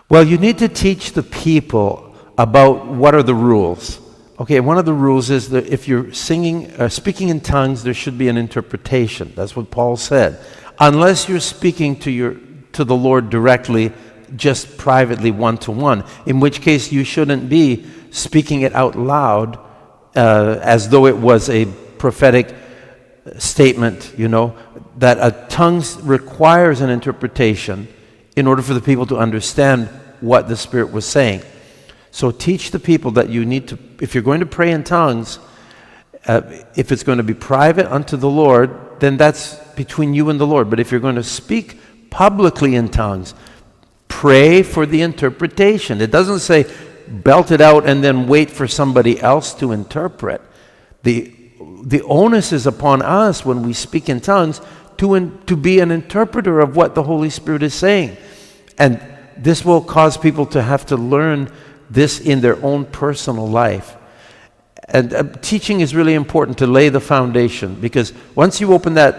Well, you need to teach the people about what are the rules. Okay, one of the rules is that if you're speaking in tongues, there should be an interpretation. That's what Paul said. Unless you're speaking to the Lord directly, just privately, one to one, in which case you shouldn't be speaking it out loud as though it was a prophetic statement. That a tongue requires an interpretation in order for the people to understand what the Spirit was saying. So teach the people that you need to, if you're going to pray in tongues, if it's going to be private unto the Lord, then that's between you and the Lord. But if you're going to speak publicly in tongues, pray for the interpretation. It doesn't say belt it out and then wait for somebody else to interpret. The onus is upon us when we speak in tongues to be an interpreter of what the Holy Spirit is saying. And this will cause people to have to learn this in their own personal life. And teaching is really important to lay the foundation, because once you open the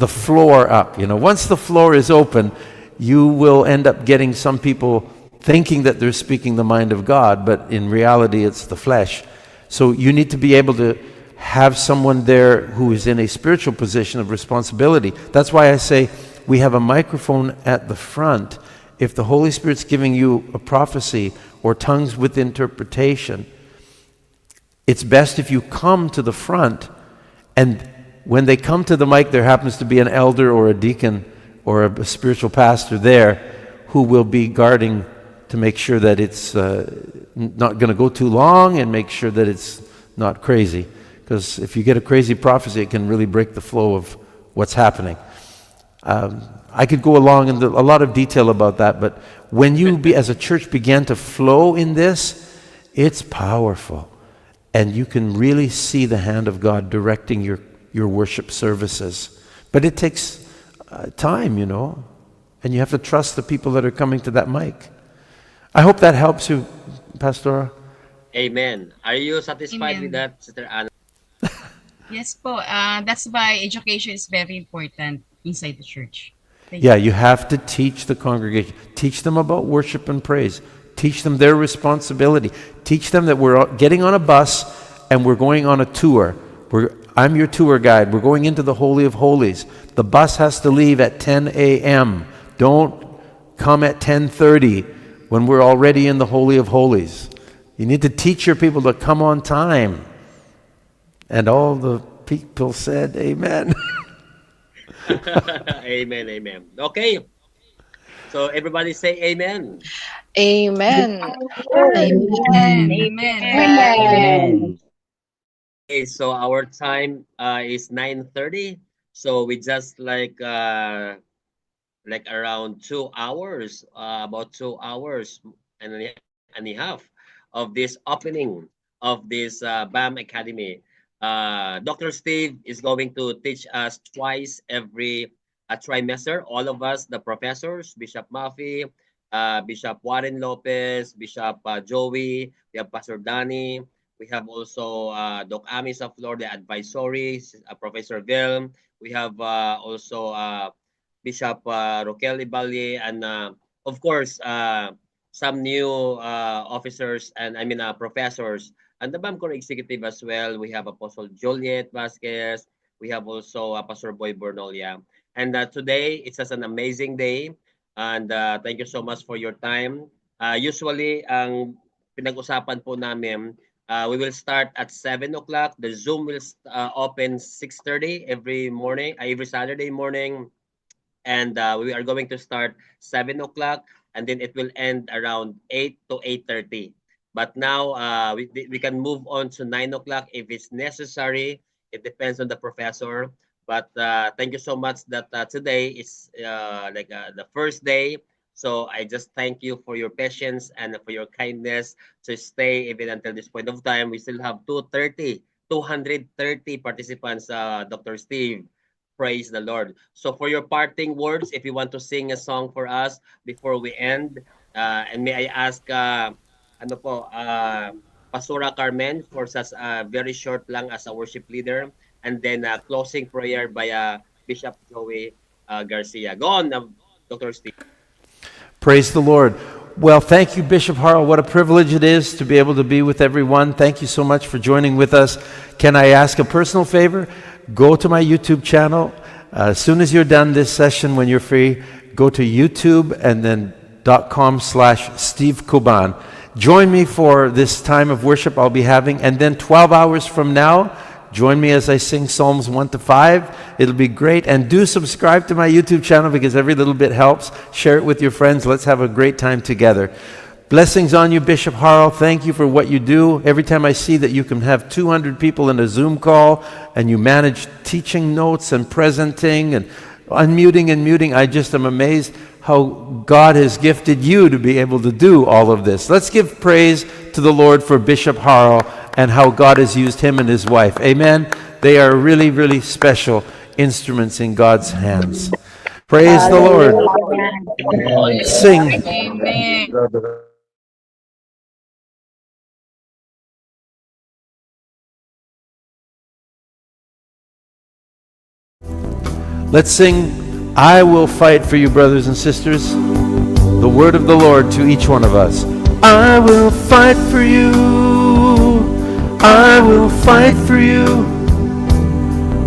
floor up, once the floor is open, you will end up getting some people thinking that they're speaking the mind of God, but in reality it's the flesh. So you need to be able to have someone there who is in a spiritual position of responsibility. That's why I say we have a microphone at the front. If the Holy Spirit's giving you a prophecy or tongues with interpretation, it's best if you come to the front, and when they come to the mic, there happens to be an elder or a deacon or a spiritual pastor there who will be guarding to make sure that it's not going to go too long and make sure that it's not crazy. Because if you get a crazy prophecy, it can really break the flow of what's happening. I could go along in a lot of detail about that, but when you as a church began to flow in this, it's powerful. And you can really see the hand of God directing your worship services. But it takes time, and you have to trust the people that are coming to that mic. I hope that helps you, Pastor. Amen. Are you satisfied with Amen. that, Sister Ana? Yes po. That's why education is very important inside the church. Thank Yeah, you. you have to teach the congregation. Teach them about worship and praise. Teach them their responsibility. Teach them that we're getting on a bus and we're going on a tour. I'm your tour guide. We're going into the Holy of Holies. The bus has to leave at 10 a.m. Don't come at 10:30 when we're already in the Holy of Holies. You need to teach your people to come on time. And all the people said, amen. Amen, amen. Okay, so everybody say amen. Amen. Amen. Amen. Amen. Amen. Okay, so our time is 9:30. So we just like around 2 hours, about 2 hours and a half of this opening of this BAM Academy. Dr. Steve is going to teach us twice every trimester. All of us, the professors, Bishop Maffey, Bishop Warren Lopez, Bishop Joey, we have Pastor Danny, we have also Doc Amis of Florida Advisory, Professor Vilm. We have also Bishop Roquel Ibalye, and of course, some new officers and professors and the BAMCOR executive as well. We have Apostle Juliet Vasquez. We have also Pastor Boy Bernolia. And today, it's just an amazing day. And thank you so much for your time. Usually, ang pinag-usapan po namin, we will start at 7 o'clock. The Zoom will open 6:30 every morning, every Saturday morning. And we are going to start 7 o'clock, and then it will end around 8 to 8:30. But now we can move on to 9 o'clock if it's necessary. It depends on the professor. But thank you so much that today is the first day. So I just thank you for your patience and for your kindness to stay even until this point of time. We still have 230 participants, Dr. Steve. Praise the Lord. So for your parting words, if you want to sing a song for us before we end, and may I ask, ano po, Pastora Carmen for such very short lang as a worship leader, and then closing prayer by Bishop Joey Garcia. Go on, Dr. Steve. Praise the Lord. Well, thank you, Bishop Harrell. What a privilege it is to be able to be with everyone. Thank you so much for joining with us. Can I ask a personal favor? Go to my YouTube channel. As soon as you're done this session, when you're free, go to YouTube and then .com/Steve Cuban. Join me for this time of worship I'll be having. And then 12 hours from now, join me as I sing Psalms 1 to 5. It'll be great. And do subscribe to my YouTube channel because every little bit helps. Share it with your friends. Let's have a great time together. Blessings on you, Bishop Harrell. Thank you for what you do. Every time I see that you can have 200 people in a Zoom call and you manage teaching notes and presenting and unmuting and muting, I just am amazed how God has gifted you to be able to do all of this. Let's give praise to the Lord for Bishop Harrell and how God has used him and his wife. Amen. They are really, really special instruments in God's hands. Praise the Lord. Sing. Amen. Let's sing, I Will Fight for You, brothers and sisters. The word of the Lord to each one of us. I will fight for you. I will fight for you.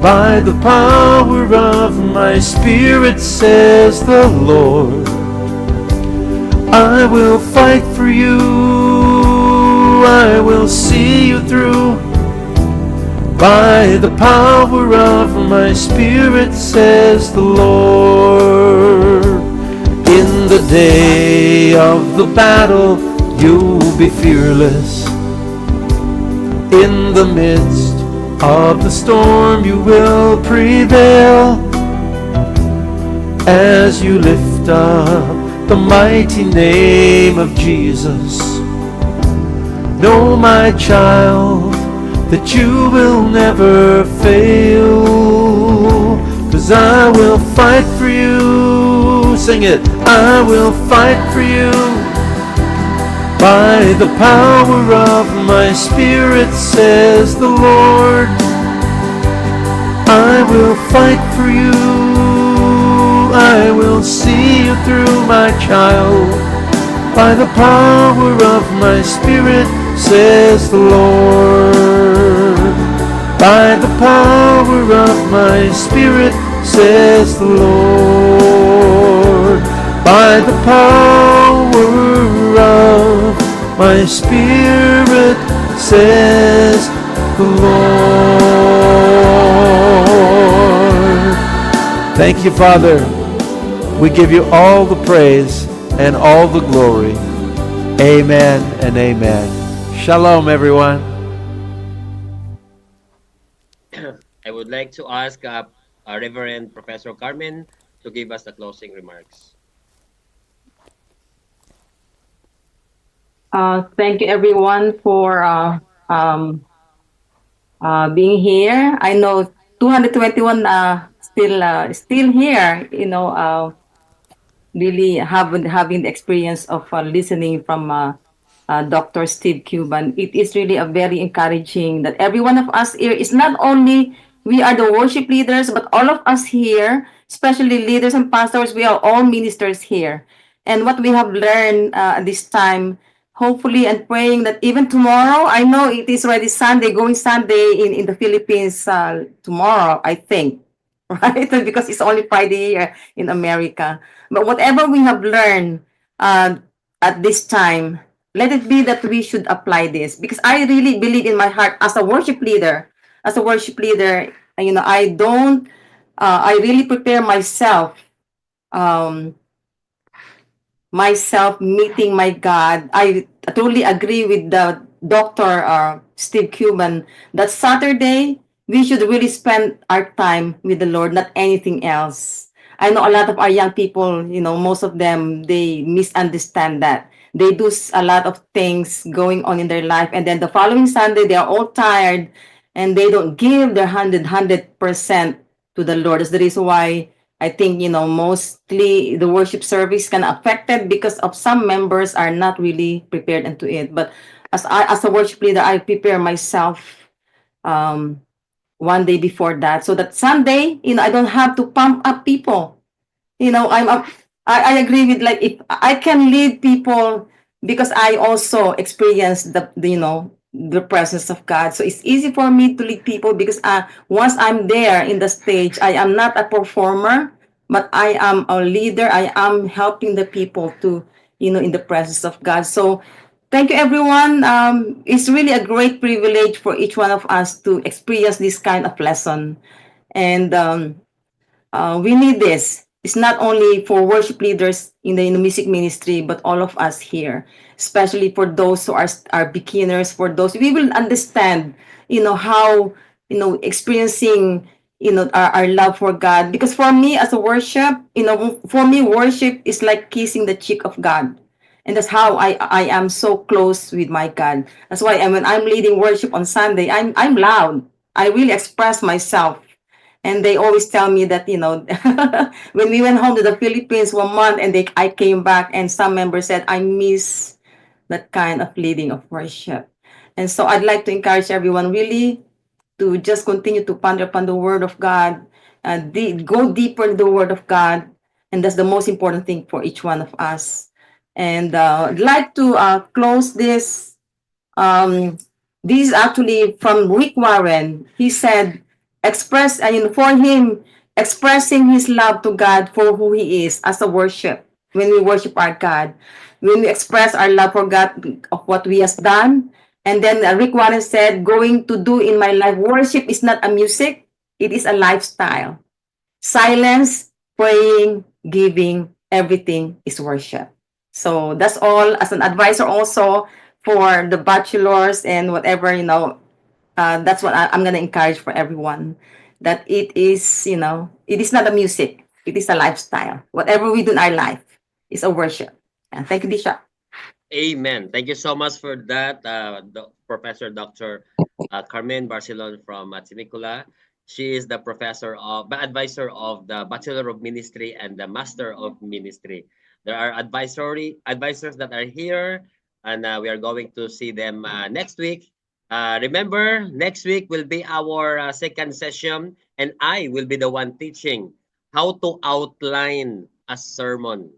By the power of my spirit, says the Lord. I will fight for you. I will see you through. By the power of my spirit, says the Lord. In the day of the battle, you'll be fearless. In the midst of the storm, you will prevail. As you lift up the mighty name of Jesus, know, my child, that you will never fail. 'Cause I will fight for you. Sing it. I will fight for you. By the power of my spirit, says the Lord. I will fight for you. I will see you through, my child. By the power of my spirit, says the Lord. By the power of my spirit, says the Lord. By the power of my spirit, says the Lord. Thank you, Father. We give you all the praise and all the glory. Amen and amen. Shalom, everyone. I would like to ask Reverend Professor Carmen to give us the closing remarks. Thank you everyone for being here. I know 221 still here, really having the experience of listening from Dr. Steve Cuban. It is really a very encouraging that every one of us here is not only we are the worship leaders, but all of us here, especially leaders and pastors, we are all ministers here. And what we have learned this time, hopefully and praying that even tomorrow, I know it is already Sunday, going Sunday in the Philippines tomorrow, I think, right? Because it's only Friday here in America. But whatever we have learned uh, at this time, let it be that we should apply this, because I really believe in my heart as a worship leader, I don't, I really prepare um, myself meeting my God. I totally agree with the Dr. Steve Cuban that Saturday we should really spend our time with the Lord, not anything else. I know a lot of our young people, most of them, they misunderstand that. They do a lot of things going on in their life, and then the following Sunday they are all tired and they don't give their 100% to the Lord. That's the reason why I think, mostly the worship service can affected because of some members are not really prepared into it. But as a worship leader, I prepare myself um, one day before that, so that Sunday, I don't have to pump up people. I agree with, like, if I can lead people, because I also experienced the presence of God. So it's easy for me to lead people because once I'm there in the stage, I am not a performer, but I am a leader. I am helping the people to, in the presence of God. So thank you, everyone. It's really a great privilege for each one of us to experience this kind of lesson. And we need this. It's not only for worship leaders in the music ministry, but all of us here, especially for those who are beginners. For those, we will understand, how, experiencing, our love for God. Because for me, as a worship, for me, worship is like kissing the cheek of God. And that's how I am so close with my God. That's why when I'm leading worship on Sunday, I'm loud. I really express myself, and they always tell me that, when we went home to the Philippines 1 month, and I came back, and some members said, I miss that kind of leading of worship. And so I'd like to encourage everyone really to just continue to ponder upon the Word of God, go deeper in the Word of God. And that's the most important thing for each one of us. And I'd like to close this. um, this is actually from Rick Warren. He said, for him, expressing his love to God for who he is as a worship, when we worship our God, when we express our love for God of what we has done. And then Rick Warren said, going to do in my life, worship is not a music, it is a lifestyle. Silence, praying, giving, everything is worship. So that's all as an advisor also for the bachelors and whatever, that's what I'm going to encourage for everyone, that it is, it is not a music, it is a lifestyle. Whatever we do in our life is a worship. And thank you, Bishop. Amen. Thank you so much for that, Professor Dr. Carmen Barcelon from Tinicula. She is the advisor of the Bachelor of Ministry and the Master of Ministry. There are advisors that are here, and we are going to see them next week. Remember, next week will be our second session, and I will be the one teaching how to outline a sermon.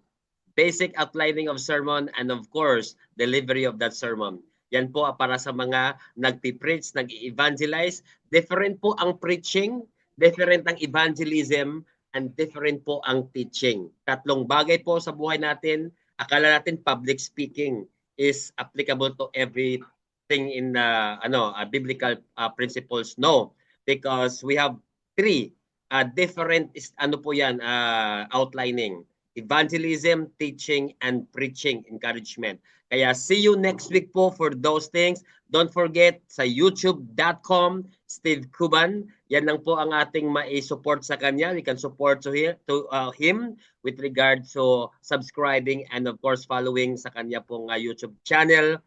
Basic outlining of sermon, and of course, delivery of that sermon. Yan po para sa mga nagpi-preach, nag-evangelize. Different po ang preaching, different ang evangelism, and different po ang teaching. Tatlong bagay po sa buhay natin. Akala natin public speaking is applicable to everything in biblical principles. No, because we have three different outlining: evangelism, teaching, and preaching, encouragement. Kaya see you next week po for those things. Don't forget sa youtube.com, Steve Cuban. Yan lang po ang ating mai-support sa kanya. We can support to him with regard to subscribing and of course following sa kanya pong YouTube channel.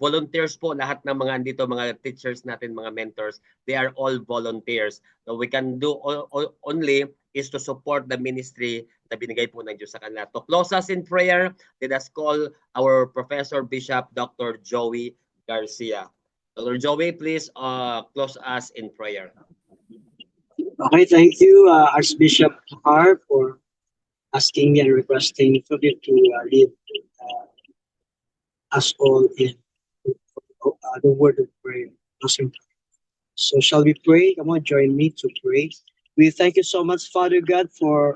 Volunteers po, lahat ng mga andito, mga teachers natin, mga mentors, they are all volunteers. So we can do only is to support the ministry na binigay po ng Diyos sa kanila. To close us in prayer, let us call our Professor Bishop Dr. Joey Garcia. Dr. Joey, please close us in prayer. Okay, thank you, Archbishop Har, for asking me and requesting for you to lead us all in the word of prayer. Awesome. So shall we pray? Come on, join me to pray. We thank you so much, Father God, for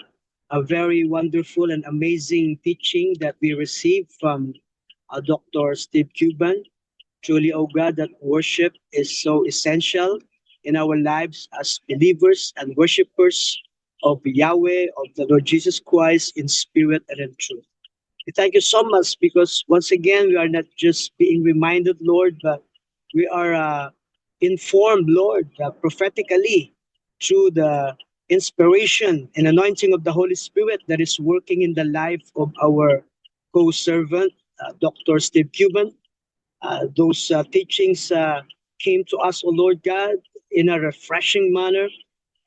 a very wonderful and amazing teaching that we received from Dr. Steve Cuban. Truly, oh God, that worship is so essential in our lives as believers and worshipers of Yahweh, of the Lord Jesus Christ, in spirit and in truth. We thank you so much because once again, we are not just being reminded, Lord, but we are informed, Lord, prophetically through the inspiration and anointing of the Holy Spirit that is working in the life of our co-servant, Dr. Steve Cuban. Those teachings came to us, O Lord God, in a refreshing manner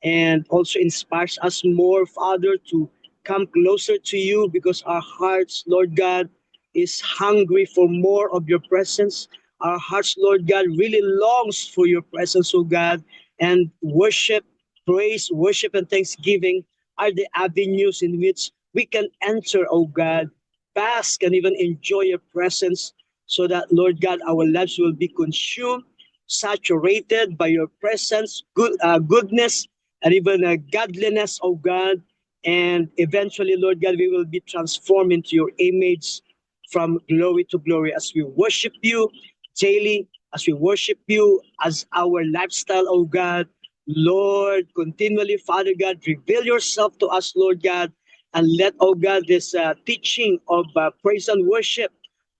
and also inspires us more, Father, to come closer to you because our hearts, Lord God, is hungry for more of your presence. Our hearts, Lord God, really longs for your presence, oh God, and worship, praise, worship, and thanksgiving are the avenues in which we can enter, oh God, bask and even enjoy your presence so that, Lord God, our lives will be consumed, saturated by your presence, goodness, and even godliness, oh God. And eventually, Lord God, we will be transformed into your image from glory to glory as we worship you daily, as we worship you as our lifestyle, oh God. Lord, continually, Father God, reveal yourself to us, Lord God, and let, oh God, this teaching of praise and worship,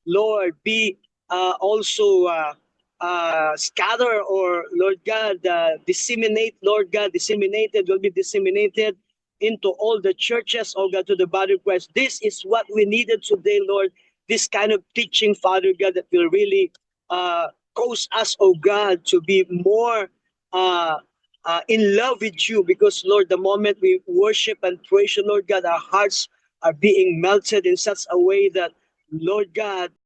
Lord, be also scatter or Lord God disseminate, Lord God, disseminated will be disseminated into all the churches, oh God, to the body of Christ. This is what we needed today, Lord. This kind of teaching, Father God, that will really cause us, oh God, to be more in love with you. Because, Lord, the moment we worship and praise you, Lord God, our hearts are being melted in such a way that, Lord God,